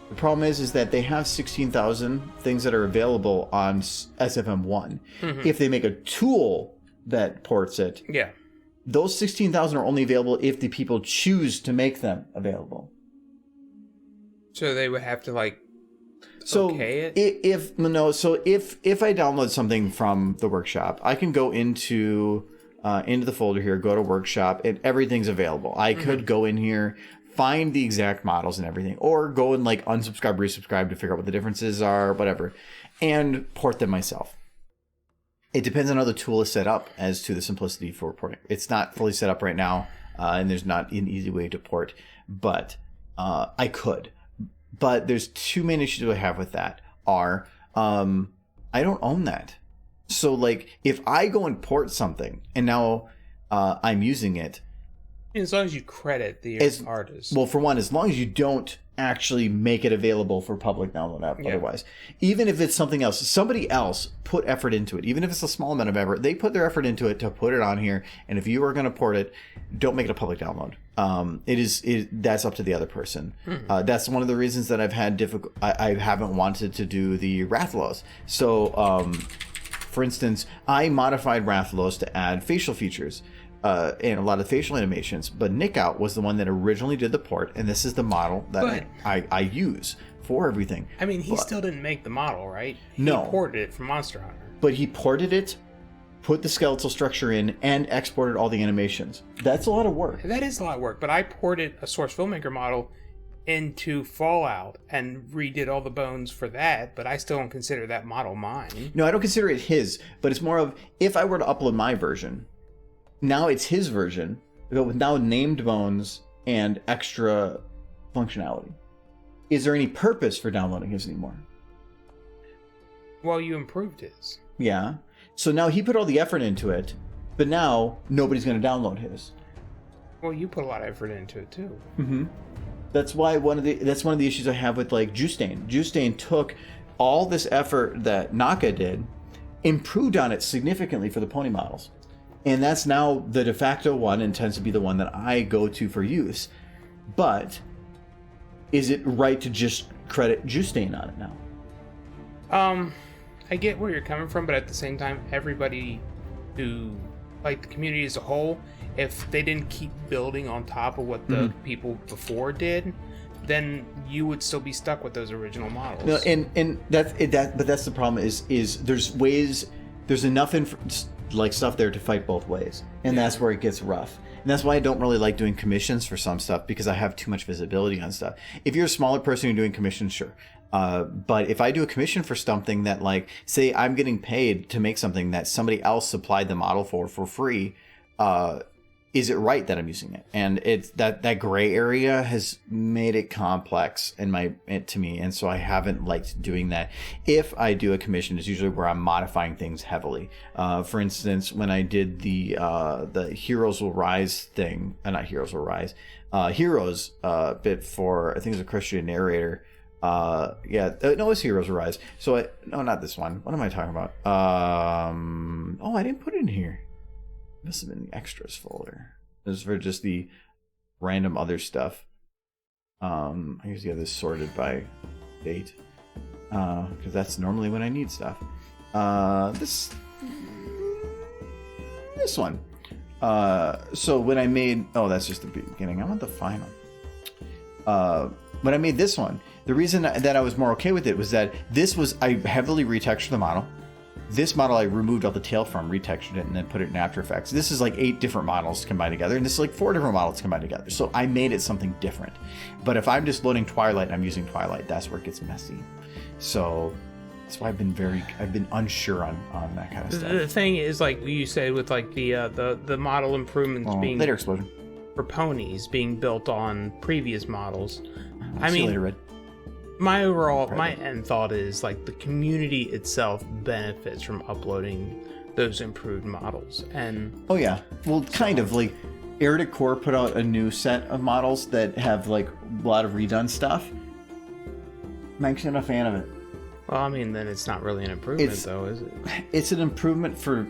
the problem is that they have 16,000 things that are available on SFM1. Mm-hmm. If they make a tool that ports it, yeah, those 16,000 are only available if the people choose to make them available. So they would have to okay it? If I download something from the workshop, I can go into the folder here, go to workshop, and everything's available. I could go in here, find the exact models and everything, or go and unsubscribe, resubscribe to figure out what the differences are, whatever, and port them myself. It depends on how the tool is set up as to the simplicity for porting. It's not fully set up right now, and there's not an easy way to port, but I could. But there's two main issues I have with that are I don't own that. So if I go and port something and now I'm using it, as long as you credit the artist. Well, for one, as long as you don't actually make it available for public download otherwise. Even if it's something else, somebody else put effort into it. Even if it's a small amount of effort, they put their effort into it to put it on here. And if you are going to port it, don't make it a public download. That's up to the other person. That's one of the reasons that I've had I haven't wanted to do the Rathalos. So, for instance, I modified Rathalos to add facial features. And a lot of facial animations, but Nickout was the one that originally did the port, and this is the model that I use for everything. I mean, he still didn't make the model, right? No. He ported it from Monster Hunter. But he ported it, put the skeletal structure in, and exported all the animations. That's a lot of work. That is a lot of work, but I ported a Source Filmmaker model into Fallout and redid all the bones for that, but I still don't consider that model mine. No, I don't consider it his, but it's more of, if I were to upload my version, now it's his version, but with now named bones and extra functionality. Is there any purpose for downloading his anymore? Well, you improved his. Yeah. So now he put all the effort into it, but now nobody's going to download his. Well, you put a lot of effort into it too. Mm-hmm. That's why one of the issues I have with Justain. Justain took all this effort that Naka did, improved on it significantly for the pony models. And that's now the de facto one and tends to be the one that I go to for use. But is it right to just credit Justain on it now? I get where you're coming from, but at the same time, everybody who, the community as a whole, if they didn't keep building on top of what the people before did, then you would still be stuck with those original models. No, and but that's the problem is there's enough stuff there to fight both ways, and that's where it gets rough. And that's why I don't really like doing commissions for some stuff, because I have too much visibility on stuff. If you're a smaller person who's doing commissions, sure. But if I do a commission for something that, say I'm getting paid to make something that somebody else supplied the model for free, is it right that I'm using it? And it's that gray area has made it complex to me, and so I haven't liked doing that. If I do a commission, it's usually where I'm modifying things heavily. For instance, when I did the Heroes Will Rise thing, not Heroes Will Rise, Heroes bit for, I think it was a Christian narrator. No, it was Heroes Will Rise. So no, not this one. What am I talking about? I didn't put it in here. Must have been the extras folder. This is for just the random other stuff. I usually have this sorted by date, because that's normally when I need stuff. This one. So when I made, that's just the beginning. I want the final. When I made this one, the reason that I was more okay with it was that I heavily retextured the model. This model I removed all the tail from, retextured it, and then put it in After Effects. This is like 8 different models combined together, and this is like 4 different models combined together. So I made it something different. But if I'm just loading Twilight and I'm using Twilight, that's where it gets messy. So that's why I've been unsure on that kind of stuff. The thing is, like you said, with like the model improvements being later explosion for ponies being built on previous models. I mean, later, Red. My end thought is like the community itself benefits from uploading those improved models. And oh yeah, well, kind of like Air Decor put out a new set of models that have like a lot of redone stuff. Mike's not a fan of it. Well, I mean, then it's not really an improvement, though, is it? It's an improvement for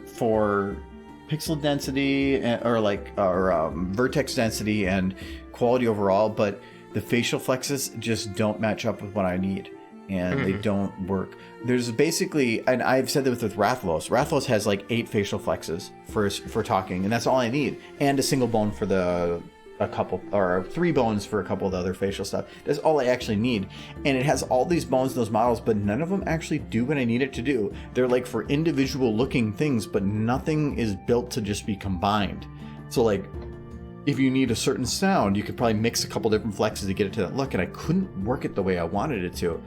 pixel density or vertex density and quality overall, but the facial flexes just don't match up with what I need, and they don't work. There's basically, and I've said this with Rathalos. Rathalos has like 8 facial flexes for talking, and that's all I need, and a single bone for a couple, or 3 bones for a couple of the other facial stuff. That's all I actually need, and it has all these bones in those models, but none of them actually do what I need it to do. They're like for individual looking things, but nothing is built to just be combined. So like, if you need a certain sound, you could probably mix a couple different flexes to get it to that look, and I couldn't work it the way I wanted it to.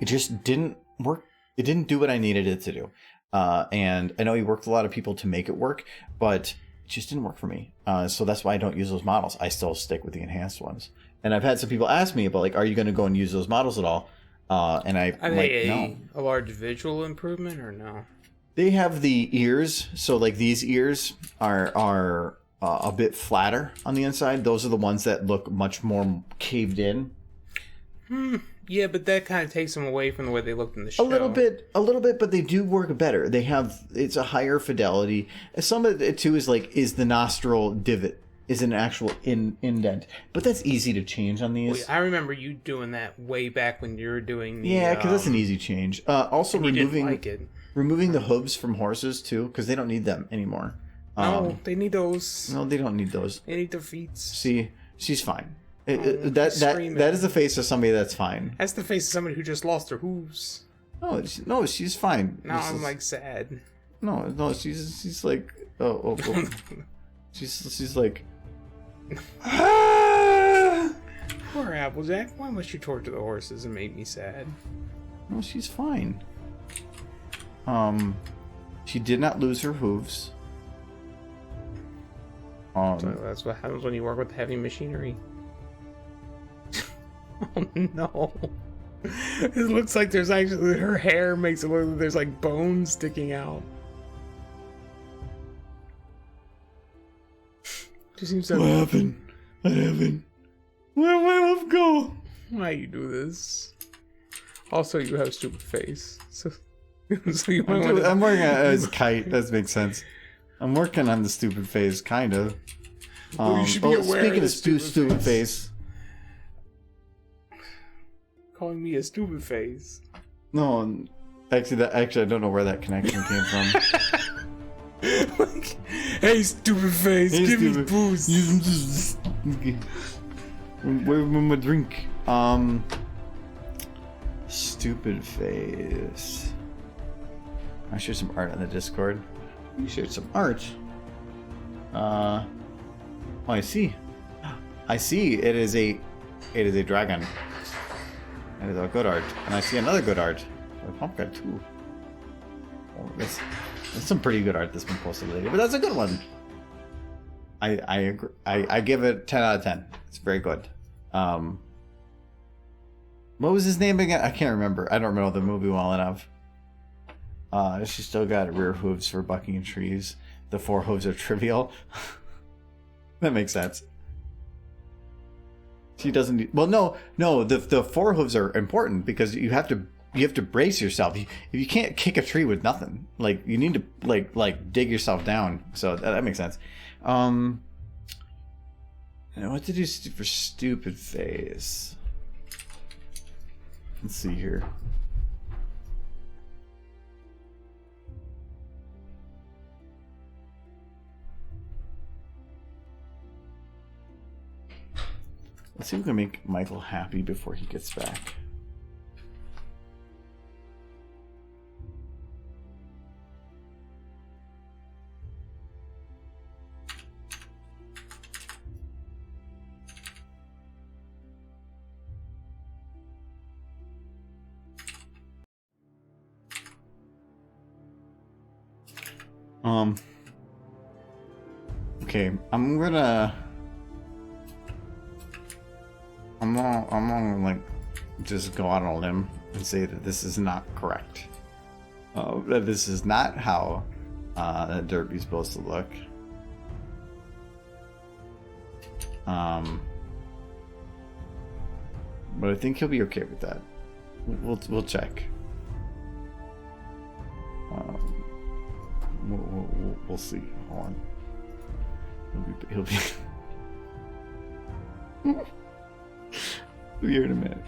It just didn't work. It didn't do what I needed it to do. And I know he worked with a lot of people to make it work, but it just didn't work for me. So that's why I don't use those models. I still stick with the enhanced ones. And I've had some people ask me about, like, are you going to go and use those models at all? And I'm like, no. A large visual improvement or no? They have the ears. So like these ears are a bit flatter on the inside. Those are the ones that look much more caved in. Yeah, but that kind of takes them away from the way they looked in the show. A little bit, but they do work better. It's a higher fidelity. Some of it too is the nostril divot is an actual indent, but that's easy to change on these. I remember you doing that way back when you were doing the... Yeah, because that's an easy change. Also removing the hooves from horses too, because they don't need them anymore. No, they need those. No, they don't need those. They need their feet. See, she's fine. That is the face of somebody that's fine. That's the face of somebody who just lost their hooves. No, she's fine. Now I'm like sad. No, she's like she's like Poor Applejack. Why must you torture the horses and make me sad? No, she's fine. She did not lose her hooves. So that's what happens when you work with heavy machinery. Oh no. It looks like there's actually, her hair makes it look like there's like bones sticking out. Just seems so... What happened? Where'd my love go? Why you do this? Also, you have a stupid face. So you might I'm working on it as a kite. That makes sense. I'm working on the stupid face, kind of. Well, you should be aware speaking of the stupid face. Calling me a stupid face. No, actually, I don't know where that connection came from. Like, hey, stupid face, hey, give me boost. Where's my drink? Stupid face. I shared some art on the Discord. You shared some art. Oh, I see. It is a dragon. That is a good art, and I see another good art. A pumpkin too. Oh, that's some pretty good art that's been posted lately, but that's a good one. I agree. I give it 10 out of 10. It's very good. What was his name again? I can't remember. I don't remember the movie well enough. She still got rear hooves for bucking in trees. The 4 hooves are trivial. That makes sense. She doesn't need... Well, no. The 4 hooves are important because you have to brace yourself. If you can't kick a tree with nothing, like you need to like dig yourself down. So that makes sense. And what did you do for stupid face? Let's see here. Let's see if we can make Michael happy before he gets back. Okay, I'm gonna like just go out on a limb and say that this is not correct. That this is not how that derpy's supposed to look. But I think he'll be okay with that. We'll check. We'll see. Hold on. He'll be here in a minute.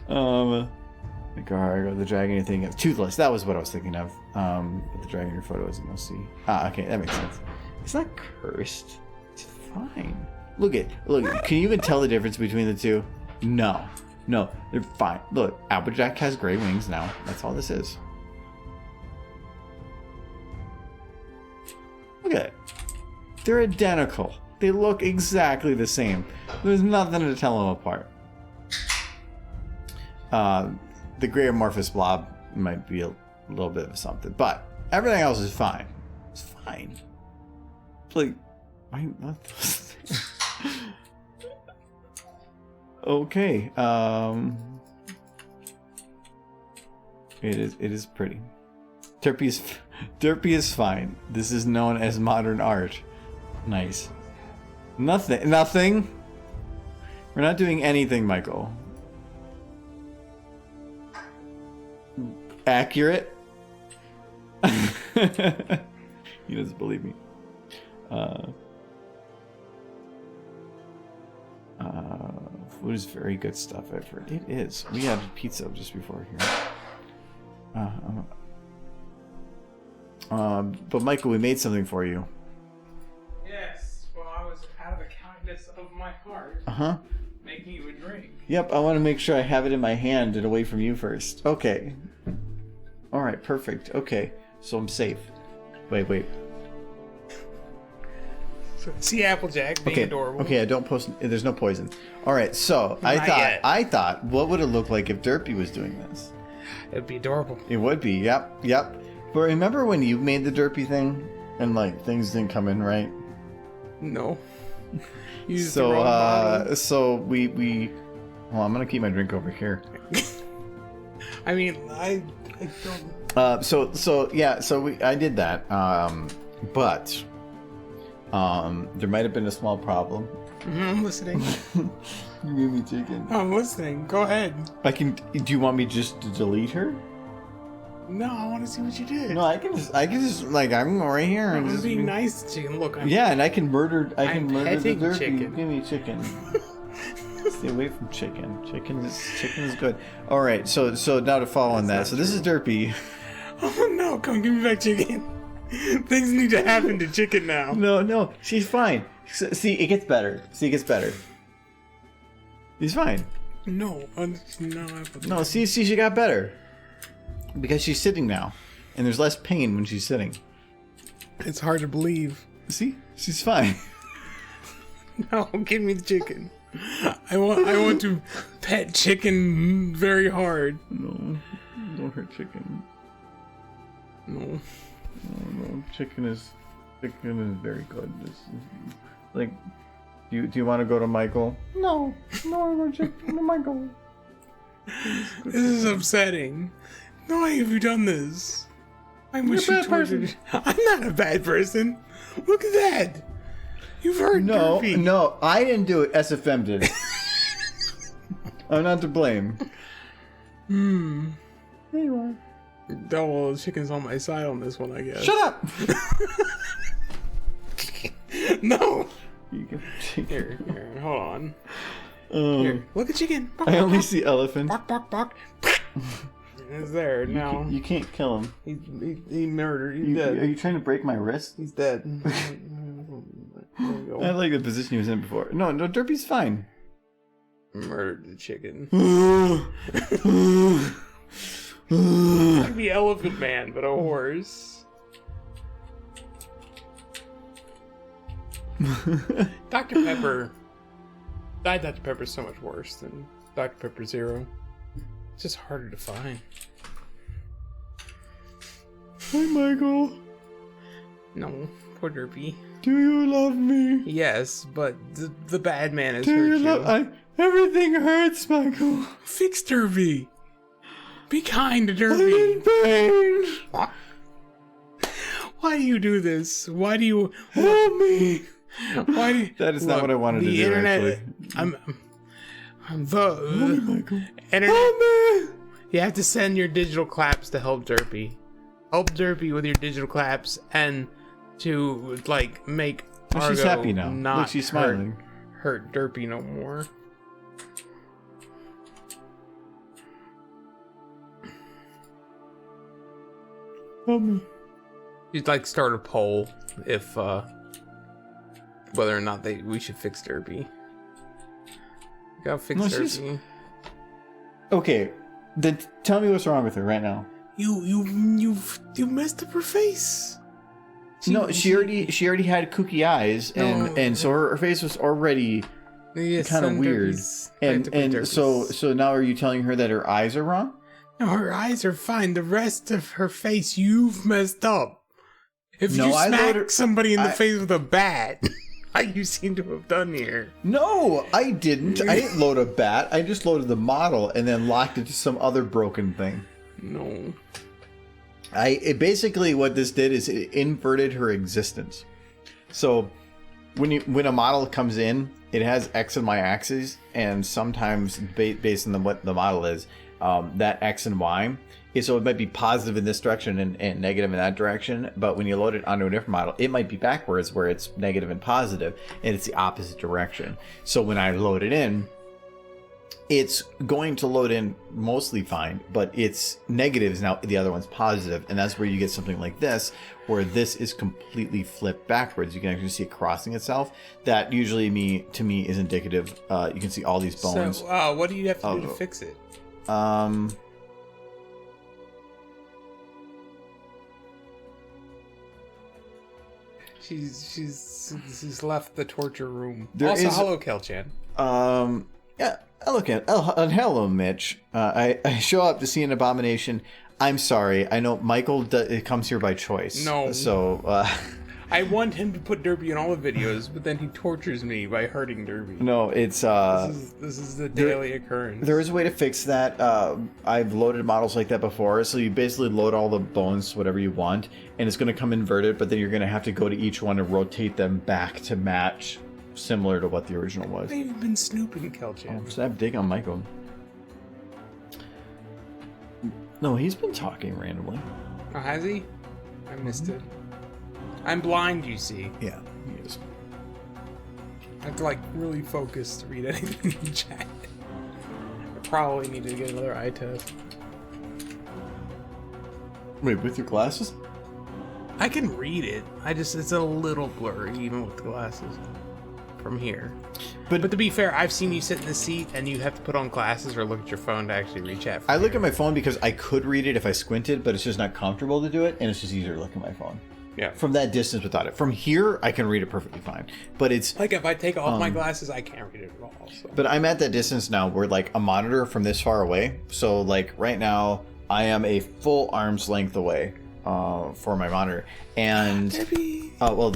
The dragon thing. Toothless. That was what I was thinking of. But the dragon in your photo isn't. We'll see. Okay, that makes sense. It's not cursed. It's fine. Look. Can you even tell the difference between the two? No, they're fine. Look, Applejack has gray wings now. That's all this is. Look at it. They're identical. They look exactly the same. There's nothing to tell them apart. The gray amorphous blob might be a little bit of something, but everything else is fine. It's fine. It's like, why not those things? Okay. It is pretty. Derpy is fine. This is known as modern art. Nice. Nothing. We're not doing anything, Michael. Accurate. He doesn't believe me. Food is very good stuff, I've heard. It is. We had pizza just before here. But Michael, we made something for you. Yes. Well, I was out of the kindness of my heart. Making you a drink. Yep, I want to make sure I have it in my hand and away from you first. Okay. Alright, perfect. Okay, so I'm safe. Wait. See Applejack being adorable. Okay, I don't post. There's no poison. Alright, so I thought, what would it look like if Derpy was doing this? It'd be adorable. It would be, yep. But remember when you made the Derpy thing and like things didn't come in right? No. So we well, I'm gonna keep my drink over here. I mean, I don't. I did that. But there might have been a small problem. I'm listening. You gave me chicken. I'm listening. Go ahead. Do you want me just to delete her? No, I want to see what you did. No, I can just like I'm right here and I'm just being nice to chicken. Look, and I can murder the derpy. chicken. Give me chicken. Stay away from chicken. Chicken is good. All right, so now to follow on that. So this is Derpy. Oh no! Come give me back chicken. Things need to happen to chicken now. No, she's fine. See, it gets better. He's fine. No, No, see, she got better. Because she's sitting now. And there's less pain when she's sitting. It's hard to believe. See? She's fine. No, give me the chicken. I want to pet chicken very hard. No, don't hurt chicken. No. No, chicken is very good. Like, do you want to go to Michael? No, I want to chicken to Michael. This is upsetting. Why have you done this? I wish you tortured. I'm not a bad person. Look at that. You've hurt Derpy. No, I didn't do it. SFM did it. I'm not to blame. There you are. Oh, well, the chicken's on my side on this one, I guess. Shut up! No! You get chicken. Here, hold on. Here, look at chicken. I only see elephant. Bark. It's there now. You can't kill him. He murdered. He's dead. Are you trying to break my wrist? He's dead. I like the position he was in before. No, Derpy's fine. Murdered the chicken. Like the Elephant Man, but a horse. Dr. Pepper. Diet Dr. Pepper is so much worse than Dr. Pepper Zero. It's just harder to find. Hi, Michael. No, poor Derpy. Do you love me? Yes, but the bad man has hurt you. Everything hurts, Michael. Fix Derpy. Be kind to I'm Derpy. in pain. Why do you do this? Why do you Help me. Why do you, That is not what I wanted to the do, internet, actually. I'm the Michael. internet. Help me. You have to send your digital claps to help Derpy. Help Derpy with your digital claps and to like make Oh, she's Argo happy now. not Look, she's smiling. hurt Derpy no more. Help me. You'd like start a poll if whether or not we should fix Derpy. Gotta fix No, Derpy. Okay, then tell me what's wrong with her right now. You messed up her face. No, she already had kooky eyes, and so her face was already kind of weird. And so now are you telling her that her eyes are wrong? No, her eyes are fine. The rest of her face, you've messed up. If you smack somebody in the face with a bat, like you seem to have done here. No, I didn't. I didn't load a bat. I just loaded the model and then locked it to some other broken thing. No. Basically what this did is it inverted her existence. So when a model comes in, it has X and Y axes, and sometimes based on what the model is, that X and Y. So it might be positive in this direction and negative in that direction, but when you load it onto a different model, it might be backwards where it's negative and positive, and it's the opposite direction. So when I load it in, it's going to load in mostly fine, but it's negative is now the other one's positive, and that's where you get something like this, where this is completely flipped backwards. You can actually see it crossing itself. That usually to me is indicative. You can see all these bones. So, what do you have to do to fix it? She's left the torture room. Hello, Kelchan. Yeah. Hello, Mitch. I show up to see an abomination. I'm sorry. I know Michael comes here by choice. No. So I want him to put Derpy in all the videos, but then he tortures me by hurting Derpy. No, it's this is the daily occurrence. There is a way to fix that. I've loaded models like that before. So you basically load all the bones, whatever you want, and it's going to come inverted. But then you're going to have to go to each one and rotate them back to match, similar to what the original was. I've even been snooping, Kelchan. Stop digging on Michael. No, he's been talking randomly. Oh, has he? I missed it. I'm blind, you see. Yeah, he is. I have to like really focus to read anything in the chat. I probably need to get another eye test. Wait, with your glasses? I can read it. It's a little blurry even with the glasses from here. But to be fair, I've seen you sit in the seat and you have to put on glasses or look at your phone to actually read chat. I look at my phone because I could read it if I squinted, but it's just not comfortable to do it, and it's just easier to look at my phone. Yeah. From that distance without it. From here, I can read it perfectly fine. But it's like if I take off my glasses, I can't read it at all. So. But I'm at that distance now where like a monitor from this far away. So like right now, I am a full arm's length away for my monitor, and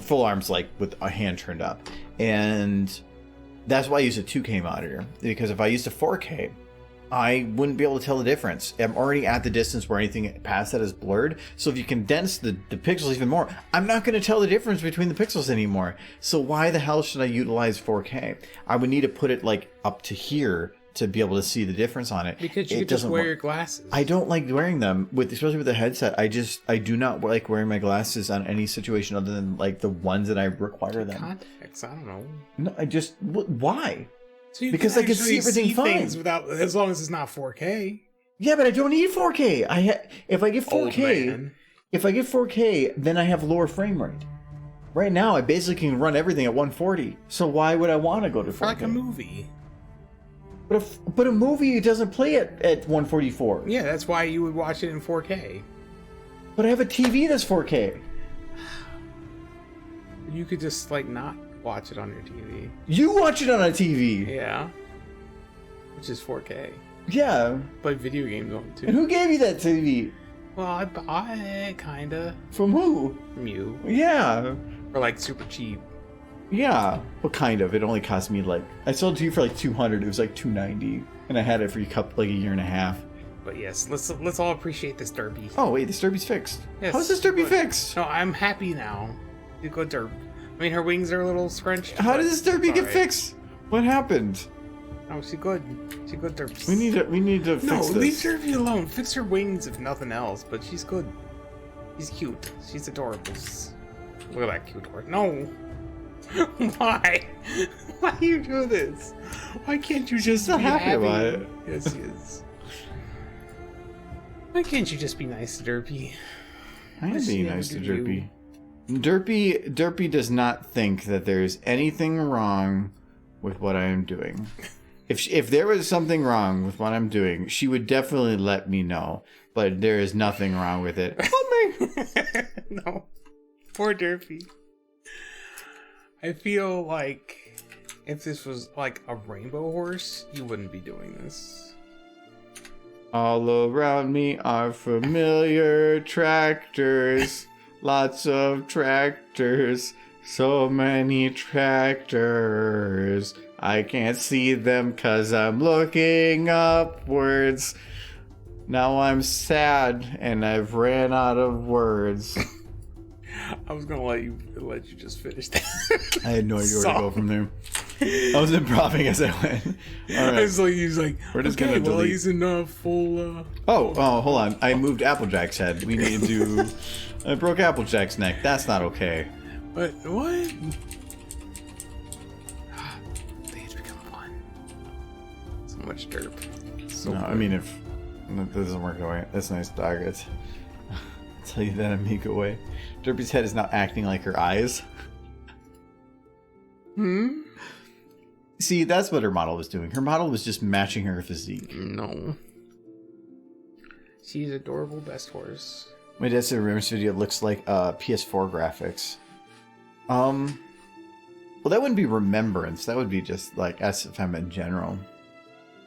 full arm's like with a hand turned up, and that's why I use a 2K monitor, because if I used a 4K, I wouldn't be able to tell the difference. I'm already at the distance where anything past that is blurred. So if you condense the pixels even more, I'm not going to tell the difference between the pixels anymore. So why the hell should I utilize 4K? I would need to put it like up to here to be able to see the difference on it. Because you could just wear your glasses. I don't like wearing them, especially with the headset. I do not like wearing my glasses on any situation other than like the ones that I require them. Contacts, I don't know. No, why? So because I can see everything fine without, as long as it's not 4K. Yeah, but I don't need 4K. If I get 4K, then I have lower frame rate. Right now, I basically can run everything at 140. So why would I want to go to 4K? For like a movie. But a movie doesn't play at 144. Yeah, that's why you would watch it in 4K. But I have a TV that's 4K. You could just like not watch it on your TV. You watch it on a TV. Yeah. Which is 4K. Yeah. Play video games on it too. And who gave you that TV? Well, I bought it, kinda. From who? From you. Yeah. For like super cheap. Yeah. Well, kind of. It only cost me like... I sold it to you for like $200. It was like $290. And I had it for like a year and a half. But yes, let's all appreciate this derby. Oh, wait. This derby's fixed. Yes, How's this derby fixed? No, I'm happy now. You go derp. I mean, her wings are a little scrunched. How did this derby get alright. fixed? What happened? Oh, she good. She good derps. We need to fix No, this. leave Derby alone. Fix her wings if nothing else. But she's good. She's cute. She's adorable. Look at that cute horse. No. Why? Why do you do this? Why can't you just so be happy about it. Yes, he is. Why can't you just be nice to Derpy? I am What's being she nice to ever do Derpy. Derpy does not think that there's anything wrong with what I am doing. If there was something wrong with what I'm doing, she would definitely let me know. But there is nothing wrong with it. No. Poor Derpy. I feel like if this was like a rainbow horse, you wouldn't be doing this. All around me are familiar tractors. Lots of tractors. So many tractors. I can't see them 'cause I'm looking upwards. Now I'm sad and I've ran out of words. I was gonna let you just finish that. I had no idea where to go from there. I was improvising as I went. All right. It's like he's like, We're just okay, gonna well, delete. he's in full. Oh, hold on. I moved Applejack's head. We need to... I broke Applejack's neck. That's not okay. But what? Things become fun. So much derp. So No, I good. mean, if that doesn't work away, that's a nice target. I'll tell you that amigo way. Derpy's head is now acting like her eyes. See, that's what her model was doing. Her model was just matching her physique. No. She's adorable best horse. My dad said Remembrance video looks like PS4 graphics. Well, that wouldn't be Remembrance. That would be just like SFM in general.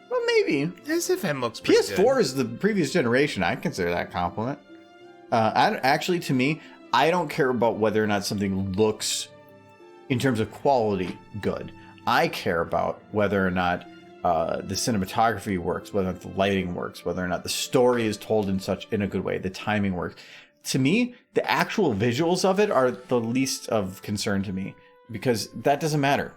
Well, maybe. SFM looks pretty PS4 good. is the previous generation. I consider that a compliment. To me, I don't care about whether or not something looks, in terms of quality, good. I care about whether or not the cinematography works, whether or not the lighting works, whether or not the story is told in a good way, the timing works. To me, the actual visuals of it are the least of concern to me, because that doesn't matter.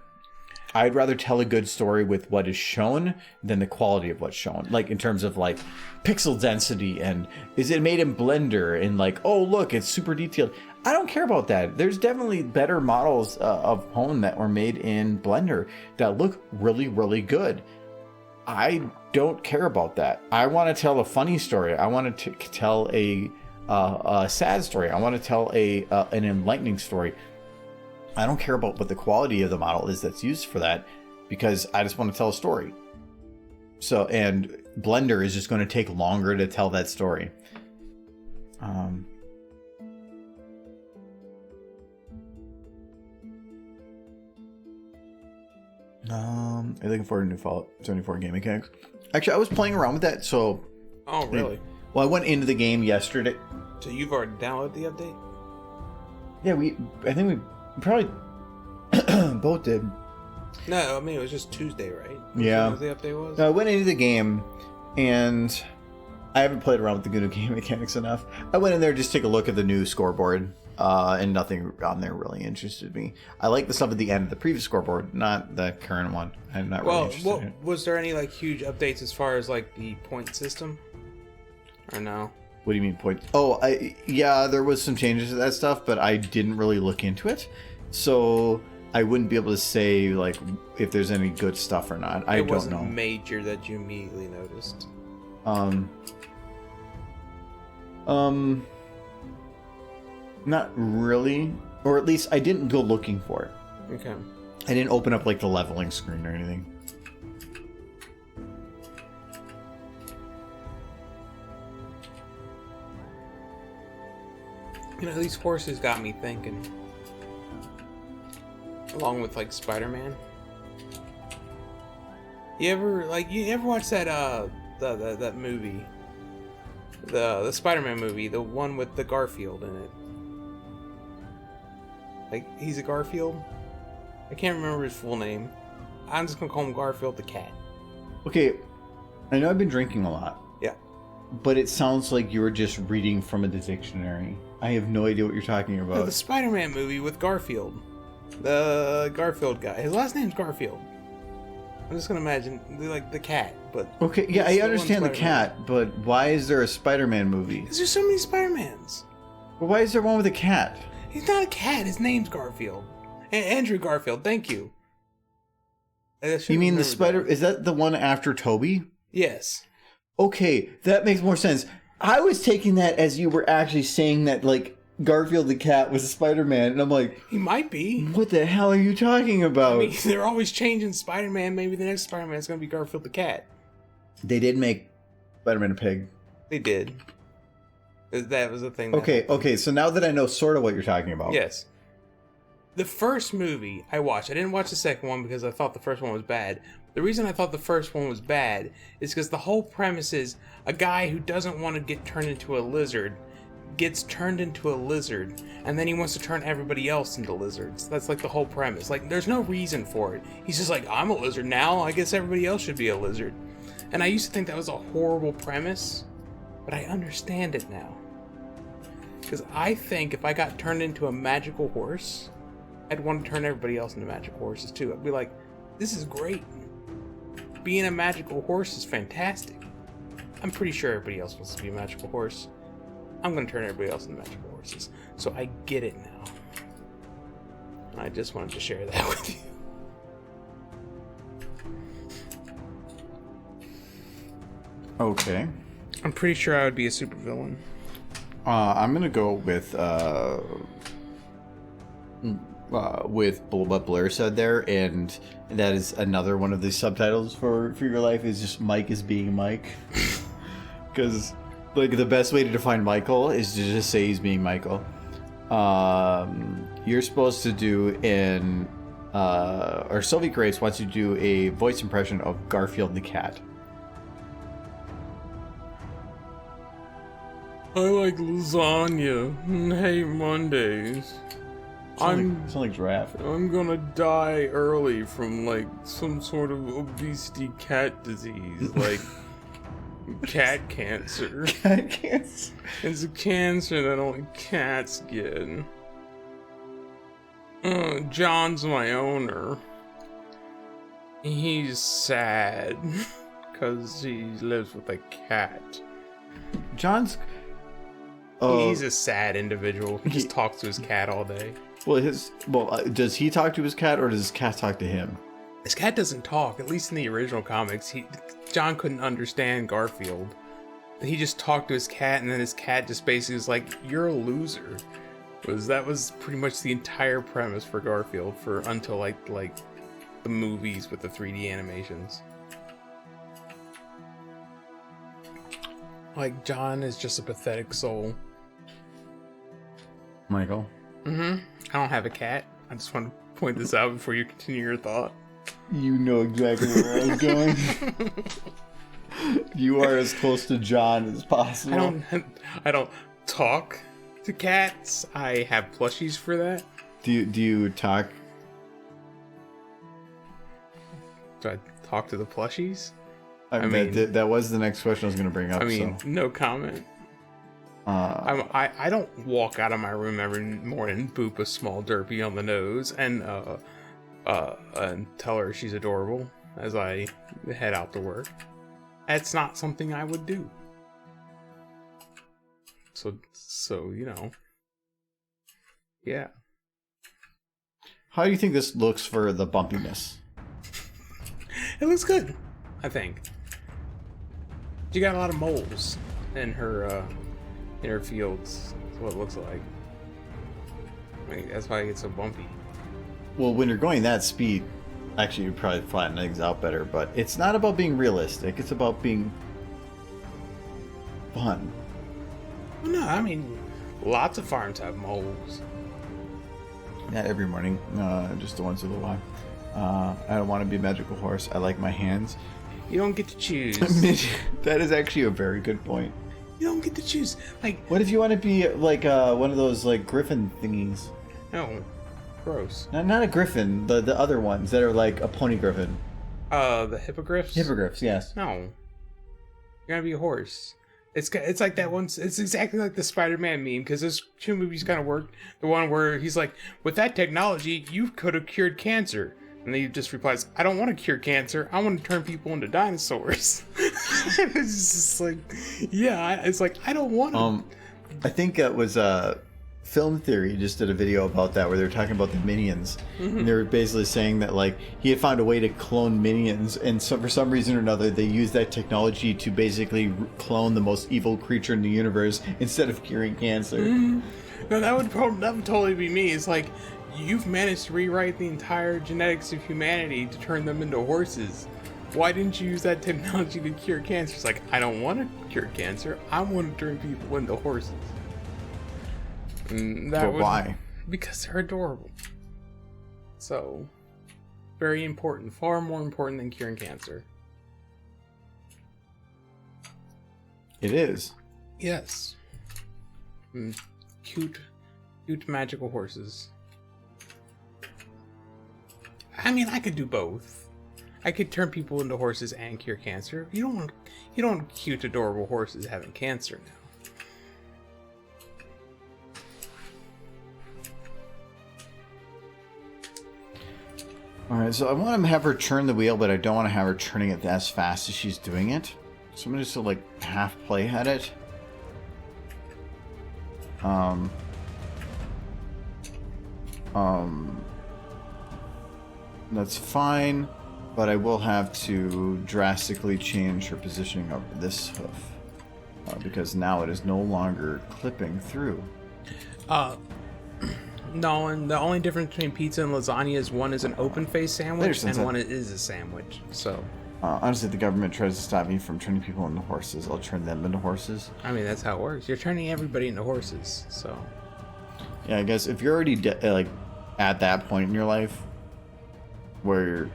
I'd rather tell a good story with what is shown than the quality of what's shown. Like in terms of like pixel density and is it made in Blender and like, oh look, it's super detailed. I don't care about that. There's definitely better models of home that were made in Blender that look really, really good. I don't care about that. I want to tell a funny story. I want to tell a sad story. I want to tell an enlightening story. I don't care about what the quality of the model is that's used for that, because I just want to tell a story. So, and Blender is just going to take longer to tell that story. Are you looking forward to new Fallout 74 game mechanics? Actually, I was playing around with that, so... Oh, really? Well, I went into the game yesterday. So you've already downloaded the update? Yeah, I think we probably both did. No, I mean, it was just Tuesday, right? Yeah. What the update was? No, I went into the game, and I haven't played around with the new game mechanics enough. I went in there just to take a look at the new scoreboard, and nothing on there really interested me. I like the stuff at the end of the previous scoreboard, not the current one. I'm not really interested in it. Was there any like huge updates as far as like the point system? Or no? What do you mean point? Oh, yeah, there was some changes to that stuff, but I didn't really look into it, so I wouldn't be able to say like if there's any good stuff or not. I don't know. It wasn't major that you immediately noticed. Not really, or at least I didn't go looking for it. Okay. I didn't open up like the leveling screen or anything. You know, these horses got me thinking. Along with like Spider-Man. You ever watch that that movie? The Spider-Man movie, the one with the Garfield in it. Like, he's a Garfield? I can't remember his full name. I'm just gonna call him Garfield the cat. Okay, I know I've been drinking a lot. Yeah. But it sounds like you were just reading from a dictionary. I have no idea what you're talking about. The Spider-Man movie with Garfield. The Garfield guy. His last name's Garfield. I'm just gonna imagine, like, the cat, but... Okay, yeah, I understand the cat, but why is there a Spider-Man movie? Because there's so many Spider-Mans. Well, why is there one with a cat? He's not a cat, his name's Garfield. Andrew Garfield, thank you. You mean the Spider... Is that the one after Toby? Yes. Okay, that makes more sense. I was taking that as you were actually saying that, like, Garfield the cat was Spider-Man, and I'm like... He might be. What the hell are you talking about? I mean, they're always changing Spider-Man. Maybe the next Spider-Man is going to be Garfield the cat. They did make Spider-Man a pig. They did. That was the thing. Okay, so now that I know sort of what you're talking about. Yes. The first movie I watched, I didn't watch the second one because I thought the first one was bad. The reason I thought the first one was bad is because the whole premise is a guy who doesn't want to get turned into a lizard gets turned into a lizard, and then he wants to turn everybody else into lizards. That's like the whole premise. Like, there's no reason for it. He's just like, I'm a lizard now, I guess everybody else should be a lizard. And I used to think that was a horrible premise, but I understand it now. Because I think if I got turned into a magical horse, I'd want to turn everybody else into magical horses too. I'd be like, this is great. Being a magical horse is fantastic. I'm pretty sure everybody else wants to be a magical horse. I'm going to turn everybody else into magical horses. So I get it now. And I just wanted to share that with you. Okay. I'm pretty sure I would be a supervillain. I'm going to go with what Blair said there, and that is another one of the subtitles for your life is just Mike is being Mike. Because... like, the best way to define Michael is to just say he's being Michael. You're supposed to do or Sylvie Grace wants you to do a voice impression of Garfield the cat. I like lasagna and hate Mondays. Sound like giraffe. I'm gonna die early from, like, some sort of obesity cat disease, like... cat cancer. Cat cancer. It's a cancer that only cats get. John's my owner. He's sad because he lives with a cat. John's... he's a sad individual. He just talks to his cat all day. Well, does he talk to his cat, or does his cat talk to him? His cat doesn't talk, at least in the original comics. John couldn't understand Garfield. He just talked to his cat, and then his cat just basically was like, "You're a loser." That was pretty much the entire premise for Garfield until like the movies with the 3D animations. Like, John is just a pathetic soul. Michael? I don't have a cat. I just want to point this out before you continue your thought. You know exactly where I was going. You are as close to John as possible. I don't talk to cats. I have plushies for that. Do you talk? Do I talk to the plushies? I mean, that was the next question I was going to bring up. No comment. I don't walk out of my room every morning, boop a small derpy on the nose, and tell her she's adorable as I head out to work. That's not something I would do. So you know, yeah. How do you think this looks for the bumpiness? It looks good, I think. She got a lot of moles in her fields. That's what it looks like. I mean, that's why it gets so bumpy. Well, when you're going that speed, actually you'd probably flatten things out better, but it's not about being realistic, it's about being fun. Well, no, I mean, Lots of farms have moles. Not every morning, just the once in a while. I don't want to be a magical horse. I like my hands. You don't get to choose. That is actually a very good point. You don't get to choose. Like, What if you want to be like one of those like griffin thingies? no, gross. Not a griffin, the other ones that are like a pony griffin. The hippogriffs. Hippogriffs, yes. No, you're gonna be a horse. It's like that one. It's exactly like the Spider-Man meme, because those two movies kind of work. The one where he's like, with that technology, you could have cured cancer. And then he just replies, I don't want to cure cancer. I want to turn people into dinosaurs. It's just like, yeah, it's like, I don't want to. I think it was Film Theory just did a video about that where they were talking about the minions. And they were basically saying that like he had found a way to clone minions, and so for some reason or another they used that technology to basically clone the most evil creature in the universe instead of curing cancer. No, that would totally be me. It's like, you've managed to rewrite the entire genetics of humanity to turn them into horses. Why didn't you use that technology to cure cancer? It's like, I don't want to cure cancer. I want to turn people into horses. And Why? Because they're adorable. So, very important. Far more important than curing cancer. It is. Yes. Cute magical horses. I mean, I could do both. I could turn people into horses and cure cancer. You don't want cute, adorable horses having cancer now. Alright, so I want to have her turn the wheel, but I don't want to have her turning it as fast as she's doing it. So I'm going to just like half play at it. That's fine, but I will have to drastically change her positioning of this hoof. Because now it is no longer clipping through. No, and the only difference between pizza and lasagna is one is an open face sandwich and one is a sandwich. So, honestly, if the government tries to stop me from turning people into horses, I'll turn them into horses. I mean, that's how it works. You're turning everybody into horses. So, yeah, I guess if you're already like at that point in your life where you're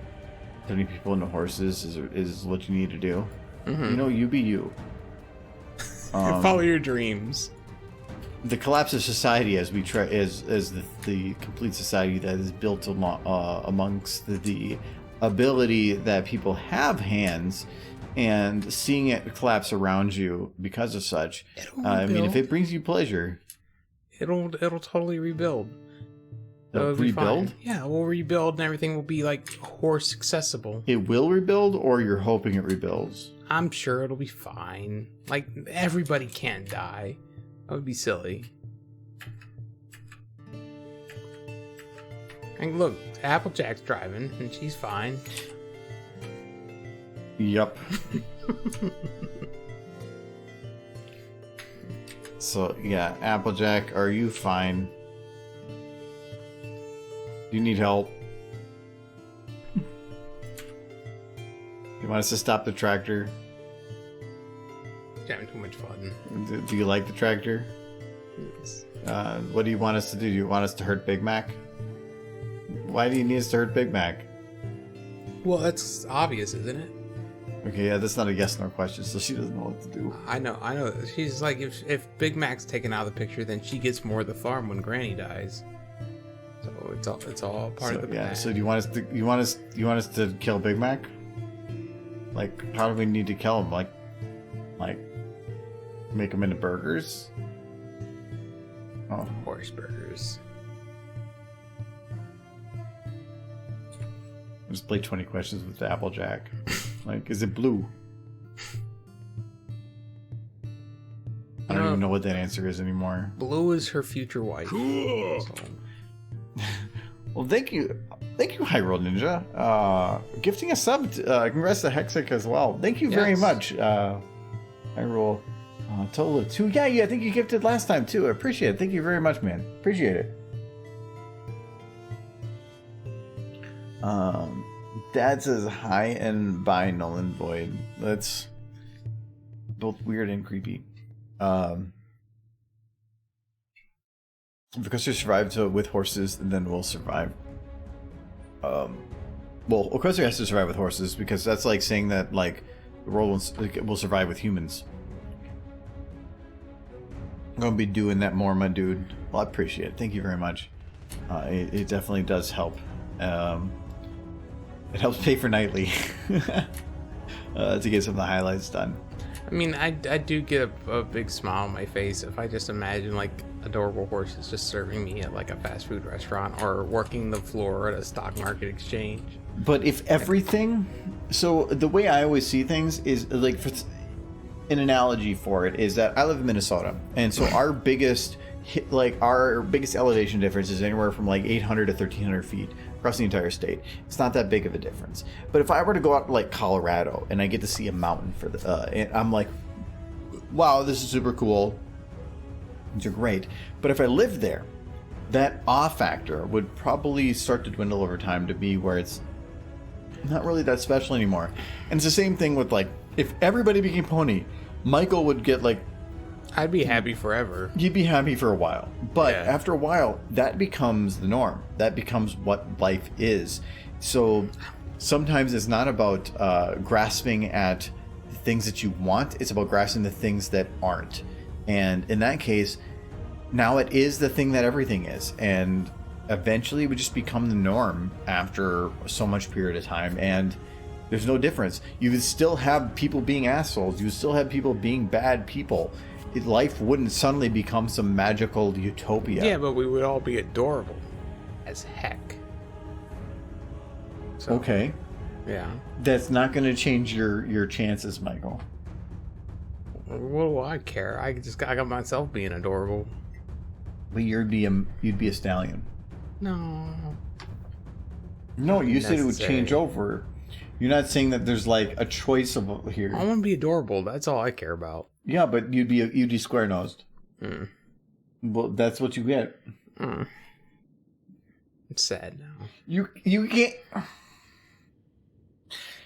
turning people into horses is what you need to do. You know, you be you. follow your dreams. The collapse of society, as we try, as the complete society that is built amongst the ability that people have hands, and seeing it collapse around you because of such. I mean, if it brings you pleasure, it'll totally rebuild. It'll rebuild? Yeah, we'll rebuild and everything will be like horse accessible. It will rebuild, or you're hoping it rebuilds? I'm sure it'll be fine. Like, everybody can't die. That would be silly. And look, Applejack's driving, and she's fine. Yup. So, yeah, Applejack, are you fine? Do you need help? You want us to stop the tractor? Having too much fun. Do you like the tractor? Yes. What do you want us to do? Do you want us to hurt Big Mac? Why do you need us to hurt Big Mac? Well, that's obvious, isn't it? Okay, yeah, that's not a yes no question, so she doesn't know what to do. I know. She's like, if Big Mac's taken out of the picture, then she gets more of the farm when Granny dies. So it's all part of the plan. So do you want us to kill Big Mac? Like, how do we need to kill him? Like make him into burgers? Oh, Horse burgers. I'll just play 20 questions with the Applejack. Like, is it blue? I don't even know what that answer is anymore. Blue is her future wife. Cool. So. Well, thank you, Hyrule Ninja. Gifting a sub. Congrats to Hexic as well. Thank you very much, Hyrule. Total of 2. Yeah, I think you gifted last time too. I appreciate it. Thank you very much, man. Appreciate it. Dad says hi and bye, Nolan Void. That's both weird and creepy. If Equestria survives with horses, then we'll survive. Well, Equestria has to survive with horses because that's like saying that like the world will survive with humans. I'm gonna be doing that more, my dude. Well, I appreciate it. Thank you very much. It definitely does help. It helps pay for nightly to get some of the highlights done. I mean, I do get a big smile on my face if I just imagine like adorable horses just serving me at like a fast food restaurant or working the floor at a stock market exchange. But if everything, so the way I always see things is like, for an analogy for it is that I live in Minnesota, and so our biggest elevation difference is anywhere from like 800 to 1300 feet across the entire state. It's not that big of a difference. But if I were to go out to like Colorado and I get to see a mountain for and I'm like, wow, this is super cool. These are great. But if I lived there, that awe factor would probably start to dwindle over time to be where it's not really that special anymore. And it's the same thing with like, if everybody became pony, Michael would get like, I'd be happy forever. You'd be happy for a while. But Yeah. after a while, that becomes the norm. That becomes what life is. So sometimes it's not about grasping at things that you want. It's about grasping the things that aren't. And in that case, now it is the thing that everything is. And eventually it would just become the norm after so much period of time. And there's no difference. You would still have people being assholes. You would still have people being bad people. Life wouldn't suddenly become some magical utopia. Yeah, but we would all be adorable as heck. So, Okay. Yeah. That's not going to change your chances, Michael. What do I care? I got myself being adorable. But you'd be a stallion. No. No, you said it would Necessary. change over. You're not saying that there's like a choice of here. I want to be adorable. That's all I care about. Yeah, but you'd be square nosed. Mm. Well, that's what you get. Mm. It's sad now. You can't.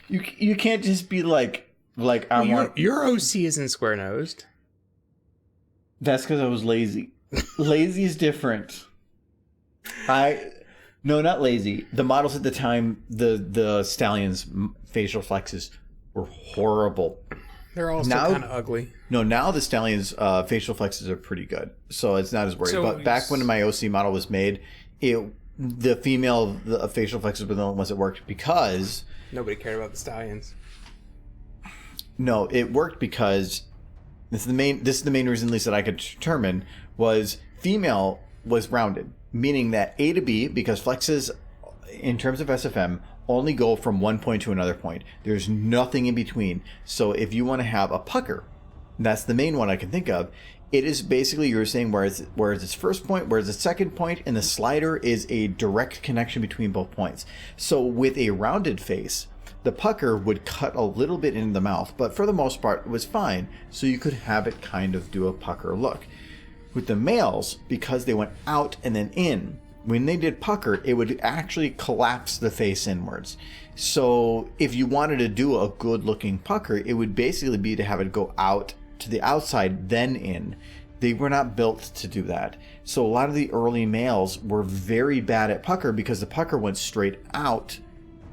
You can't just be like I want. Your OC isn't square nosed. That's because I was lazy. Lazy is different. No, not lazy. The models at the time, the stallions' facial flexes were horrible. They're also Now- kind of ugly. No, now the stallions' facial flexes are pretty good, so it's not as worried. So but back when my OC model was made, the female facial flexes were the only ones that worked because Nobody cared about the stallions. no, it worked because this is the main reason, at least that I could determine, was female was rounded, meaning that A to B, because flexes in terms of SFM only go from one point to another point. There's nothing in between. So if you want to have a pucker, that's the main one I can think of. It is basically, you're saying whereas its first point, whereas its second point, and the slider is a direct connection between both points. So with a rounded face, the pucker would cut a little bit into the mouth, but for the most part, it was fine. So you could have it kind of do a pucker look. With the males, because they went out and then in, when they did pucker, it would actually collapse the face inwards. So if you wanted to do a good looking pucker, it would basically be to have it go out to the outside, then in. They were not built to do that. So a lot of the early males were very bad at pucker because the pucker went straight out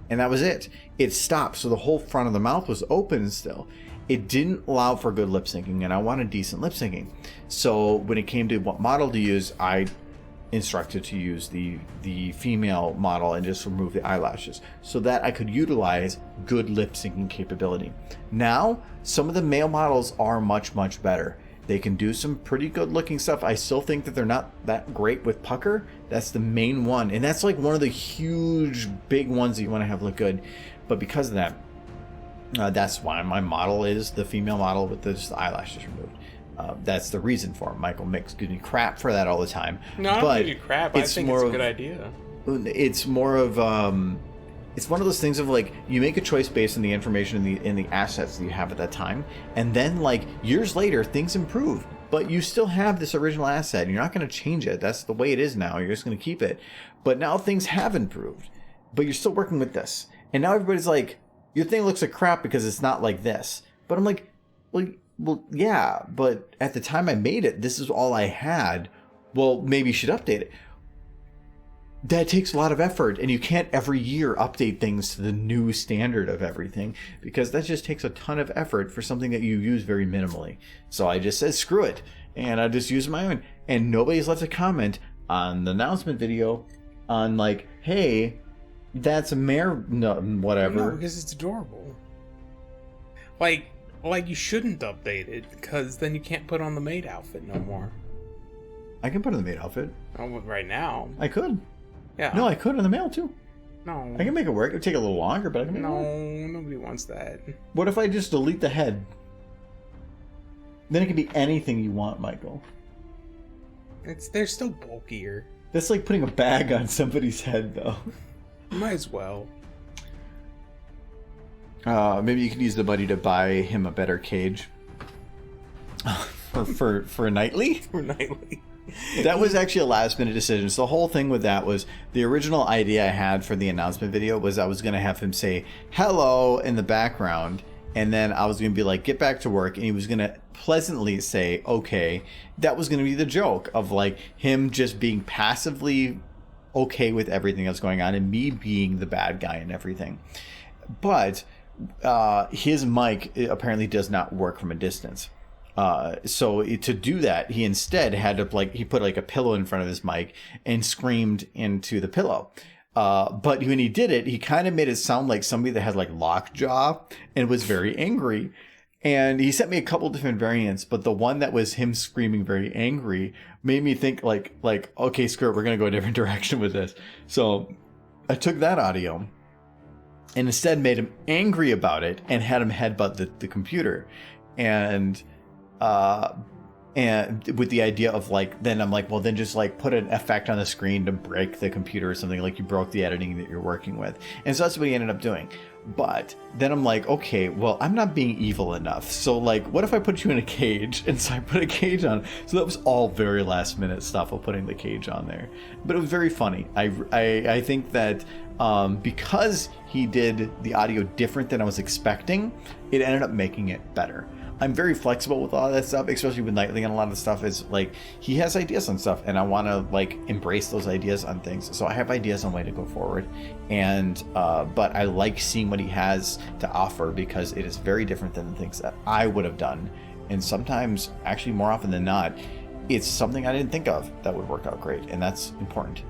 and that was it. It stopped. So the whole front of the mouth was open still. It didn't allow for good lip syncing, and I wanted decent lip syncing. So when it came to what model to use, I instructed to use the female model and just remove the eyelashes so that I could utilize good lip syncing capability. Now, some of the male models are much, much better. They can do some pretty good looking stuff. I still think that they're not that great with pucker. That's the main one. And that's like one of the huge, big ones that you want to have look good. But because of that, that's why my model is the female model with just the eyelashes removed. That's the reason for it. Michael gives me crap for that all the time. No, I don't but give you crap. I think it's a good idea. It's more of it's one of those things of like, you make a choice based on the information in the assets that you have at that time, and then like years later things improve, but you still have this original asset. You're not going to change it. That's the way it is now. You're just going to keep it. But now things have improved, but you're still working with this, and now everybody's like, your thing looks like crap because it's not like this. But I'm like, well, yeah, but at the time I made it, this is all I had. well, maybe you should update it. That takes a lot of effort, and you can't every year update things to the new standard of everything, because that just takes a ton of effort for something that you use very minimally. So I just said screw it, and I just use my own. And nobody's left a comment on the announcement video on like, hey, that's a mare, no, whatever. No, because it's adorable. Like you shouldn't update it, because then you can't put on the maid outfit no more. I can put on the maid outfit. Oh, right now. I could. Yeah. No, I could on the male too. No. I can make it work. It would take a little longer, but I can make it work. No, nobody wants that. What if I just delete the head? Then it can be anything you want, Michael. They're still bulkier. That's like putting a bag on somebody's head, though. Might as well. Maybe you can use the money to buy him a better cage. for nightly? For nightly. That was actually a last minute decision. So the whole thing with that was the original idea I had for the announcement video was I was going to have him say hello in the background, and then I was going to be like, get back to work, and he was going to pleasantly say okay. That was going to be the joke of like him just being passively okay with everything that's going on and me being the bad guy and everything. But his mic apparently does not work from a distance. So to do that, he instead had to he put like a pillow in front of his mic and screamed into the pillow. But when he did it, he kind of made it sound like somebody that had like lockjaw and was very angry. And he sent me a couple different variants, but the one that was him screaming very angry made me think like, okay, screw it, we're going to go a different direction with this. So I took that audio and instead made him angry about it and had him headbutt the computer. And with the idea of like, then I'm like, well, then just like put an effect on the screen to break the computer or something, like you broke the editing that you're working with. And so that's what he ended up doing. But then I'm like, okay, well, I'm not being evil enough. So like, what if I put you in a cage? And so I put a cage on. So that was all very last minute stuff of putting the cage on there. But it was very funny. I think that because he did the audio different than I was expecting, it ended up making it better. I'm very flexible with all that stuff, especially with Nightly, and a lot of the stuff is like he has ideas on stuff and I want to like embrace those ideas on things. So I have ideas on way to go forward, and but I like seeing what he has to offer because it is very different than the things that I would have done, and sometimes actually more often than not it's something I didn't think of that would work out great, and that's important.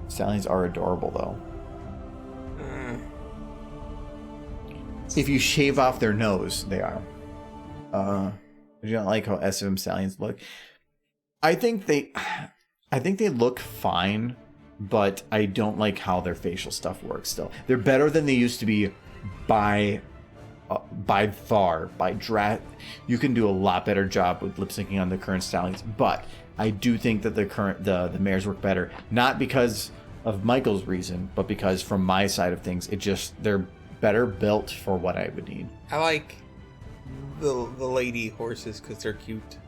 Stallions are adorable though. If you shave off their nose, they are. I don't like how SM Stallions look. I think they look fine, but I don't like how their facial stuff works still. They're better than they used to be by far. You can do a lot better job with lip syncing on the current Stallions, but I do think that the mares work better, not because of Michael's reason, but because from my side of things, they're better built for what I would need. I like the lady horses because they're cute.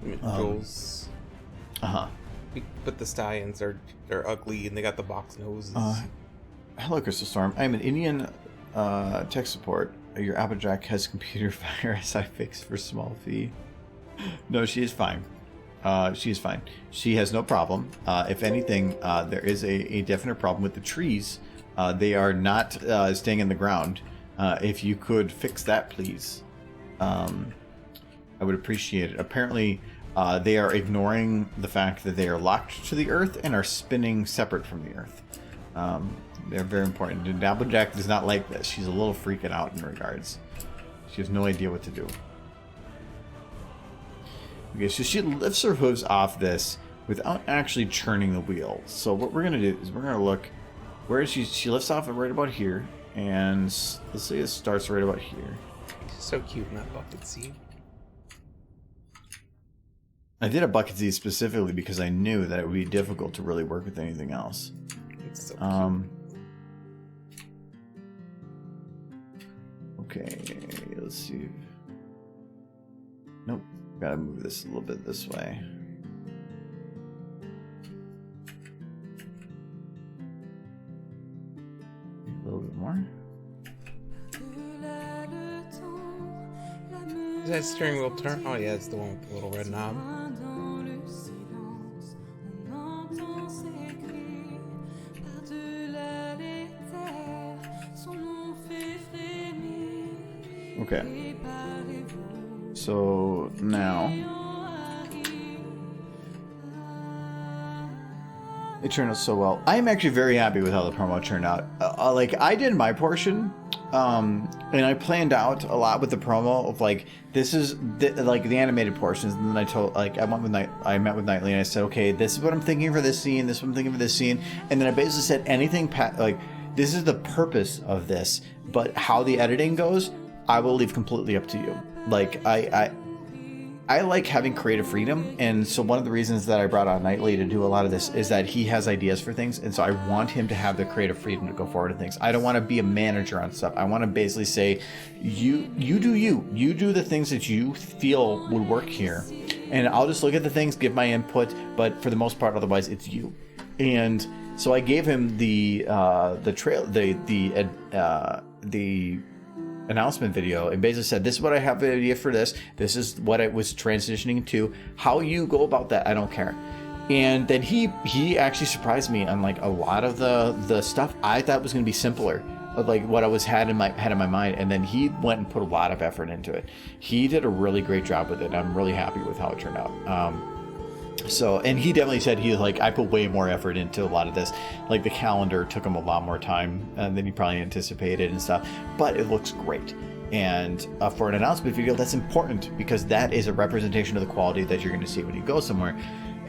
Jules. But the stallions they're ugly and they got the box noses. Hello, Crystal Storm. I'm an Indian tech support. Your Applejack has computer virus I fixed for small fee. No, she is fine. She is fine. She has no problem. If anything, there is a definite problem with the trees. They are not staying in the ground. If you could fix that, please. I would appreciate it. Apparently, they are ignoring the fact that they are locked to the earth and are spinning separate from the earth. They're very important. And Applejack does not like this. She's a little freaking out in regards. She has no idea what to do. Okay, so she lifts her hooves off this without actually churning the wheel. So what we're going to do is we're going to look where is she lifts off right about here, and let's say it starts right about here. So cute in that bucket seat. I did a bucket seat specifically because I knew that it would be difficult to really work with anything else. It's so cute. Okay, let's see. Nope, gotta move this a little bit this way. A little bit more. Is that steering wheel turn? Oh yeah, it's the one with the little red knob. Okay. So now it turned out so well. I am actually very happy with how the promo turned out. Like I did my portion, and I planned out a lot with the promo of like this is like the animated portions, and then I told like I met with Knightley and I said, okay, this is what I'm thinking for this scene, this is what I'm thinking for this scene, and then I basically said anything like this is the purpose of this, but how the editing goes, I will leave completely up to you. Like I like having creative freedom, and so one of the reasons that I brought on Knightley to do a lot of this is that he has ideas for things, and so I want him to have the creative freedom to go forward in things. I don't want to be a manager on stuff. I want to basically say, you do the things that you feel would work here, and I'll just look at the things, give my input, but for the most part, otherwise it's you. And so I gave him the announcement video and basically said, this is what I have an idea for this is what it was transitioning to. How you go about that, I don't care. And then he actually surprised me on like a lot of the stuff I thought was going to be simpler, like what I had in my mind, and then he went and put a lot of effort into it. He did a really great job with it. I'm really happy with how it turned out. So, and he definitely said he was like, I put way more effort into a lot of this. Like the calendar took him a lot more time than he probably anticipated and stuff, but it looks great. And for an announcement video, that's important because that is a representation of the quality that you're going to see when you go somewhere.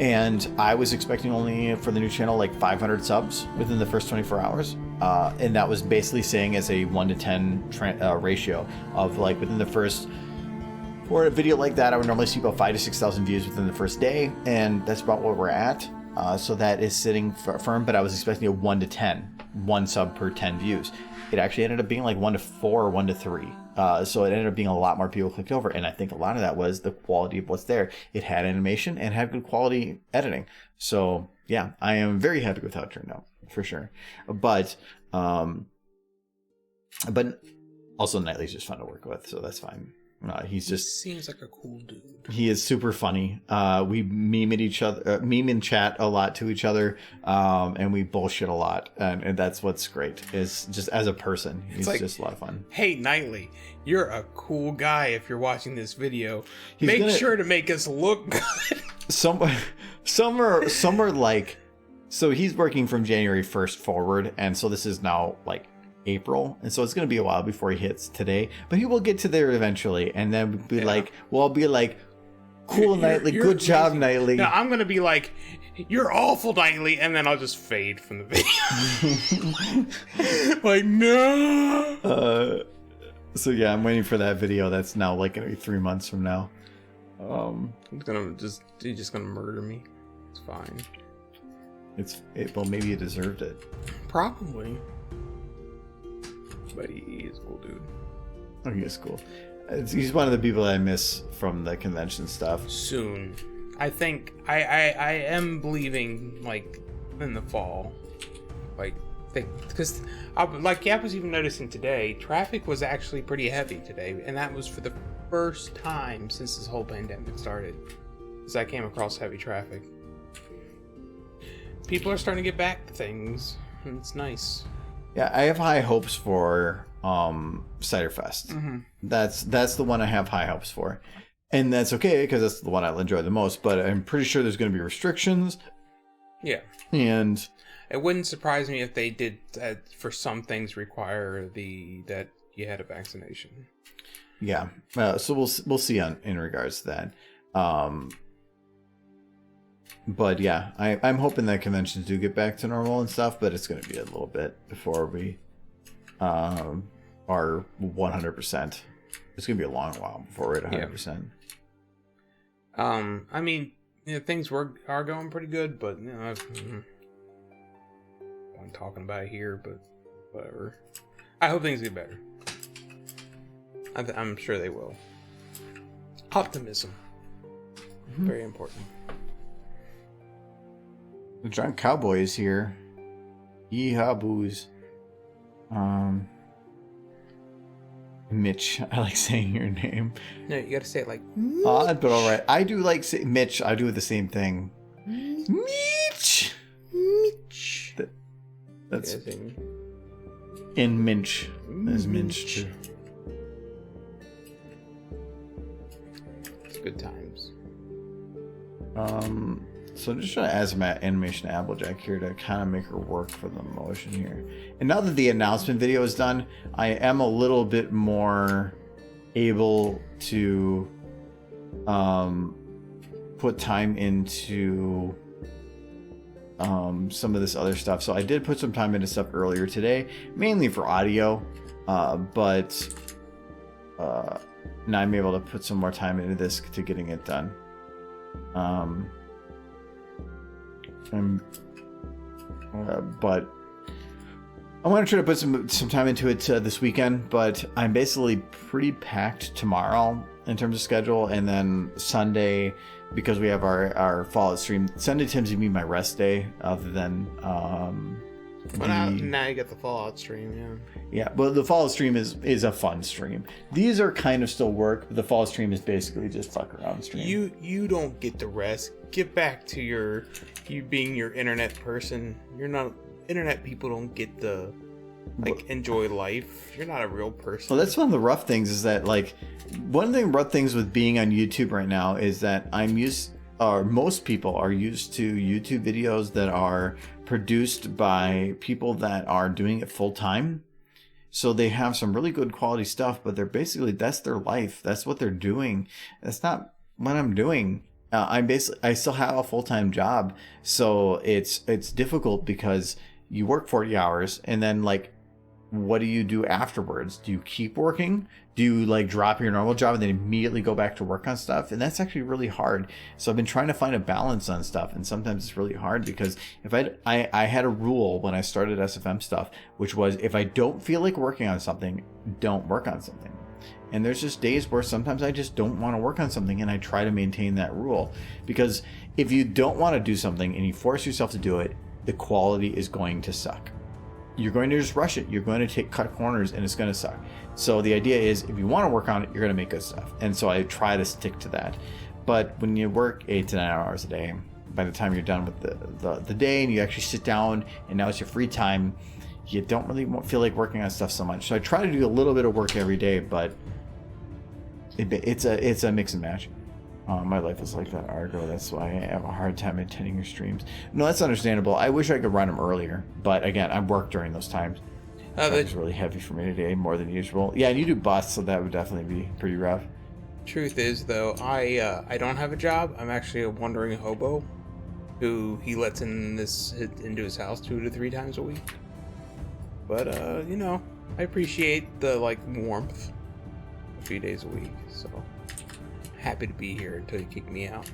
And I was expecting only for the new channel like 500 subs within the first 24 hours. And that was basically saying as a 1 to 10 ratio of like within the first. For a video like that, I would normally see about 5,000 to 6,000 views within the first day, and that's about where we're at. So that is sitting firm, but I was expecting a 1 to 10, 1 sub per 10 views. It actually ended up being like 1 to 4 or 1 to 3. So it ended up being a lot more people clicked over, and I think a lot of that was the quality of what's there. It had animation and had good quality editing. So yeah, I am very happy with how it turned out, for sure. But also Knightley's just fun to work with, so that's fine. He seems like a cool dude. He is super funny. We meme at each other, meme and chat a lot to each other, and we bullshit a lot, and that's what's great. Is just as a person, he's like, just a lot of fun. Hey Knightley, you're a cool guy. If you're watching this video, make sure to make us look good. Some are like, so he's working from January 1st forward, and so this is now like April, and so it's going to be a while before he hits today, but he will get to there eventually, and then we'll be like, cool Knightley, good job Knightley. No, I'm going to be like, you're awful Knightley, and then I'll just fade from the video. Like, no. So yeah, I'm waiting for that video. That's now like going to be 3 months from now. He's just gonna murder me. It's fine. Well, maybe he deserved it. Probably. But he is a cool dude. Oh, he is cool. He's one of the people I miss from the convention stuff. Soon. I think I am believing like in the fall. Because like I was even noticing today, traffic was actually pretty heavy today, and that was for the first time since this whole pandemic started. Because I came across heavy traffic. People are starting to get back to things, and it's nice. Yeah, I have high hopes for Cider Fest. Mm-hmm. That's the one I have high hopes for, and that's okay because that's the one I'll enjoy the most. But I'm pretty sure there's going to be restrictions. Yeah, and it wouldn't surprise me if they did for some things require that you had a vaccination. Yeah, so we'll see in regards to that. But yeah, I'm hoping that conventions do get back to normal and stuff, but it's going to be a little bit before we are 100%. It's going to be a long while before we're at 100%. Yeah. I mean, things are going pretty good, but I'm talking about it here, but whatever. I hope things get better. I'm sure they will. Optimism. Mm-hmm. Very important. The Drunk Cowboy is here. Yeehaw booze. Mitch. I like saying your name. No, you gotta say it like Odd, but all right. I do like say Mitch. I do the same thing. Mitch. Mitch. That's Yeah, same. in Minch. There's Minch too. It's good times. So I'm just trying to add some animation to Applejack here to kind of make her work for the motion here. And now that the announcement video is done, I am a little bit more able to put time into some of this other stuff. So I did put some time into stuff earlier today, mainly for audio, but now I'm able to put some more time into this to getting it done. But I want to try to put some time into it this weekend, but I'm basically pretty packed tomorrow in terms of schedule, and then Sunday, because we have our Fallout stream, Sunday tends to be my rest day, other than Well, now you got the Fallout stream, yeah, but the Fallout stream is a fun stream. These are kind of still work, but the Fallout stream is basically just fuck around stream. You don't get the rest. Get back to you being your internet person. You're not internet people. Don't get the enjoy life. You're not a real person. Well, that's one of the rough things, is that like one of the rough things with being on YouTube right now is that most people are used to YouTube videos that are produced by people that are doing it full time. So they have some really good quality stuff, but that's their life. That's what they're doing. That's not what I'm doing. I still have a full-time job, so it's difficult because you work 40 hours and then like, what do you do afterwards? Do you keep working? Do you like drop your normal job and then immediately go back to work on stuff? And that's actually really hard. So I've been trying to find a balance on stuff, and sometimes it's really hard because if I had a rule when I started SFM stuff, which was if I don't feel like working on something, don't work on something. And there's just days where sometimes I just don't want to work on something, and I try to maintain that rule, because if you don't want to do something and you force yourself to do it, the quality is going to suck. You're going to just rush it. You're going to cut corners, and it's going to suck. So the idea is, if you want to work on it, you're going to make good stuff. And so I try to stick to that. But when you work 8 to 9 hours a day, by the time you're done with the day and you actually sit down and now it's your free time, you don't really feel like working on stuff so much. So I try to do a little bit of work every day, but it's a mix and match. My life is like that, Argo. That's why I have a hard time attending your streams. No, that's understandable. I wish I could run them earlier, but again, I work during those times. It's really heavy for me today, more than usual. Yeah, and you do bus, so that would definitely be pretty rough. Truth is, though, I don't have a job. I'm actually a wandering hobo who he lets into his house 2 to 3 times a week. But I appreciate the warmth a few days a week. So happy to be here until you kick me out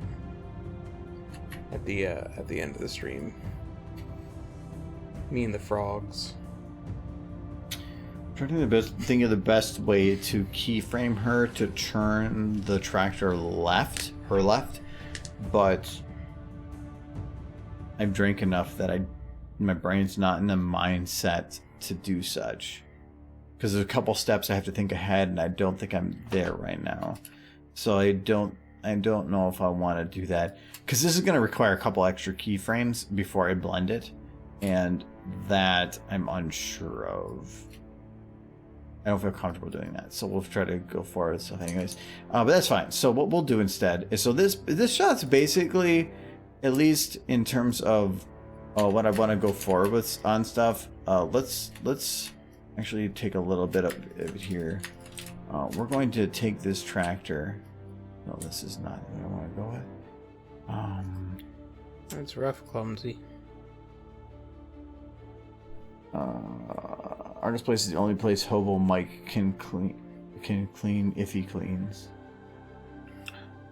at the end of the stream. Me and the frogs. I'm trying to think of the best way to keyframe her to turn the tractor left, but I've drank enough that my brain's not in the mindset to do such, because there's a couple steps I have to think ahead, and I don't think I'm there right now. So I don't know if I want to do that, because this is going to require a couple extra keyframes before I blend it, and that I'm unsure of. I don't feel comfortable doing that, so we'll try to go forward with stuff anyways. But that's fine. So what we'll do instead is, so this shot's basically, at least in terms of what I want to go forward with on stuff. Let's actually take a little bit of it here. We're going to take this tractor. No, this is not what I want to go with. That's rough, clumsy. Artist Place is the only place Hobo Mike can clean if he cleans.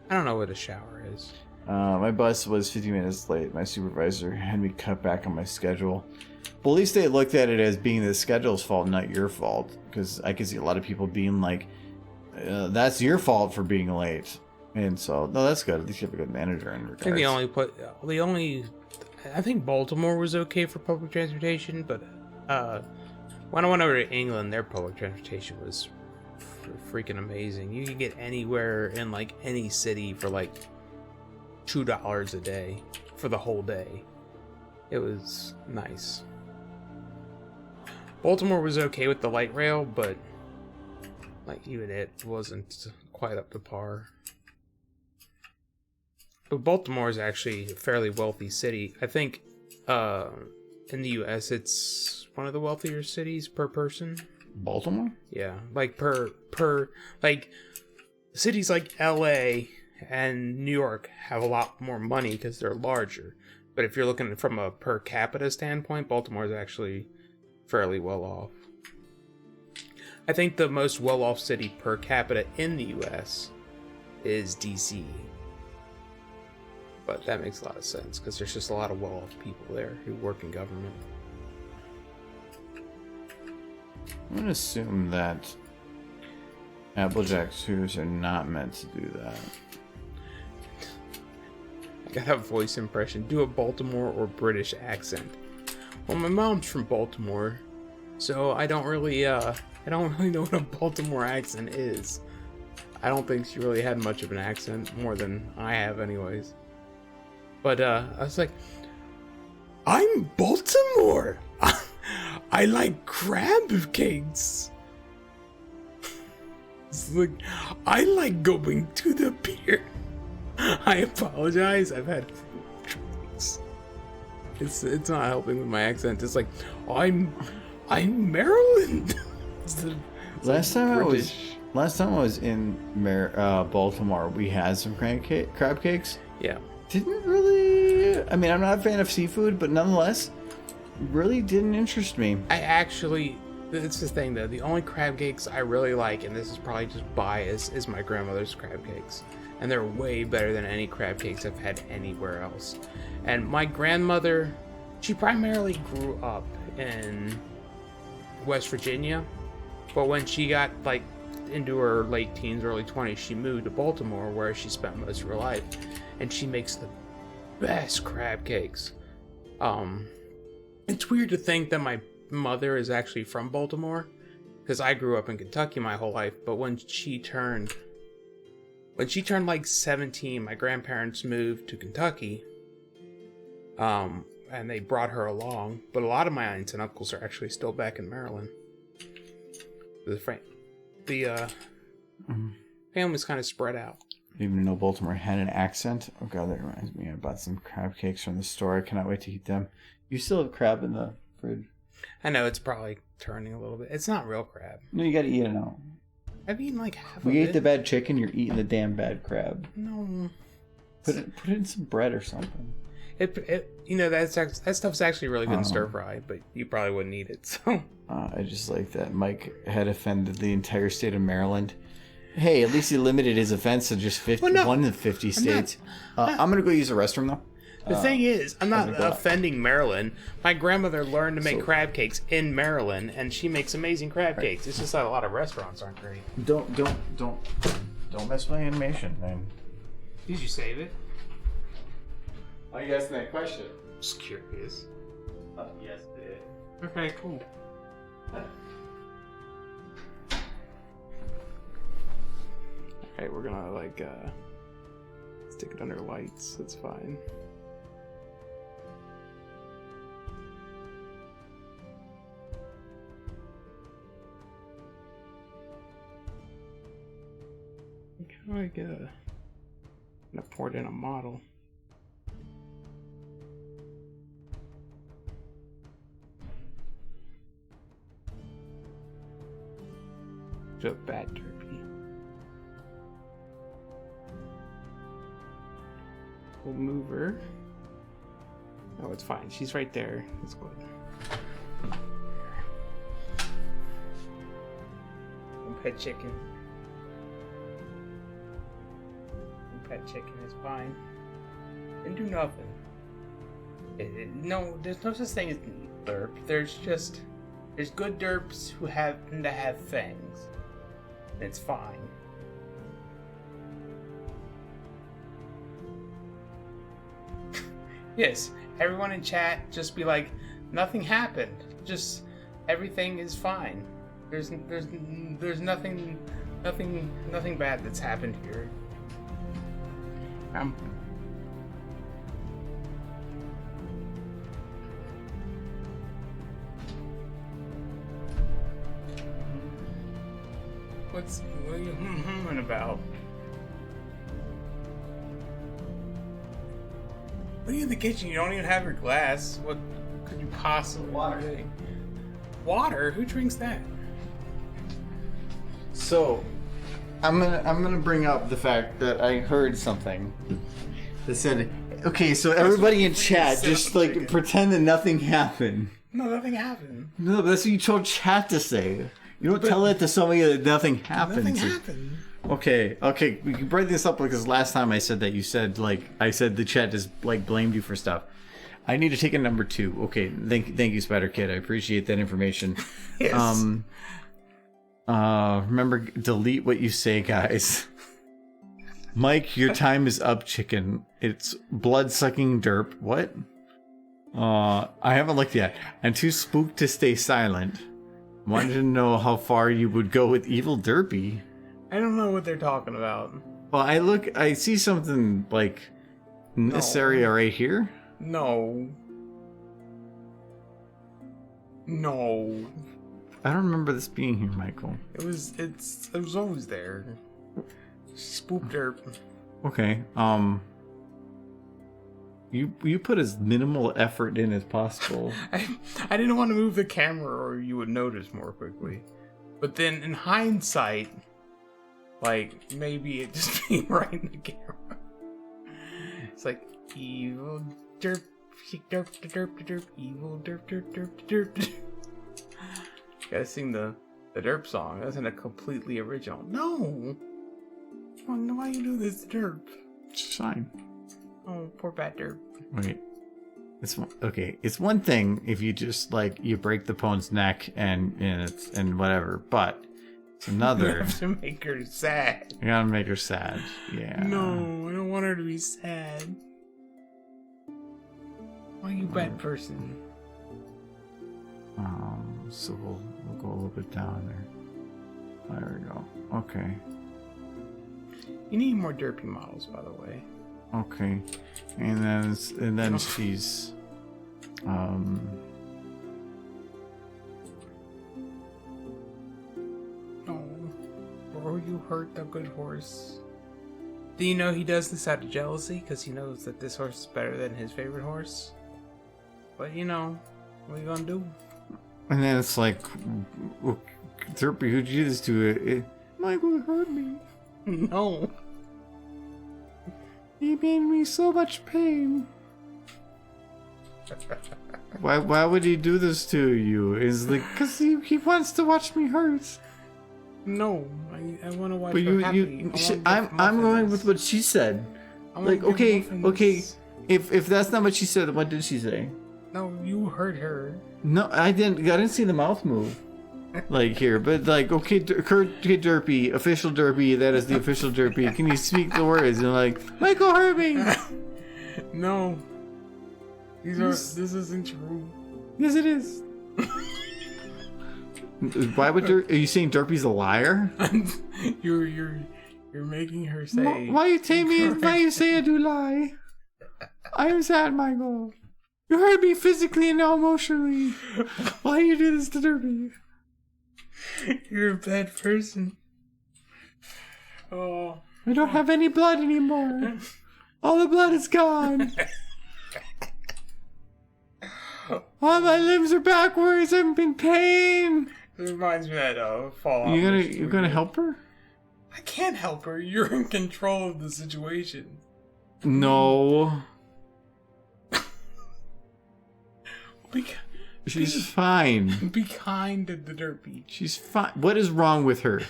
I don't know what a shower is. My bus was 50 minutes late. My supervisor had me cut back on my schedule. But at least they looked at it as being the schedule's fault, not your fault. Because I can see a lot of people being like, that's your fault for being late. And so, no, that's good. At least you have a good manager in regards. I think I think Baltimore was okay for public transportation, but when I went over to England, their public transportation was freaking amazing. You can get anywhere in like any city for like $2 a day for the whole day. It was nice. Baltimore was okay with the light rail, but like even it wasn't quite up to par. But Baltimore is actually a fairly wealthy city. I think in the US it's one of the wealthier cities per person. Baltimore? Yeah, like per like cities like LA and New York have a lot more money because they're larger. But if you're looking from a per capita standpoint, Baltimore is actually fairly well off. I think the most well off city per capita in the US is DC. But that makes a lot of sense because there's just a lot of well off people there who work in government. I'm going to assume that Applejack shoes are not meant to do that. I gotta have a voice impression. Do a Baltimore or British accent. Well, my mom's from Baltimore, so I don't really know what a Baltimore accent is. I don't think she really had much of an accent, more than I have anyways. But I was like, I'm Baltimore! I like crab cakes! It's like, I like going to the pier. I apologize, I've had a few drinks. It's not helping with my accent. It's like, I'm Maryland. Last time I was in Baltimore, we had some crab cakes. Yeah. Didn't really. I mean, I'm not a fan of seafood, but nonetheless, really didn't interest me. It's the thing though. The only crab cakes I really like, and this is probably just bias, is my grandmother's crab cakes, and they're way better than any crab cakes I've had anywhere else. And my grandmother, she primarily grew up in West Virginia, but when she got like into her late teens, early 20s, she moved to Baltimore, where she spent most of her life, and she makes the best crab cakes. It's weird to think that my mother is actually from Baltimore, because I grew up in Kentucky my whole life, but when she turned like 17, my grandparents moved to Kentucky, and they brought her along, but a lot of my aunts and uncles are actually still back in Maryland. The family's kind of spread out. I didn't even know Baltimore had an accent. Oh god, that reminds me. I bought some crab cakes from the store. I cannot wait to eat them. You still have crab in the fridge? I know it's probably turning a little bit. It's not real crab. No, you gotta eat it now. I've eaten like half of it. We ate the bad chicken, you're eating the damn bad crab. No. Put it in some bread or something. That stuff's actually really good in stir fry, but you probably wouldn't eat it, so. I just like that Mike had offended the entire state of Maryland. Hey, at least he limited his offense to just 1 of 50 states. I'm gonna go use the restroom though. The thing is, I'm not offending Maryland. My grandmother learned to make crab cakes in Maryland, and she makes amazing crab cakes. It's just that a lot of restaurants aren't great. Don't mess with my animation, man. Did you save it? Why are you asking that question? Just curious. Yes, it did. Okay, cool. Okay, we're gonna stick it under lights. That's fine. How do I get I'm gonna pour it in a model. To a bad turkey. We'll move her. Oh, it's fine. She's right there. It's good. Pet chicken. Pet chicken is fine. Didn't do nothing. No, there's no such thing as derp. There's good derps who happen to have fangs. And it's fine. Yes, everyone in chat just be like, nothing happened. Just everything is fine. There's nothing Nothing bad that's happened here. What are you humming about? What are you in the kitchen? You don't even have your glass. What could you possibly be doing? Water? Who drinks that? So, I'm gonna bring up the fact that I heard something that said, okay, so everybody in chat just like pretend that nothing happened. No, nothing happened. No, but that's what you told chat to say. You don't tell it to somebody that nothing happened. Nothing happened. Okay, we can bring this up because last time I said that you said I said the chat just like blamed you for stuff. I need to take a number 2. Okay, thank you, Spider Kid. I appreciate that information. Yes. Remember, delete what you say, guys. Mike, your time is up, chicken. It's blood-sucking derp. What? I haven't looked yet. I'm too spooked to stay silent. Wanted to know how far you would go with evil derpy. I don't know what they're talking about. Well, I see something like in this area right here. No. I don't remember this being here, Michael. It was always there. Spook derp. Okay. You put as minimal effort in as possible. I didn't want to move the camera or you would notice more quickly. But then in hindsight, like maybe it just being right in the camera. It's like evil derp, derp, derp, derp, evil derp, derp, derp, derp. You gotta sing the derp song. That's in a completely original. No! Why you do this derp? It's fine. Oh, poor bad derp. Wait. It's one thing if you just like you break the opponent's neck and whatever, but it's another. You have to make her sad. You gotta make her sad. Yeah. No, I don't want her to be sad. Why are you a bad person? So we'll go a little bit down there. There we go. Okay. You need more derpy models, by the way. Okay. And then she's Oh, or you hurt the good horse. Do you know he does this out of jealousy? Because he knows that this horse is better than his favorite horse? But you know, what are you gonna do? and then it's like, Derpy, who'd you do this to? Michael hurt me. No. He made me so much pain. Why would he do this to you? Is like because he wants to watch me hurt. No, I want to watch But her happy. I'm going with what she said. Like okay. If that's not what she said, what did she say? No, you hurt her. No, I didn't see the mouth move. Like here, but like okay, Derpy, official Derpy. That is the official Derpy. Can you speak the words? And like Michael hurt me. No. This isn't true. Yes, it is. Why would are you saying Derpy's a liar? You're making her say. Why you tell me? Why you say I do lie? I am sad, Michael. You hurt me physically and now emotionally. Why you do this to Derpy? You're a bad person. Oh. I don't have any blood anymore. All the blood is gone. All my limbs are backwards. I'm in pain. It reminds me of that Fallout. You're gonna help her? I can't help her. You're in control of the situation. No. She's fine. Be kind to the Derpy. She's fine. What is wrong with her?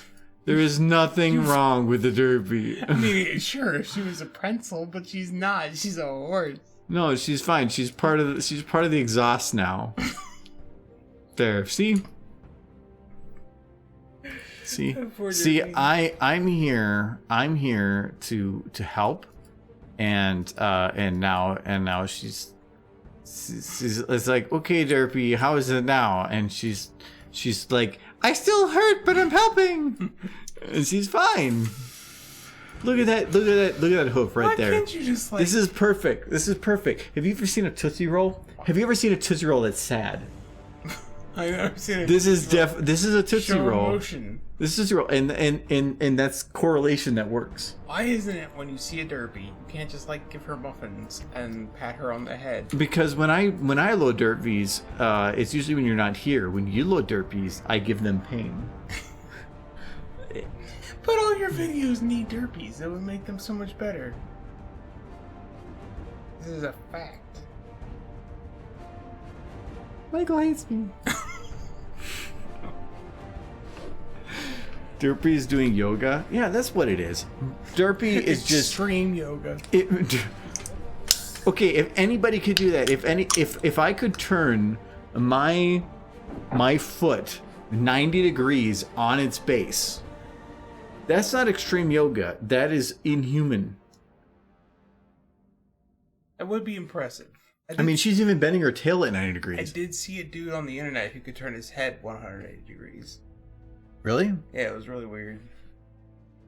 There is nothing wrong with the Derpy. I mean, sure, if she was a pencil, but she's not. She's a horse. No, she's fine. She's part of the exhaust now. There. See, I'm here to help, and now she's it's like, okay, Derpy, how is it now? And she's She's like, I still hurt, but I'm helping. And she's fine. Look at that hoof right there. Why can't you just like... This is perfect. Have you ever seen a Tootsie Roll? Have you ever seen a Tootsie Roll that's sad? I've never seen it. This is a Tootsie Show Roll. emotion. This is your and that's correlation that works. Why isn't it when you see a derpy, you can't just like give her muffins and pat her on the head? Because when I load derpies, it's usually when you're not here. When you load derpies, I give them pain. But all your videos need derpies. That would make them so much better. This is a fact. Michael hates me. Derpy is doing yoga. Yeah, that's what it is. Derpy is just extreme yoga. Okay, if anybody could do that, if I could turn my foot 90 degrees on its base, that's not extreme yoga. That is inhuman. That would be impressive. I mean, she's even bending her tail at 90 I degrees. did see a dude on the internet who could turn his head 180 degrees. Really? Yeah, it was really weird.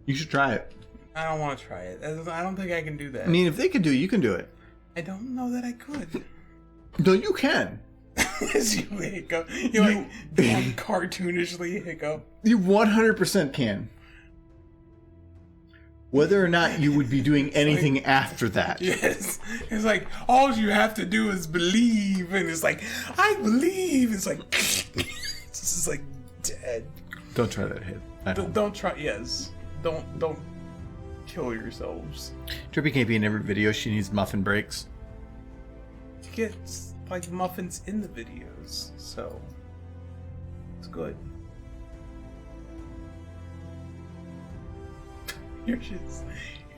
You should try it. I don't want to try it. I don't think I can do that. I mean, if they can do it, you can do it. I don't know that I could. No, you can. As you hiccup, you like cartoonishly hiccup. You 100% can. Whether or not you would be doing anything after that. Yes, it's like all you have to do is believe, and it's like I believe. It's like it's just like dead. Don't try that hit. Don't try. Yes, don't kill yourselves. Drippy can't be in every video. She needs muffin breaks. She gets like muffins in the videos, so it's good. You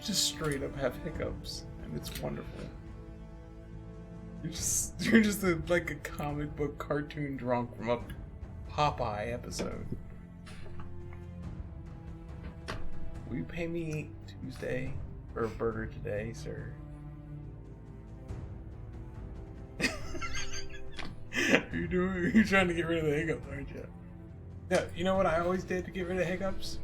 just straight up have hiccups, and it's wonderful. You're just like a comic book cartoon drunk from a Popeye episode. Will you pay me Tuesday for a burger today, sir? You're trying to get rid of the hiccups, aren't you? No, you know what I always did to get rid of hiccups?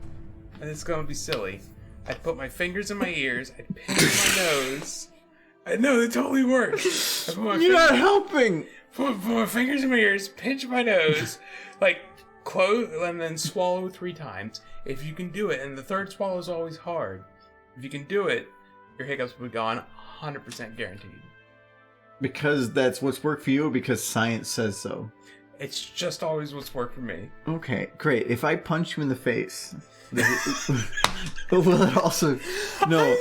And it's gonna be silly. I'd put my fingers in my ears, I'd pinch my nose. No, it totally works. You're not helping! Put my fingers in my ears, pinch my nose, like close, and then swallow 3 times. If you can do it, and the third swallow is always hard. If you can do it, your hiccups will be gone, 100% guaranteed. Because that's what's worked for you, or because science says so? It's just always what's worked for me. Okay, great. If I punch you in the face, will it also... No.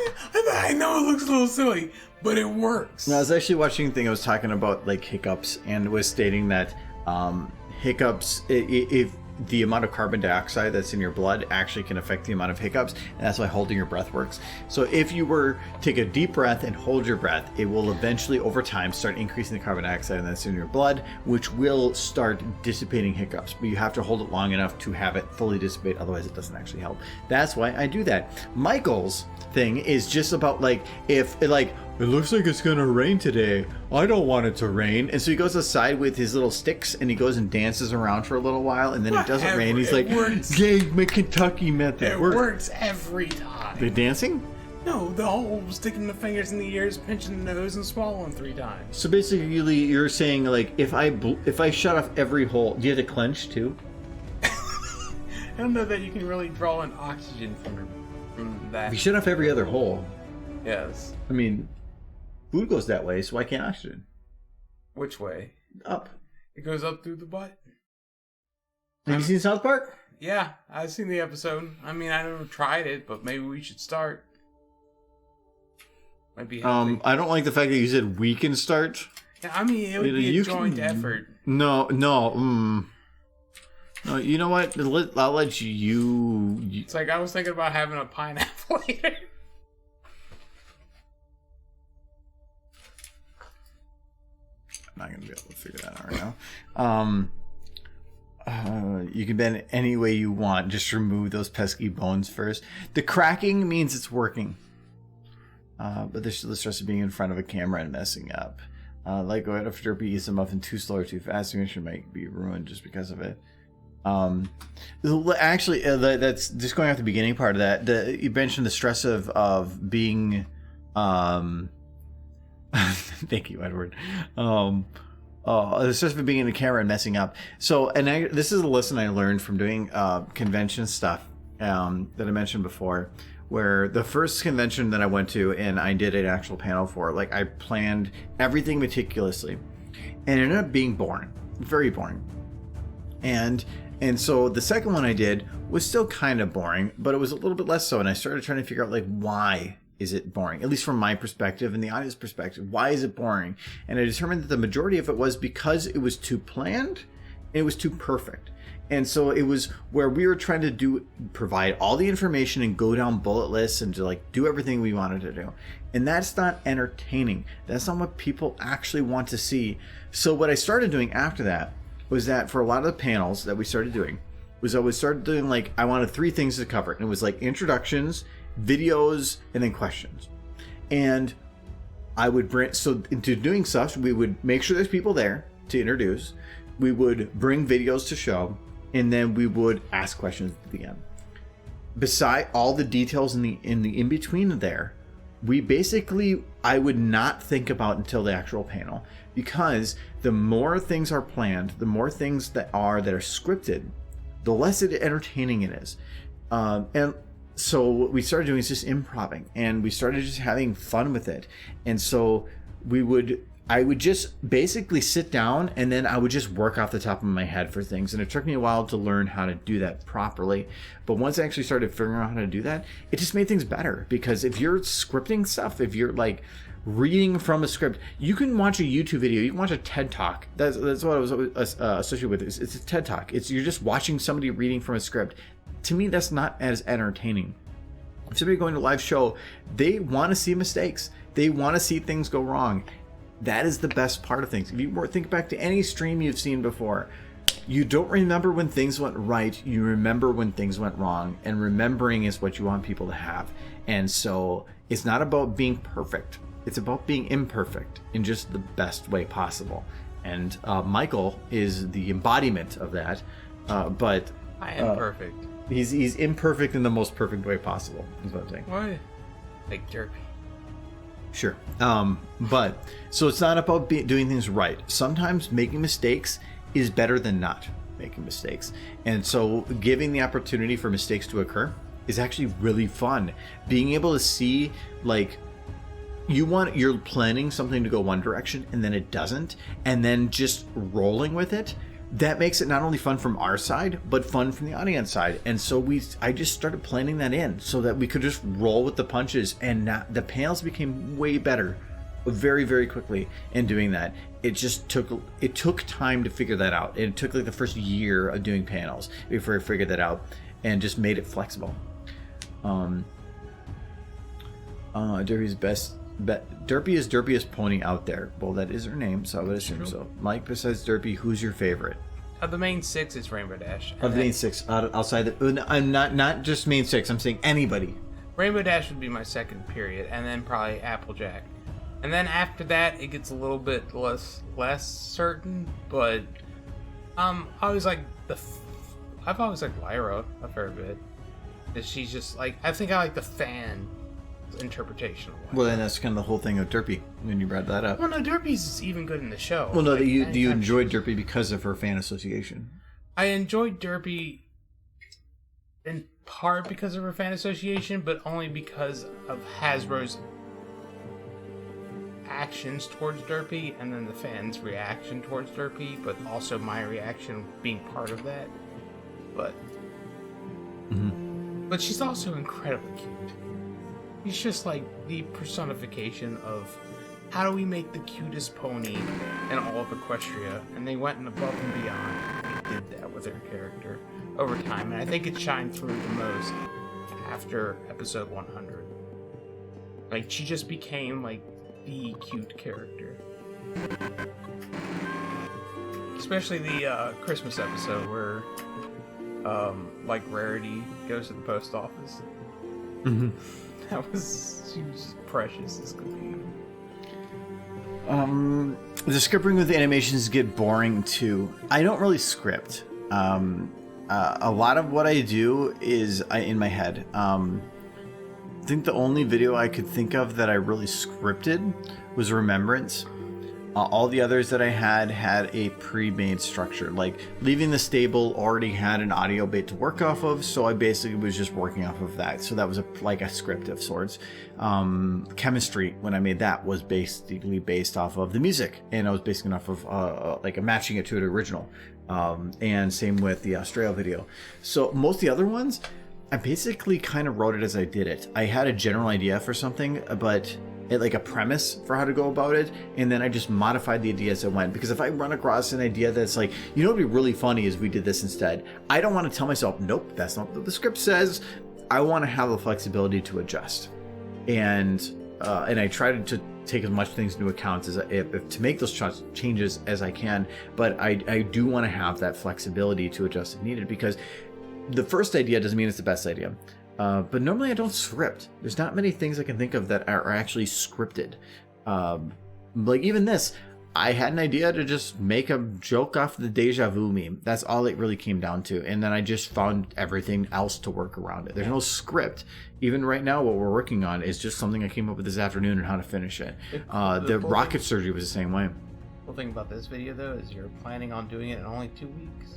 I know it looks a little silly, but it works. No, I was actually watching a thing. I was talking about like hiccups, and was stating that hiccups, if the amount of carbon dioxide that's in your blood actually can affect the amount of hiccups, and that's why holding your breath works. So if you were to take a deep breath and hold your breath, it will eventually over time start increasing the carbon dioxide that's in your blood, which will start dissipating hiccups. But you have to hold it long enough to have it fully dissipate, otherwise it doesn't actually help. That's why I do that. Michael's thing is just about like, if it looks like it's gonna rain today, I don't want it to rain, and so he goes outside with his little sticks and he goes and dances around for a little while, and then it doesn't rain. He's like, yay, my Kentucky method. It works every time. The dancing? No, the whole sticking the fingers in the ears, pinching the nose, and swallowing 3 times. So basically, you're saying like, if I shut off every hole, do you have to clench too? I don't know that you can really draw in oxygen from that. If you shut off every other hole, Yes. I mean, food goes that way, so why can't oxygen? Which way? Up. It goes up through the butt. Have you seen South Park? Yeah, I've seen the episode. I mean, I never tried it, but maybe we should start. Might be healthy. I don't like the fact that you said we can start. Yeah, I mean, it would be a joint effort. No. No, you know what? I'll let you... It's like I was thinking about having a pineapple later. I'm not going to be able to figure that out right now. You can bend it any way you want. Just remove those pesky bones first. The cracking means it's working. But there's still the stress of being in front of a camera and messing up. Like go ahead after derpy eats a muffin too slow or too fast. The mission might be ruined just because of it. Actually, that's just going off the beginning part of that. You mentioned the stress of being. Thank you, Edward. The stress of being in the camera and messing up. So, this is a lesson I learned from doing convention stuff that I mentioned before. Where the first convention that I went to and I did an actual panel for, like I planned everything meticulously, and it ended up being boring, very boring. And so the second one I did was still kind of boring, but it was a little bit less so. And I started trying to figure out, like, why is it boring? At least from my perspective and the audience perspective, why is it boring? And I determined that the majority of it was because it was too planned and it was too perfect. And so it was where we were trying to provide all the information and go down bullet lists and to like do everything we wanted to do. And that's not entertaining. That's not what people actually want to see. So what I started doing after that was that for a lot of the panels that we started doing was I started doing like, I wanted 3 things to cover. And it was like introductions, videos, and then questions. And I would so into doing stuff, we would make sure there's people there to introduce. We would bring videos to show. And then we would ask questions at the end. Beside all the details in the in between there, I would not think about until the actual panel, because the more things are planned, the more things that are scripted, the less entertaining it is. And so what we started doing is just improvising, and we started just having fun with it. And so I would just basically sit down and then I would just work off the top of my head for things. And it took me a while to learn how to do that properly. But once I actually started figuring out how to do that, it just made things better. Because if you're scripting stuff, if you're like reading from a script, you can watch a YouTube video, you can watch a TED Talk. That's what I was associated with. It's a TED Talk. You're just watching somebody reading from a script. To me, that's not as entertaining. If somebody going to a live show, they want to see mistakes. They want to see things go wrong. That is the best part of things. If you think back to any stream you've seen before, you don't remember when things went right. You remember when things went wrong. And remembering is what you want people to have. And so it's not about being perfect. It's about being imperfect in just the best way possible. And Michael is the embodiment of that. But I am perfect. He's imperfect in the most perfect way possible, is what I'm saying. Why? Like Derpy. Sure. But so it's not about doing things right. Sometimes making mistakes is better than not making mistakes. And so giving the opportunity for mistakes to occur is actually really fun. Being able to see, like, you're planning something to go one direction and then it doesn't, and then just rolling with it. That makes it not only fun from our side, but fun from the audience side. And so I just started planning that in so that we could just roll with the punches, and the panels became way better very, very quickly in doing that. It took time to figure that out. It took like the first year of doing panels before I figured that out and just made it flexible. Derpy's best. Derpy is derpiest pony out there. Well, that is her name, so I would assume so. Mike, besides Derpy, who's your favorite? Of the main 6, it's Rainbow Dash. Of the main 6, outside I'm not just main 6. I'm saying anybody. Rainbow Dash would be my second period, and then probably Applejack. And then after that, it gets a little bit less certain. But I always like I've always liked Lyra a fair bit. She's just like, I think I like the fan interpretation of Well, then that's kind of the whole thing of Derpy when you brought that up. Well, no, Derpy's even good in the show. Well, no, do you enjoy Derpy because of her fan association? I enjoyed Derpy in part because of her fan association, but only because of Hasbro's actions towards Derpy and then the fans' reaction towards Derpy, but also my reaction being part of that. But but she's also incredibly cute. He's just like the personification of how do we make the cutest pony in all of Equestria, and they went above and beyond. They did that with her character over time, and I think it shined through the most after episode 100. Like, she just became like the cute character. Especially the Christmas episode where like Rarity goes to the post office. She was precious as could be. The scripting with the animations get boring too. I don't really script. A lot of what I do is in my head. I think the only video I could think of that I really scripted was Remembrance. All the others that I had a pre-made structure. Like Leaving the Stable already had an audio bait to work off of, so I basically was just working off of that. So that was like a script of sorts. Chemistry, when I made that, was basically based off of the music, and I was basing it off of like matching it to an original. And same with the Australia video. So most of the other ones, I basically kind of wrote it as I did it. I had a general idea for something, but like a premise for how to go about it, and then I just modified the idea as I went. Because if I run across an idea that's like, you know, what'd be really funny is we did this instead, I don't want to tell myself, nope, that's not what the script says. I want to have the flexibility to adjust, and I try to take as much things into account as if to make those changes as I can. But I do want to have that flexibility to adjust if needed, because the first idea doesn't mean it's the best idea. But normally I don't script. There's not many things I can think of that are actually scripted. Like even this, I had an idea to just make a joke off the deja vu meme. That's all it really came down to. And then I just found everything else to work around it. There's no script. Even right now, what we're working on is just something I came up with this afternoon and how to finish it. The rocket surgery was the same way. The thing about this video, though, is you're planning on doing it in only 2 weeks.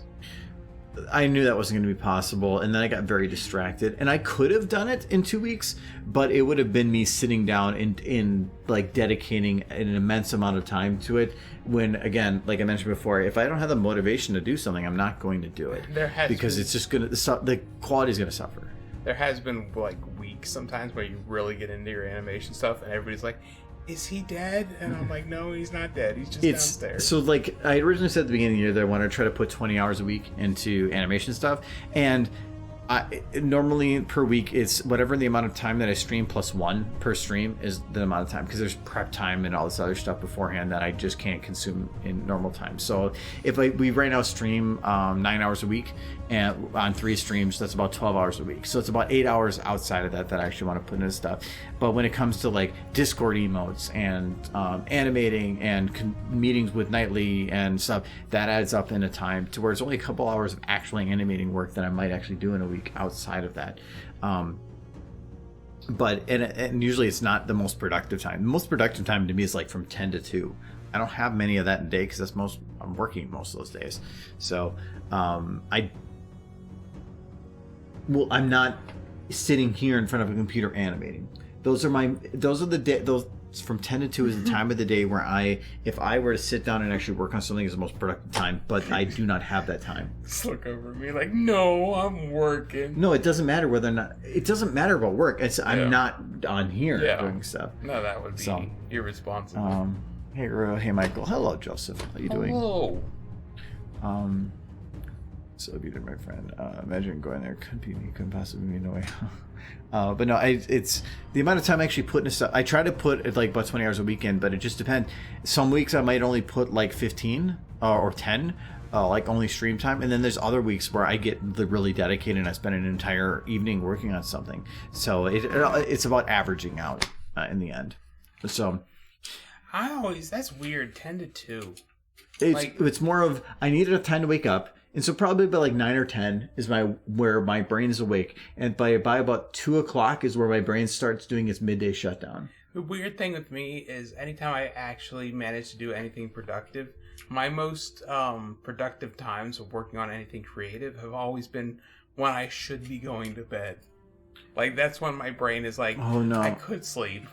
I knew that wasn't going to be possible, and then I got very distracted. And I could have done it in 2 weeks, but it would have been me sitting down in like dedicating an immense amount of time to it. When, again, like I mentioned before, if I don't have the motivation to do something, I'm not going to do it. Because it's just going to, the quality is going to suffer. There has been like weeks sometimes where you really get into your animation stuff, and everybody's like, is he dead? And I'm like, no, he's not dead. He's just downstairs. So, like, I originally said at the beginning of the year that I want to try to put 20 hours a week into animation stuff. And normally per week, it's whatever the amount of time that I stream plus 1 per stream is the amount of time. Because there's prep time and all this other stuff beforehand that I just can't consume in normal time. So, if we right now stream 9 hours a week, and on 3 streams, that's about 12 hours a week. So it's about 8 hours outside of that I actually want to put into stuff. But when it comes to like Discord emotes and animating and meetings with Nightly and stuff, that adds up in a time to where it's only a couple hours of actually animating work that I might actually do in a week outside of that. But usually it's not the most productive time. The most productive time to me is like from 10 to 2. I don't have many of that in a day because I'm working most of those days. So I'm not sitting here in front of a computer animating. Those are those from 10 to 2 is the time of the day where if I were to sit down and actually work on something, is the most productive time, but I do not have that time. Just look over at me like, no, I'm working. No, it doesn't matter whether or not, it doesn't matter about work. I'm not on here doing stuff. No, that would be irresponsible. Hey Michael. Hello, Joseph. How you doing? Hello. So be there, my friend. Imagine going there. Couldn't possibly be no way. But no, it's the amount of time I actually put into stuff. I try to put it like about 20 hours a weekend, but it just depends. Some weeks I might only put like 15 or 10, like only stream time. And then there's other weeks where I get really dedicated and I spend an entire evening working on something. So it's about averaging out in the end. So that's weird, 10 to 2. It's more of, I needed a time to wake up. And so probably by like 9 or 10 is where my brain is awake. And by about 2 o'clock is where my brain starts doing its midday shutdown. The weird thing with me is anytime I actually manage to do anything productive, my most productive times of working on anything creative have always been when I should be going to bed. Like, that's when my brain is like, oh no, I could sleep,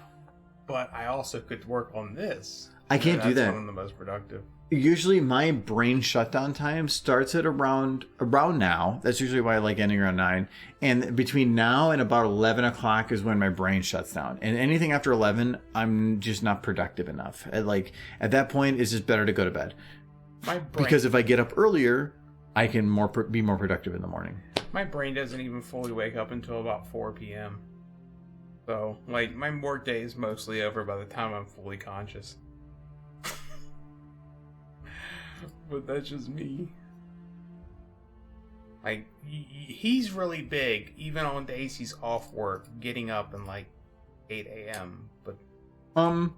but I also could work on this. I can't do that. That's when I'm the most productive. Usually my brain shutdown time starts at around now. That's usually why I like ending around 9. And between now and about 11 o'clock is when my brain shuts down. And anything after 11, I'm just not productive enough. At that point, it's just better to go to bed. Because if I get up earlier, I can be more productive in the morning. My brain doesn't even fully wake up until about 4 p.m. So, like, my work day is mostly over by the time I'm fully conscious. But that's just me. Like, he's really big, even on days he's off work, getting up in like 8 a.m. But I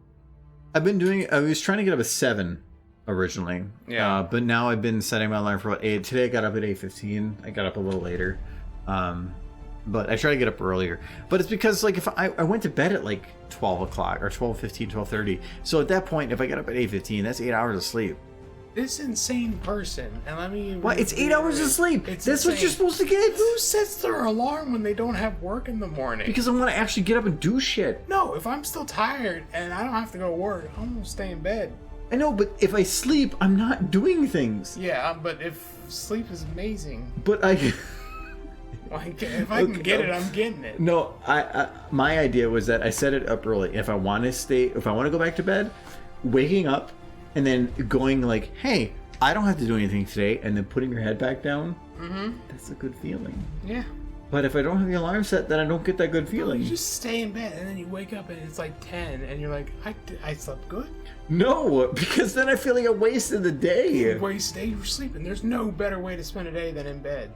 was trying to get up at 7 originally. Yeah. But now I've been setting my alarm for about 8. Today I got up at 8:15. I got up a little later. But I try to get up earlier. But it's because like if I went to bed at like 12 o'clock or 12:15, 12:30. So at that point, if I get up at 8:15, that's 8 hours of sleep. This insane person, and let me... What? It's 8 hours of sleep. It's That's insane. what you're supposed to get. Who sets their alarm when they don't have work in the morning? Because I want to actually get up and do shit. No, if I'm still tired and I don't have to go to work, I'm gonna stay in bed. I know, but if I sleep, I'm not doing things. Yeah, but if sleep is amazing, But I... like if I can get it, I'm getting it. No, my idea was that I set it up early. If I want to go back to bed, waking up and then going like, hey, I don't have to do anything today, and then putting your head back down, that's a good feeling. Yeah. But if I don't have the alarm set, then I don't get that good feeling. You just stay in bed and then you wake up and it's like 10 and you're like, I slept good. No, because then I feel like I wasted the day. Where you stay, you're sleeping. There's no better way to spend a day than in bed.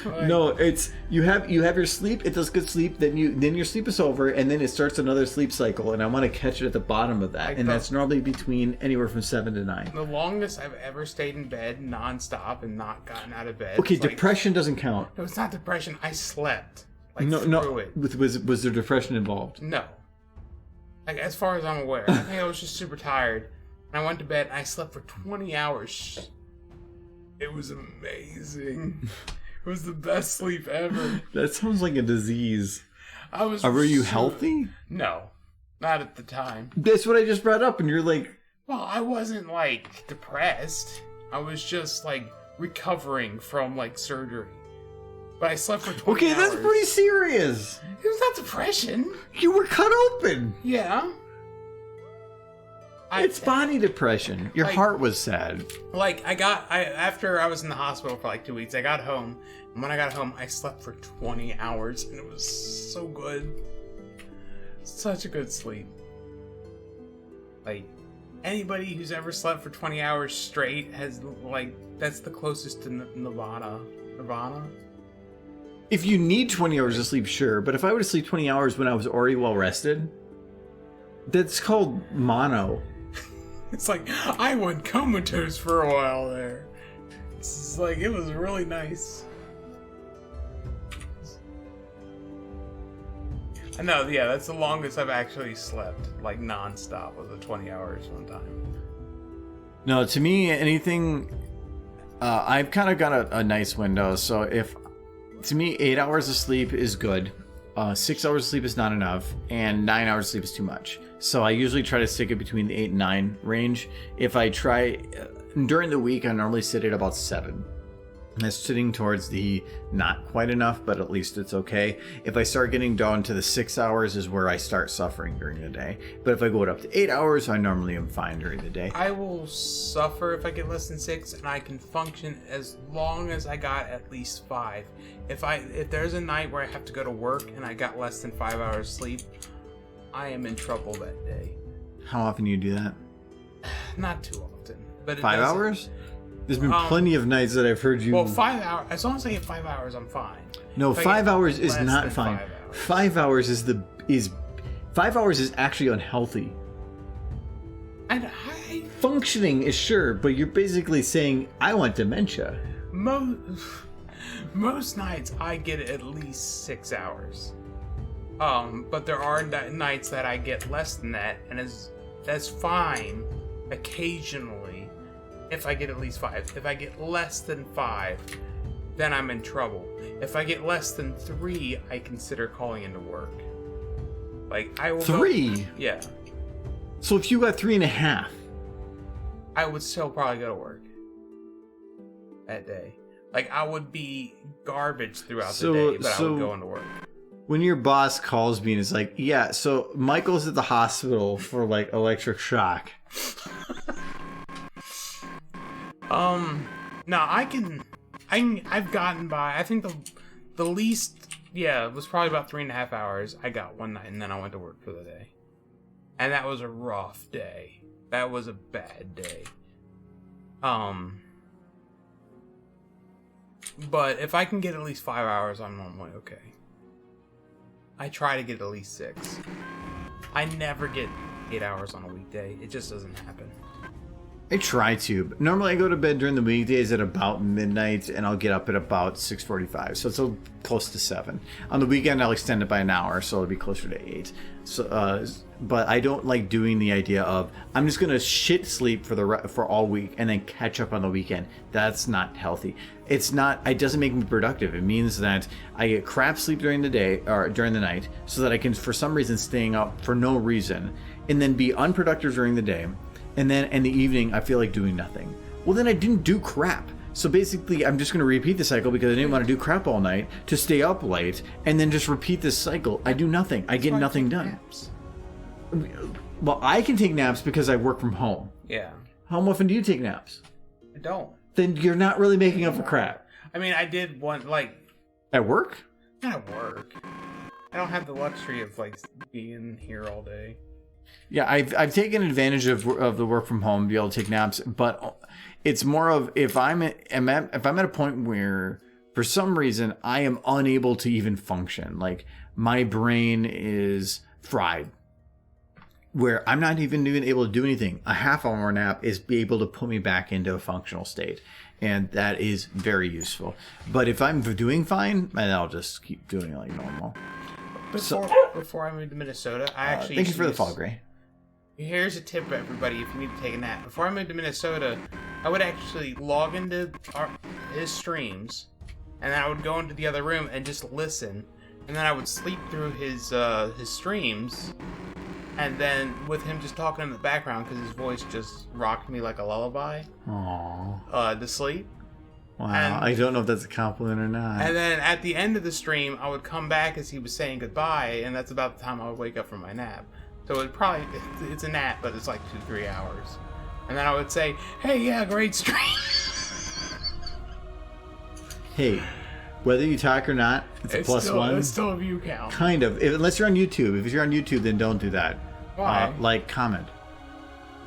No, it's you have your sleep. It does good sleep. Then your sleep is over, and then it starts another sleep cycle. And I want to catch it at the bottom of that, and that's normally between anywhere from 7 to 9. The longest I've ever stayed in bed nonstop and not gotten out of bed. Okay, was like- depression doesn't count. No, it's not depression. I slept. Like No, through it. Was there depression involved? No. Like as far as I'm aware, I think I was just super tired. And I went to bed and I slept for 20 hours. It was amazing. It was the best sleep ever. That sounds like a disease. I was. Were you healthy? No, not at the time. That's what I just brought up, and you're like, Well, I wasn't like depressed. I was just like recovering from like surgery. But I slept for 20 okay, hours. that's pretty serious. It was not depression. You were cut open. Yeah. It's body depression. Your Like- heart was sad. Like after I was in the hospital for like 2 weeks, I got home, and when I got home, I slept for 20 hours, and it was so good. Such a good sleep. Like anybody who's ever slept for 20 hours straight has like that's the closest to Nirvana. If you need 20 hours of sleep, sure. But if I were to sleep 20 hours when I was already well rested, that's called mono. It's like I went comatose for a while there. It's like it was really nice. I know, yeah, that's the longest I've actually slept, like non-stop, was 20 hours one time. No, to me, anything... I've kind of got a nice window, so if... To me, 8 hours of sleep is good. 6 hours of sleep is not enough, and 9 hours of sleep is too much. So I usually try to stick it between the 8 and 9 range. If I try... During the week, I normally sit at about 7. That's sitting towards the not quite enough, but at least it's okay. If I start getting down to the 6 hours is where I start suffering during the day. But if I go up to 8 hours, I normally am fine during the day. I will suffer if I get less than 6, and I can function as long as I got at least 5. If there's a night where I have to go to work and I got less than 5 hours sleep, I am in trouble that day. How often do you do that? Not too often, but 5 hours? There's been plenty of nights that I've heard you... Well, 5 hours. As long as I get 5 hours, I'm fine. No, If I 5 get hours is less not than fine. 5 hours. 5 hours is 5 hours is actually unhealthy. And Functioning is sure, but you're basically saying I want dementia. most nights I get at least 6 hours. But there are nights that I get less than that, and that's fine. Occasionally, if I get at least 5. If I get less than 5, then I'm in trouble. If I get less than 3, I consider calling into work. Like I will 3? Yeah. So if you got 3.5, I would still probably go to work that day. Like I would be garbage throughout the day, but I would go into work. When your boss calls me and is like, yeah, so Michael's at the hospital for like electric shock. No, I've gotten by. I think the least, it was probably about 3.5 hours. I got one night, and then I went to work for the day, and that was a rough day. That was a bad day. But if I can get at least 5 hours, I'm normally okay. I try to get at least 6. I never get 8 hours on a weekday. It just doesn't happen. I try to. But normally I go to bed during the weekdays at about midnight, and I'll get up at about 6:45. So it's close to 7. On the weekend, I'll extend it by an hour, so it'll be closer to 8. So, but I don't like doing the idea of I'm just gonna shit sleep for all week and then catch up on the weekend. That's not healthy. It's not. It doesn't make me productive. It means that I get crap sleep during the day or during the night, so that I can, for some reason, staying up for no reason, and then be unproductive during the day. And then in the evening, I feel like doing nothing. Well, then I didn't do crap. So basically, I'm just going to repeat the cycle because I didn't want to do crap all night to stay up late and then just repeat this cycle. I do nothing. I get nothing done. Naps. Well, I can take naps because I work from home. Yeah. How often do you take naps? I don't. Then you're not really making up for crap. I mean, I did one, like... At work? Not at work. I don't have the luxury of, like, being here all day. Yeah, I've taken advantage of the work from home to be able to take naps, but it's more of if I'm at a point where for some reason I am unable to even function, like my brain is fried, where I'm not even able to do anything. A half-hour nap is be able to put me back into a functional state, and that is very useful. But if I'm doing fine, then I'll just keep doing it like normal. Before I moved to Minnesota, I actually thank you for the fall, Gray. Here's a tip, everybody, if you need to take a nap. Before I moved to Minnesota, I would actually log into his streams, and then I would go into the other room and just listen, and then I would sleep through his streams, and then with him just talking in the background because his voice just rocked me like a lullaby. Aww. To sleep. Wow, And, I don't know if that's a compliment or not. And then at the end of the stream, I would come back as he was saying goodbye, and that's about the time I would wake up from my nap. So it's a nap, but it's like 2-3 hours. And then I would say, hey, yeah, great stream. Hey, whether you talk or not, it's a plus one. It's still a view count. Kind of, unless you're on YouTube. If you're on YouTube, then don't do that. Why? Like, comment.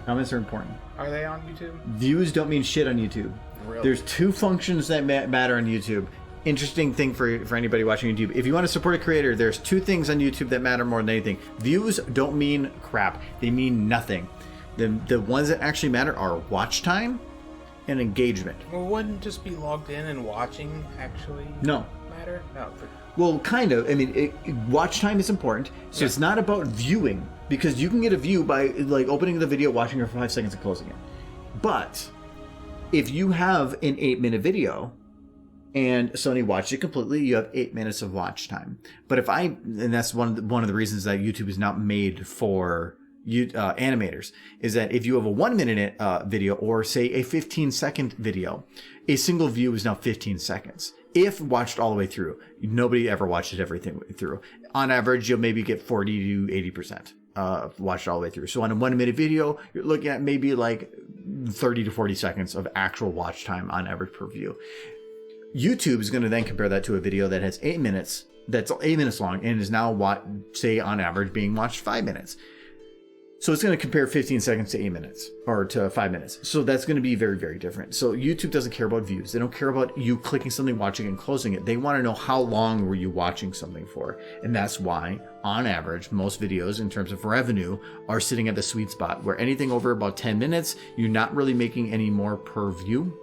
Comments are important. Are they on YouTube? Views don't mean shit on YouTube. Really? There's 2 functions that matter on YouTube. Interesting thing for anybody watching YouTube. If you want to support a creator, there's 2 things on YouTube that matter more than anything. Views don't mean crap. They mean nothing. The ones that actually matter are watch time and engagement. Well, wouldn't just be logged in and watching actually matter? No. Well, kind of. I mean, watch time is important. So It's not about viewing, because you can get a view by like opening the video, watching it for 5 seconds, and closing it. But if you have an 8-minute video and somebody watched it completely, you have 8 minutes of watch time. But and that's one of the reasons that YouTube is not made for animators, is that if you have a 1-minute video or say a 15-second video, a single view is now 15 seconds. If watched all the way through, nobody ever watches everything through. On average, you'll maybe get 40 to 80% watched all the way through. So on a 1-minute video, you're looking at maybe like 30 to 40 seconds of actual watch time on average per view. YouTube is going to then compare that to a video that has 8 minutes, that's 8 minutes long, and is now, say, on average, being watched 5 minutes. So it's going to compare 15 seconds to 8 minutes, or to 5 minutes. So that's going to be very, very different. So YouTube doesn't care about views. They don't care about you clicking something, watching it, and closing it. They want to know how long were you watching something for. And that's why, on average, most videos in terms of revenue are sitting at the sweet spot, where anything over about 10 minutes, you're not really making any more per view.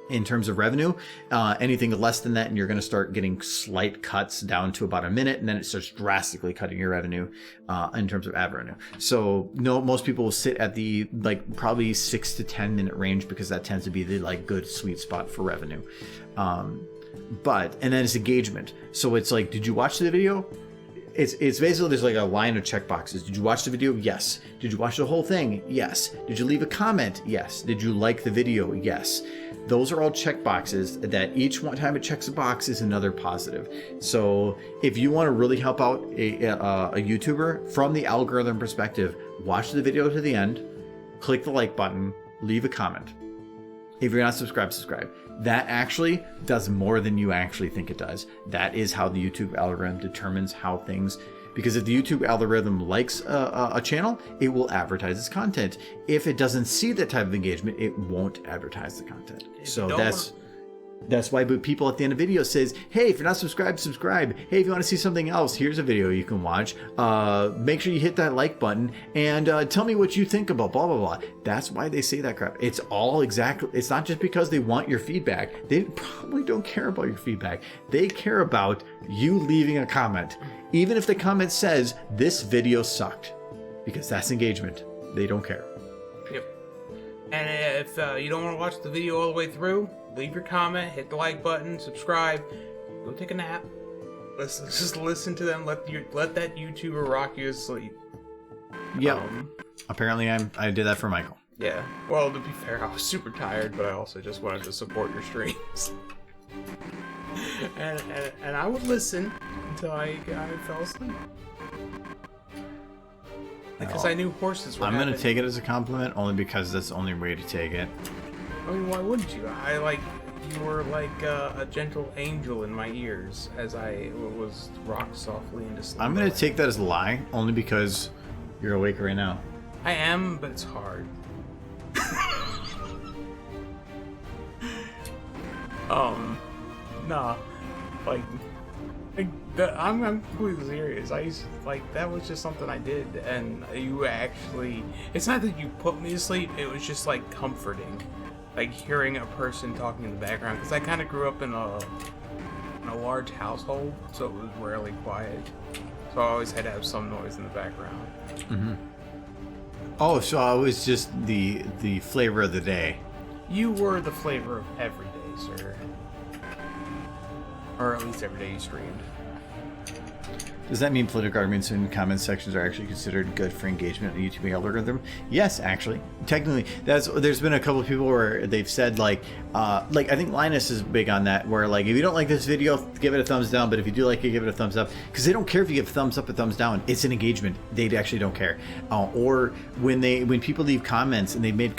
In terms of revenue, anything less than that, and you're going to start getting slight cuts down to about a minute, and then it starts drastically cutting your revenue in terms of ad revenue. So most people will sit at the probably 6 to 10 minute range, because that tends to be the good sweet spot for revenue. And then it's engagement. So it's like, did you watch the video? It's basically, there's like a line of check boxes. Did you watch the video? Yes. Did you watch the whole thing? Yes. Did you leave a comment? Yes. Did you like the video? Yes. Those are all check boxes that each one time it checks a box is another positive. So if you want to really help out a YouTuber from the algorithm perspective, watch the video to the end, click the like button, leave a comment. If you're not subscribed, subscribe. That actually does more than you actually think it does. That is how the YouTube algorithm determines how things, because if the YouTube algorithm likes a channel, it will advertise its content. If it doesn't see that type of engagement, it won't advertise the content. So That's why people at the end of video says, hey, if you're not subscribed, subscribe. Hey, if you want to see something else, here's a video you can watch. Make sure you hit that like button and tell me what you think about blah, blah, blah. That's why they say that crap. It's all exactly, it's not just because they want your feedback. They probably don't care about your feedback. They care about you leaving a comment. Even if the comment says, this video sucked, because that's engagement. They don't care. Yep. And if you don't want to watch the video all the way through, leave your comment, hit the like button, subscribe, go take a nap. Let's just listen to them. Let that YouTuber rock you to sleep. Yep. Apparently I did that for Michael. Yeah. Well, to be fair, I was super tired, but I also just wanted to support your streams. and I would listen until I fell asleep. Because I knew horses were I'm going to happening. take it as a compliment only because that's the only way to take it. I mean, why wouldn't you? You were like a gentle angel in my ears as I was rocked softly into sleep. I'm going to take that as a lie only because you're awake right now. I am, but it's hard. Nah, I'm completely serious. I used to, that was just something I did, and you actually, it's not that you put me to sleep, it was just comforting, hearing a person talking in the background, because I kind of grew up in a large household, so it was rarely quiet, so I always had to have some noise in the background. Mm-hmm. Oh, so I was just the flavor of the day. You were the flavor of every day, sir. Or at least every day you streamed. Does that mean political arguments in comment sections are actually considered good for engagement in the YouTube algorithm? Yes, actually. Technically, there's been a couple of people where they've said I think Linus is big on that, where if you don't like this video, give it a thumbs down, but if you do like it, give it a thumbs up, because they don't care if you give a thumbs up or thumbs down. It's an engagement. They actually don't care. Or when people leave comments, and they made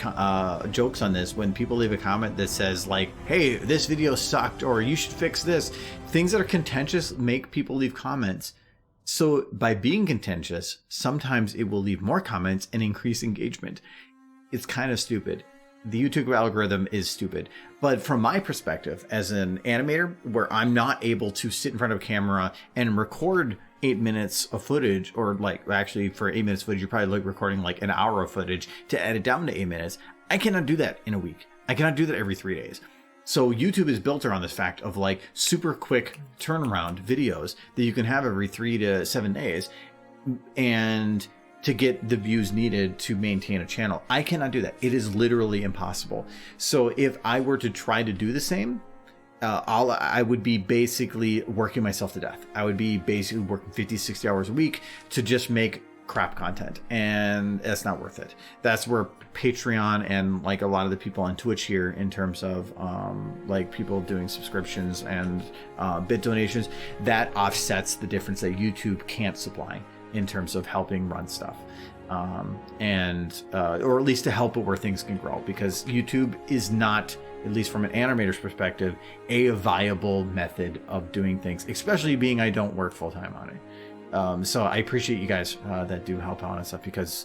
jokes on this, when people leave a comment that says hey, this video sucked, or you should fix this, things that are contentious make people leave comments. So by being contentious, sometimes it will leave more comments and increase engagement. It's kind of stupid. The YouTube algorithm is stupid. But from my perspective as an animator, where I'm not able to sit in front of a camera and record 8 minutes of footage, or actually for 8 minutes footage, you're probably recording an hour of footage to edit down to 8 minutes. I cannot do that in a week. I cannot do that every 3 days. So YouTube is built around this fact of super quick turnaround videos that you can have every 3 to 7 days, and to get the views needed to maintain a channel. I cannot do that. It is literally impossible. So if I were to try to do the same, I would be basically working myself to death. I would be basically working 50, 60 hours a week to just make crap content, and that's not worth it. That's where Patreon and a lot of the people on Twitch here, in terms of people doing subscriptions and bit donations, that offsets the difference that YouTube can't supply in terms of helping run stuff, or at least to help it where things can grow, because YouTube is not, at least from an animator's perspective, a viable method of doing things, especially being I don't work full-time on it. So I appreciate you guys that do help out and stuff, because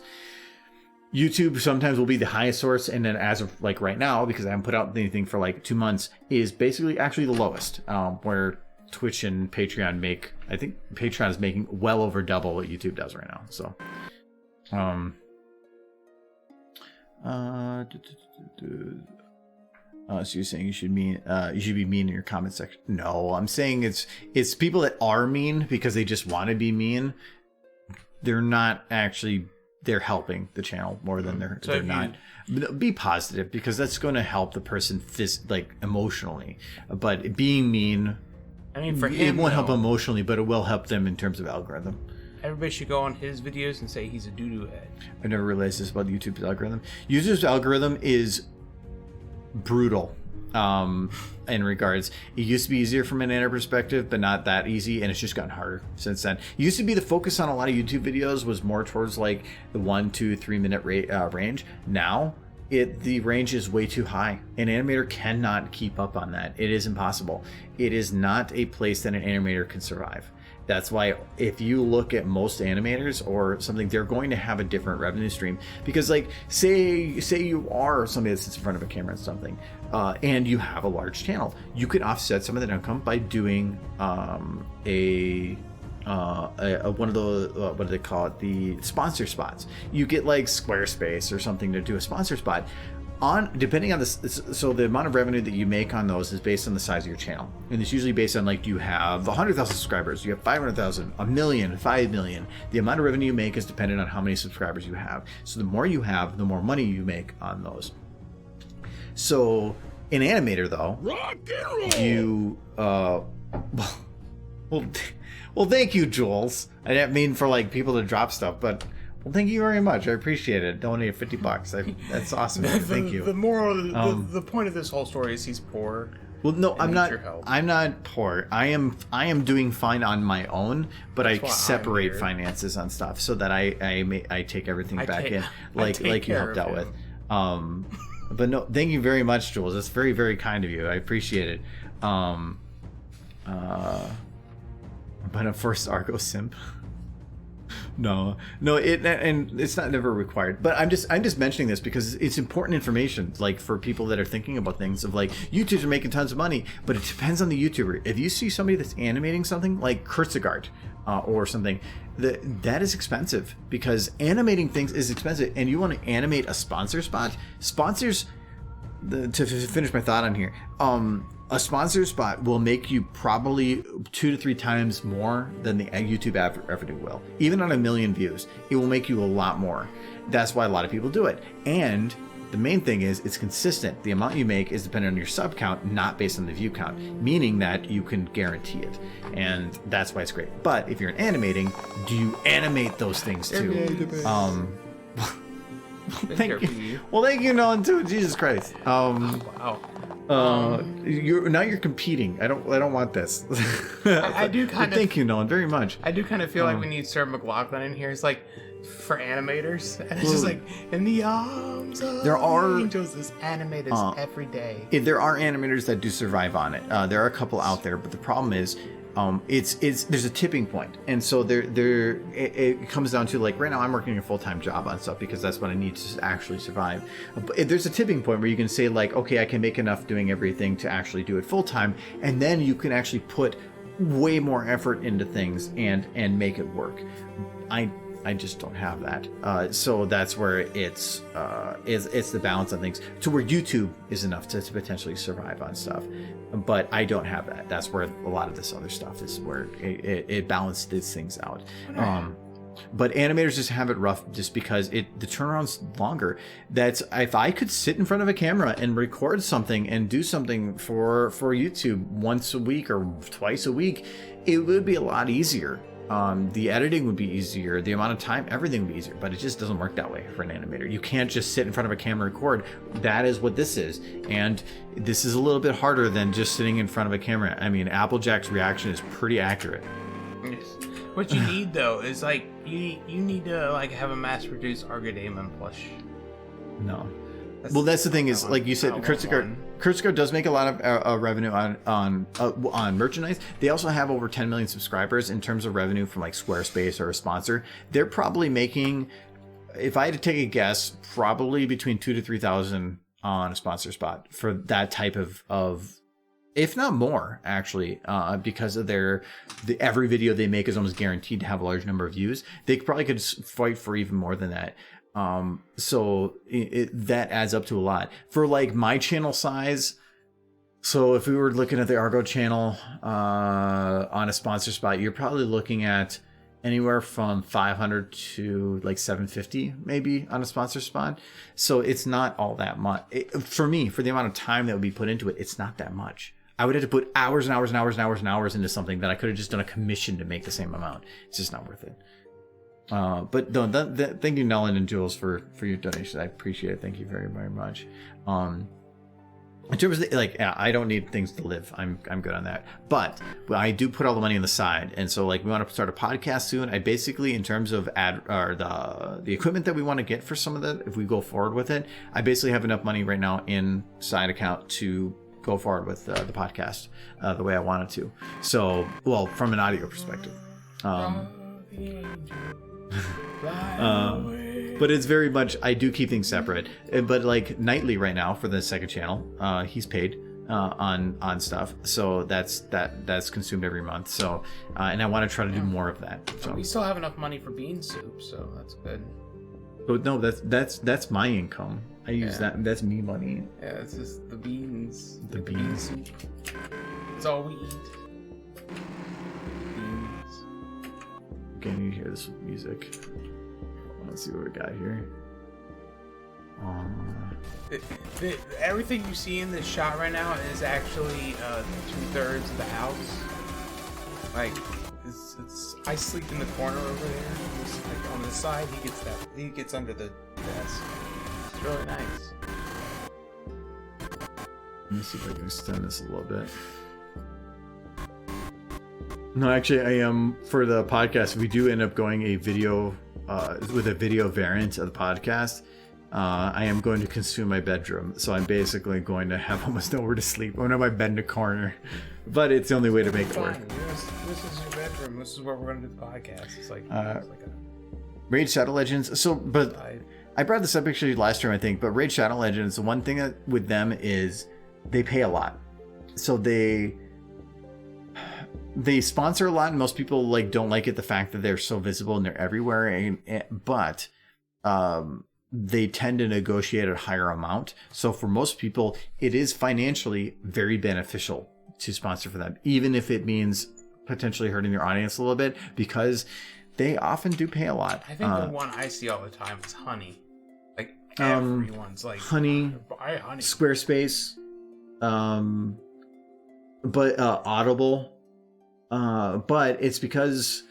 YouTube sometimes will be the highest source, and then as of right now, because I haven't put out anything for 2 months, is basically actually the lowest, where Twitch and Patreon I think Patreon is making well over double what YouTube does right now. So so you're saying you should be mean in your comment section? No, I'm saying it's people that are mean because they just want to be mean. They're not actually. They're helping the channel more than they're not. Be positive, because that's going to help the person emotionally. But being mean, I mean, for him, it won't help emotionally, but it will help them in terms of algorithm. Everybody should go on his videos and say he's a doo-doo head. I never realized this about YouTube's algorithm. YouTube's algorithm is brutal. In regards, it used to be easier from an animator perspective, but not that easy, and it's just gotten harder since then. It used to be the focus on a lot of YouTube videos was more towards the 1, 2, 3 minute range. Now the range is way too high. An animator cannot keep up on that. It is impossible. It is not a place that an animator can survive. That's why if you look at most animators or something, they're going to have a different revenue stream. Because like, say you are somebody that sits in front of a camera and something, and you have a large channel, you could offset some of that income by doing one of the what do they call it, the sponsor spots. You get like Squarespace or something to do a sponsor spot. Depending on this, so the amount of revenue that you make on those is based on the size of your channel, and it's usually based on like, do you have 100,000 subscribers, you have 500,000, a million, 5 million. The amount of revenue you make is dependent on how many subscribers you have. So the more you have, the more money you make on those. So in Animator though, you well, thank you, Jules. I didn't mean for like people to drop stuff, but. Well, thank you very much. I appreciate it. Donated $50. That's awesome. Thank you. The moral, the point of this whole story is he's poor. Well, no, I'm not. I'm not poor. I am doing fine on my own, but I separate finances on stuff so that I take everything back in, like you helped out with. But no, thank you very much, Jules. That's very, very kind of you. I appreciate it. But a first Argo simp. No, and it's not never required. But I'm just mentioning this because it's important information, like for people that are thinking about things of like, YouTubers are making tons of money, but it depends on the YouTuber. If you see somebody that's animating something like Kurtzegard or something, that is expensive, because animating things is expensive, and you want to animate a sponsor spot. To finish my thought on here, a sponsor spot will make you probably 2 to 3 times more than the YouTube revenue will. Even on 1 million views, it will make you a lot more. That's why a lot of people do it. And the main thing is it's consistent. The amount you make is dependent on your sub count, not based on the view count, meaning that you can guarantee it. And that's why it's great. But if you're animating, do you animate those things too? Thank you. Well, thank you, Nolan, too. Jesus Christ. Wow. You're competing. I don't want this. I do kind of. Thank you, Nolan, very much. I do kind of feel like we need Sir McLaughlin in here. It's like for animators, and it's just like in the arms of angels. This animators every day. There are animators that do survive on it. There are a couple out there, but the problem is. There's a tipping point, and so it comes down to like right now I'm working a full-time job on stuff because that's what I need to actually survive. But there's a tipping point where you can say like, okay, I can make enough doing everything to actually do it full-time, and then you can actually put way more effort into things and make it work. I just don't have that. So that's where it's the balance on things to where YouTube is enough to potentially survive on stuff. But I don't have that. That's where a lot of this other stuff is where it balances things out. But animators just have it rough just because the turnaround's longer. That's if I could sit in front of a camera and record something and do something for YouTube once a week or twice a week, it would be a lot easier. The editing would be easier, the amount of time, everything would be easier, but it just doesn't work that way for an animator. You can't just sit in front of a camera and record. That is what this is, and this is a little bit harder than just sitting in front of a camera. I mean, Applejack's reaction is pretty accurate. Yes. What you need though is like you need to like have a mass-produced Argo plush. No. That's the thing is, like you said, Kurtzegard does make a lot of revenue on merchandise. They also have over 10 million subscribers in terms of revenue from like Squarespace or a sponsor. They're probably making, if I had to take a guess, probably between 2,000 to 3,000 on a sponsor spot for that type of if not more, actually, because of every video they make is almost guaranteed to have a large number of views. They probably could fight for even more than that. So that adds up to a lot for like my channel size. So if we were looking at the Argo channel on a sponsor spot, you're probably looking at anywhere from 500 to like 750 maybe on a sponsor spot. So it's not all that much for me, for the amount of time that would be put into it. It's not that much. I would have to put hours and hours and hours and hours and hours into something that I could have just done a commission to make the same amount. It's just not worth it. But no, thank you, Nolan and Jules, for your donation. I appreciate it. Thank you very, very much. In terms of I don't need things to live. I'm good on that. But I do put all the money on the side, and so like we want to start a podcast soon. I basically, in terms of the equipment that we want to get for some of that, if we go forward with it, I basically have enough money right now in side account to go forward with the podcast the way I wanted to. So, well, from an audio perspective. But it's very much, I do keep things separate. But like nightly right now for the second channel, he's paid on stuff, so that's consumed every month. So and I want to try to do more of that. So We still have enough money for bean soup, so that's good. but no, that's my income. I use that. That's me money. Yeah, it's just the beans. The Bean beans. soup. It's all we eat. Beans. Okay, I need to hear this music. Let's see what we got here. Everything you see in this shot right now is actually 2/3 of the house. Like, it's I sleep in the corner over there. It's like on the side, he gets under the desk. It's really nice. Let me see if I can extend this a little bit. No, actually, I am for the podcast. We do end up going a video with a video variant of the podcast. I am going to consume my bedroom, so I'm basically going to have almost nowhere to sleep. I'm gonna have my bed in a corner, but it's the only way to make it work. This is your bedroom. This is where we're gonna do the podcast. It's like a Raid Shadow Legends. So, but side. I brought this up actually last time, I think. But Raid Shadow Legends, the one thing that with them is they pay a lot, so they sponsor a lot, and most people like don't like it the fact that they're so visible and they're everywhere. But they tend to negotiate a higher amount. So for most people, it is financially very beneficial to sponsor for them, even if it means potentially hurting their audience a little bit, because they often do pay a lot. I think the one I see all the time is Honey. Like everyone's like Honey, buy Honey. Squarespace, but Audible, but it's because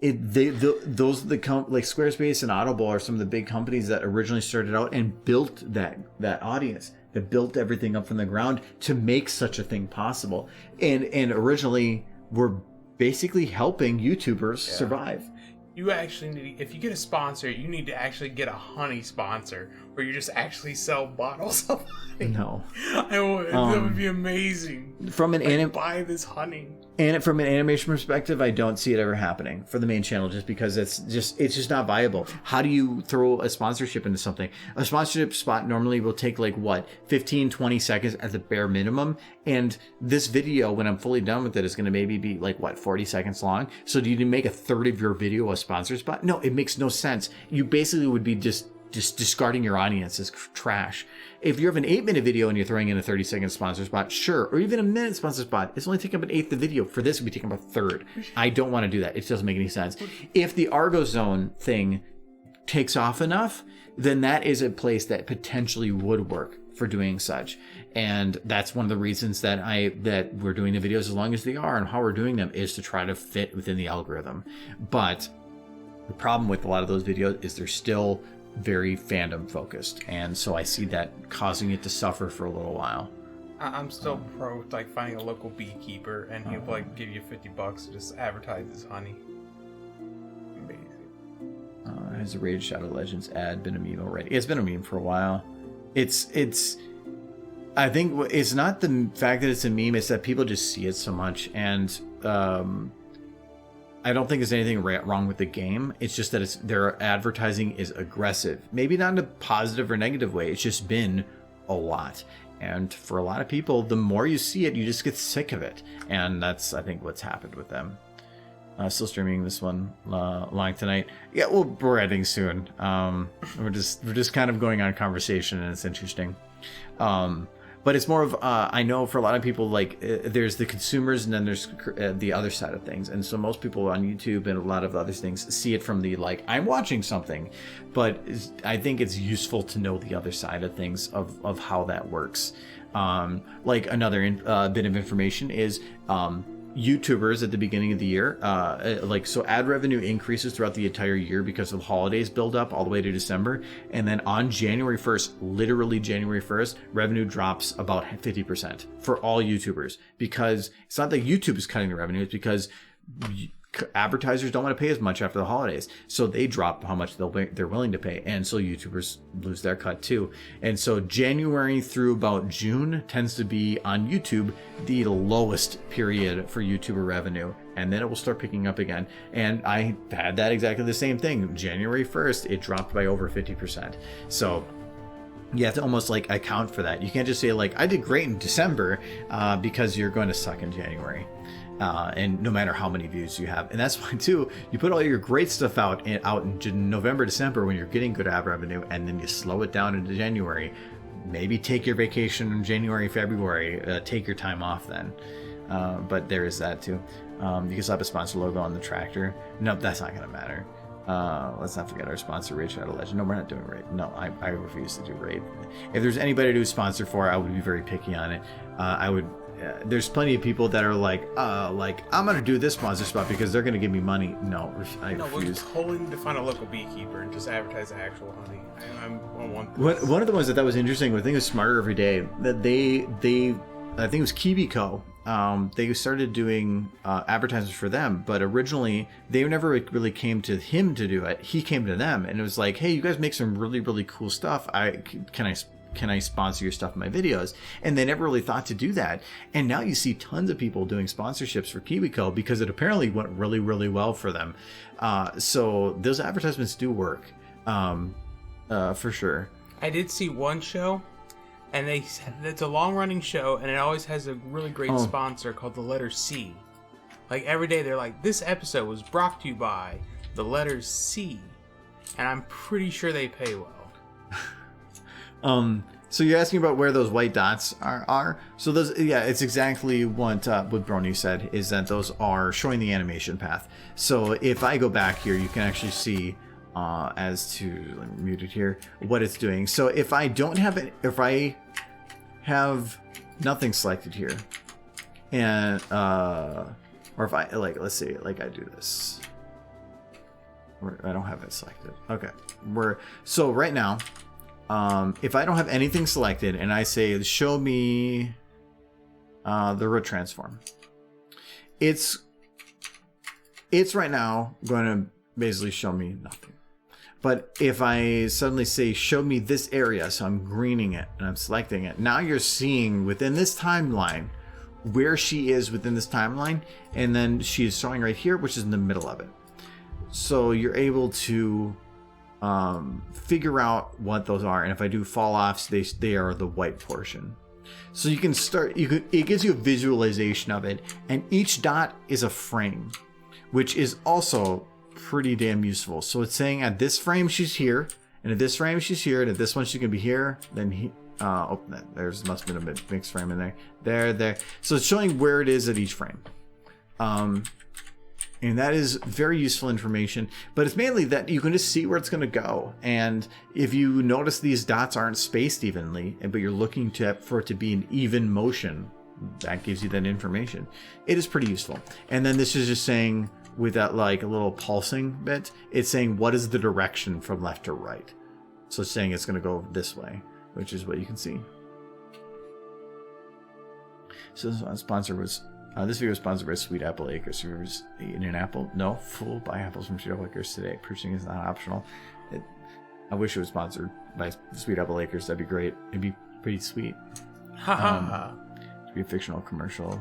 those are the like Squarespace and Audible are some of the big companies that originally started out and built that audience, that built everything up from the ground to make such a thing possible, and originally were basically helping YouTubers survive. You actually need, if you get a sponsor, you need to actually get a Honey sponsor where you just actually sell bottles of honey. No, that would be amazing. From an buy this honey. And from an animation perspective, I don't see it ever happening for the main channel, just because it's just not viable. How do you throw a sponsorship into something? A sponsorship spot normally will take like what, 15-20 seconds at the bare minimum, and this video, when I'm fully done with it, is going to maybe be like what, 40 seconds long. So do you make a third of your video a sponsor spot? No, it makes no sense. You basically would be just discarding your audience as trash. If you have an 8-minute video and you're throwing in a 30-second sponsor spot, sure, or even a minute sponsor spot, it's only taking up an eighth of the video. For this, it would be taking up a third. I don't want to do that. It doesn't make any sense. If the Argo Zone thing takes off enough, then that is a place that potentially would work for doing such. And that's one of the reasons that we're doing the videos as long as they are, and how we're doing them is to try to fit within the algorithm. But the problem with a lot of those videos is they're still very fandom focused, and so I see that causing it to suffer for a little while. I'm still pro like finding a local beekeeper and he'll like give you $50 to just advertise his honey. Amazing. Has the Raid Shadow Legends ad been a meme already? It's been a meme for a while. It's I think it's not the fact that it's a meme, it's that people just see it so much, and I don't think there's anything wrong with the game. It's just that their advertising is aggressive. Maybe not in a positive or negative way. It's just been a lot. And for a lot of people, the more you see it, you just get sick of it. And that's, I think, what's happened with them. Still streaming this one live tonight. Yeah, well, we're ending soon. We're just kind of going on a conversation, and it's interesting. But it's more of, I know for a lot of people, like, there's the consumers and then there's the other side of things. And so most people on YouTube and a lot of other things see it from the, like, I'm watching something. But I think it's useful to know the other side of things, of how that works. Like, another bit of information is YouTubers at the beginning of the year, so ad revenue increases throughout the entire year because of holidays build up all the way to December, and then on January 1st, literally January 1st, revenue drops about 50% for all YouTubers, because it's not that YouTube is cutting the revenue, it's because advertisers don't want to pay as much after the holidays, so they drop how much they're willing to pay, and so YouTubers lose their cut too. And so January through about June tends to be on YouTube the lowest period for YouTuber revenue, and then it will start picking up again. And I had that exactly the same thing. January 1st, it dropped by over 50%. So you have to almost like account for that. You can't just say like, I did great in December, because you're going to suck in January. And no matter how many views you have. And that's why too, you put all your great stuff out in November, December when you're getting good ad revenue, and then you slow it down into January. Maybe take your vacation in January, February, take your time off then. But there is that too. You can slap a sponsor logo on the tractor. No, that's not going to matter. Let's not forget our sponsor, Raid Shadow Legend. No, we're not doing Raid. No, I refuse to do Raid. If there's anybody to sponsor for, I would be very picky on it. There's plenty of people that are like I'm gonna do this sponsor spot because they're gonna give me money. No, I refuse. We totally need to find a local beekeeper and just advertise the actual honey. I want this. One of the ones that was interesting, I think it was Smarter Every Day, that they I think it was KiwiCo. They started doing advertisements for them, but originally they never really came to him to do it. He came to them, and it was like, hey, you guys make some really, really cool stuff. Can I sponsor your stuff in my videos? And they never really thought to do that. And now you see tons of people doing sponsorships for KiwiCo because it apparently went really, really well for them. So those advertisements do work, for sure. I did see one show, and it's a long-running show, and it always has a really great sponsor called the letter C. Like every day they're like, this episode was brought to you by the letter C. And I'm pretty sure they pay well. So you're asking about where those white dots are. So those, yeah, it's exactly what Brony said, is that those are showing the animation path. So if I go back here, you can actually see, let me mute it here, what it's doing. So if I don't have it, if I have nothing selected here, and, or if I, like, let's see, like I do this, I don't have it selected. Okay. So right now, if I don't have anything selected and I say, show me the root transform, it's right now going to basically show me nothing. But if I suddenly say, show me this area, so I'm greening it and I'm selecting it, now you're seeing within this timeline where she is within this timeline, and then she is showing right here, which is in the middle of it. So you're able to figure out what those are, and if I do fall offs, they are the white portion. So you can start, it gives you a visualization of it, and each dot is a frame, which is also pretty damn useful. So it's saying at this frame she's here, and at this frame she's here, and at this one she's gonna be here, then there's must have been a mixed frame in there. So it's showing where it is at each frame. And that is very useful information, but it's mainly that you can just see where it's going to go. And if you notice these dots aren't spaced evenly, but you're looking for it to be an even motion, that gives you that information. It is pretty useful. And then this is just saying, with that like a little pulsing bit, it's saying what is the direction from left to right. So it's saying it's going to go this way, which is what you can see. So this sponsor was... this video is sponsored by Sweet Apple Acres. Have you ever eaten an apple? No? Fool, buy apples from Sweet Apple Acres today. Purchasing is not optional. I wish it was sponsored by Sweet Apple Acres. That'd be great. It'd be pretty sweet. It'd be a fictional commercial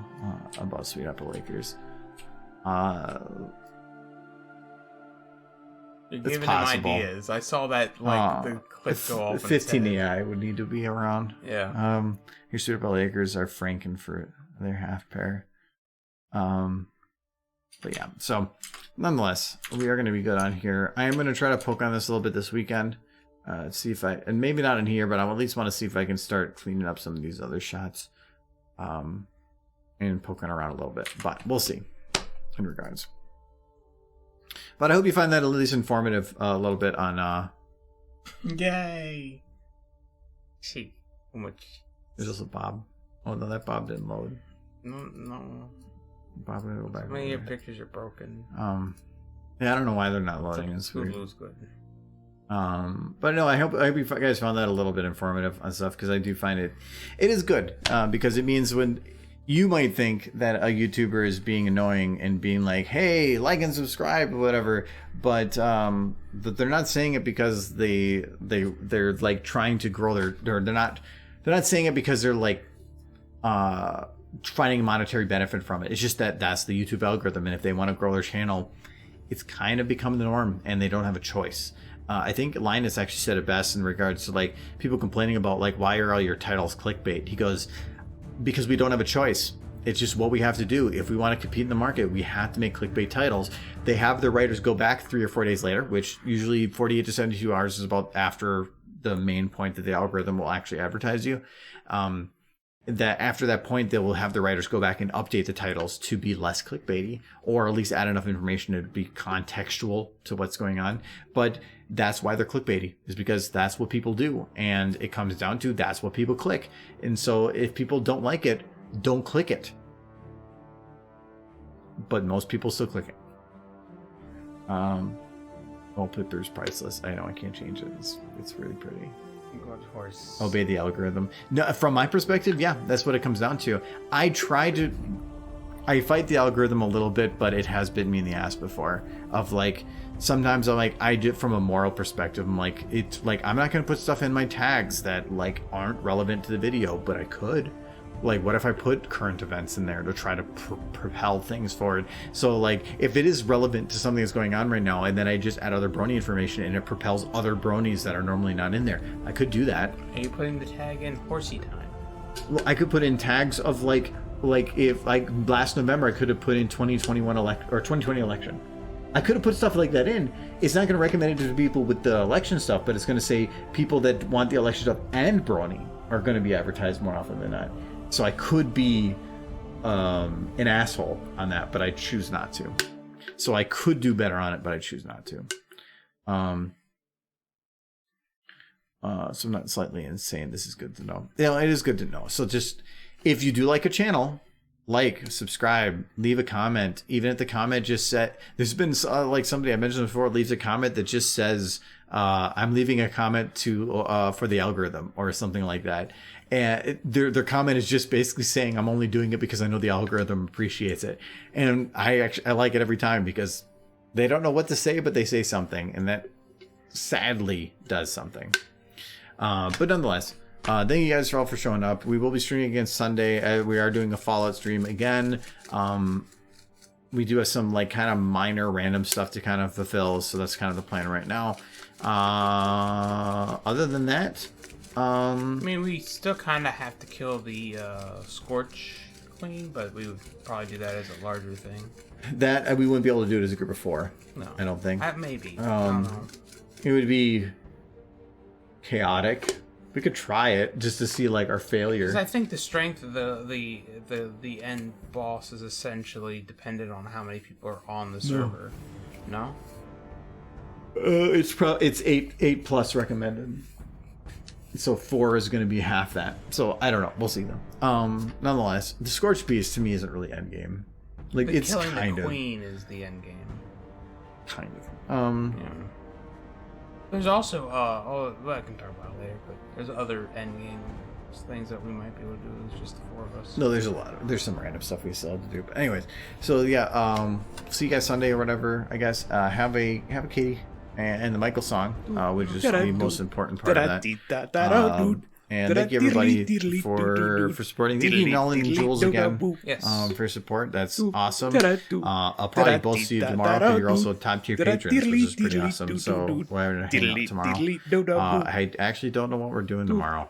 about Sweet Apple Acres. You're giving him ideas. I saw that, the clip go off. 15 AI would need to be around. Yeah. Your Sweet Apple Acres are Frankenfruit. They're half pear. But yeah, so nonetheless, we are going to be good on here. I am going to try to poke on this a little bit this weekend, see if and maybe not in here, but I at least want to see if I can start cleaning up some of these other shots, and poking around a little bit, but we'll see in regards. But I hope you find that at least informative a little bit on, yay. See how much. There's also Bob. Oh no, that Bob didn't load. No. Bob, I'm gonna go back. Some of your pictures are broken. Yeah, I don't know why they're not loading. It's weird. Hulu's good. But no, I hope you guys found that a little bit informative on stuff, because I do find it is good, because it means when you might think that a YouTuber is being annoying and being like, hey, like and subscribe or whatever, but they're not saying it because they're like trying to grow they're not saying it because they're like finding a monetary benefit from it. It's just that that's the YouTube algorithm, and if they want to grow their channel, it's kind of become the norm and they don't have a choice. I think Linus actually said it best in regards to like people complaining about like, why are all your titles clickbait? He goes, because we don't have a choice. It's just what we have to do. If we want to compete in the market, we have to make clickbait titles. They have their writers go back 3 or 4 days later, which usually 48 to 72 hours is about after the main point that the algorithm will actually advertise you. That after that point, they will have the writers go back and update the titles to be less clickbaity, or at least add enough information to be contextual to what's going on. But that's why they're clickbaity, is because that's what people do. And it comes down to that's what people click. And so if people don't like it, don't click it. But most people still click it. Wallpaper is priceless. I know I can't change it. It's really pretty. Obey the algorithm. No, from my perspective, yeah, that's what it comes down to. I fight the algorithm a little bit, but it has bitten me in the ass before. Of like, sometimes I'm like, I do it from a moral perspective. I'm like, it's like, I'm not going to put stuff in my tags that like aren't relevant to the video, but I could. Like, what if I put current events in there to try to propel things forward? So, like, if it is relevant to something that's going on right now, and then I just add other brony information and it propels other bronies that are normally not in there, I could do that. Are you putting the tag in horsey time? Well, I could put in tags of like if like last November I could have put in 2021 or 2020 election. I could have put stuff like that in. It's not going to recommend it to people with the election stuff, but it's going to say people that want the election stuff and brony are going to be advertised more often than not. So I could be an asshole on that, but I choose not to. So I could do better on it, but I choose not to. So I'm not slightly insane. This is good to know. It is good to know. So just, if you do like a channel, like, subscribe, leave a comment. Even if the comment just said, there's been like somebody I mentioned before leaves a comment that just says, I'm leaving a comment for the algorithm or something like that. And their comment is just basically saying, I'm only doing it because I know the algorithm appreciates it. And I like it every time because they don't know what to say, but they say something. And that sadly does something. But nonetheless, thank you guys all for showing up. We will be streaming again Sunday. We are doing a Fallout stream again. We do have some like kind of minor random stuff to kind of fulfill. So that's kind of the plan right now. Other than that, I mean, we still kind of have to kill the Scorch Queen, but we would probably do that as a larger thing. That we wouldn't be able to do it as a group of 4. No, I don't think. Maybe. I don't know. It would be chaotic. We could try it just to see like our failure. Because I think the strength of the end boss is essentially dependent on how many people are on the server. No. It's 8 plus recommended. So 4 is going to be half that. So I don't know. We'll see though. Nonetheless, the Scorched Beast to me isn't really end game. Like but it's killing kind the of queen is the end game. Kind of. Yeah. There's also well, I can talk about it later, but there's other end game things that we might be able to do. It's just the 4 of us. No, there's some random stuff we still have to do. But anyways, so yeah, see you guys Sunday or whatever. I guess have a Katie and the Michael song, which is the most important part of that. And thank you everybody for supporting. Thank you Nolan and Jules again for support. That's awesome. I'll probably both see you tomorrow because you're also top tier patrons, which is pretty awesome. So we're hanging out tomorrow. I actually don't know what we're doing tomorrow.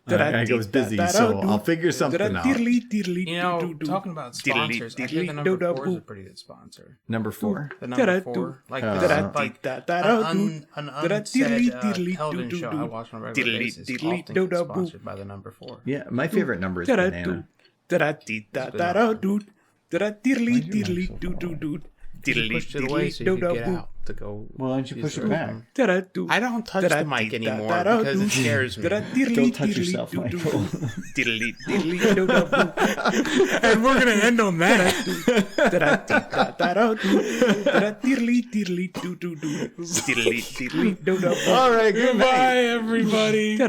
I was busy, so I'll figure something out. You know, talking about sponsors, I think the number 4 is a pretty good sponsor. Number 4? The number 4? Like an unsaid television show I watch on a regular basis often gets sponsored by the number 4. Yeah, my favorite number is banana. You pushed it away so you could get out to go. Well, why don't you push it back? I don't touch the mic anymore because it scares me. Don't touch yourself, Michael. And we're going to end on that. All right, goodbye, everybody.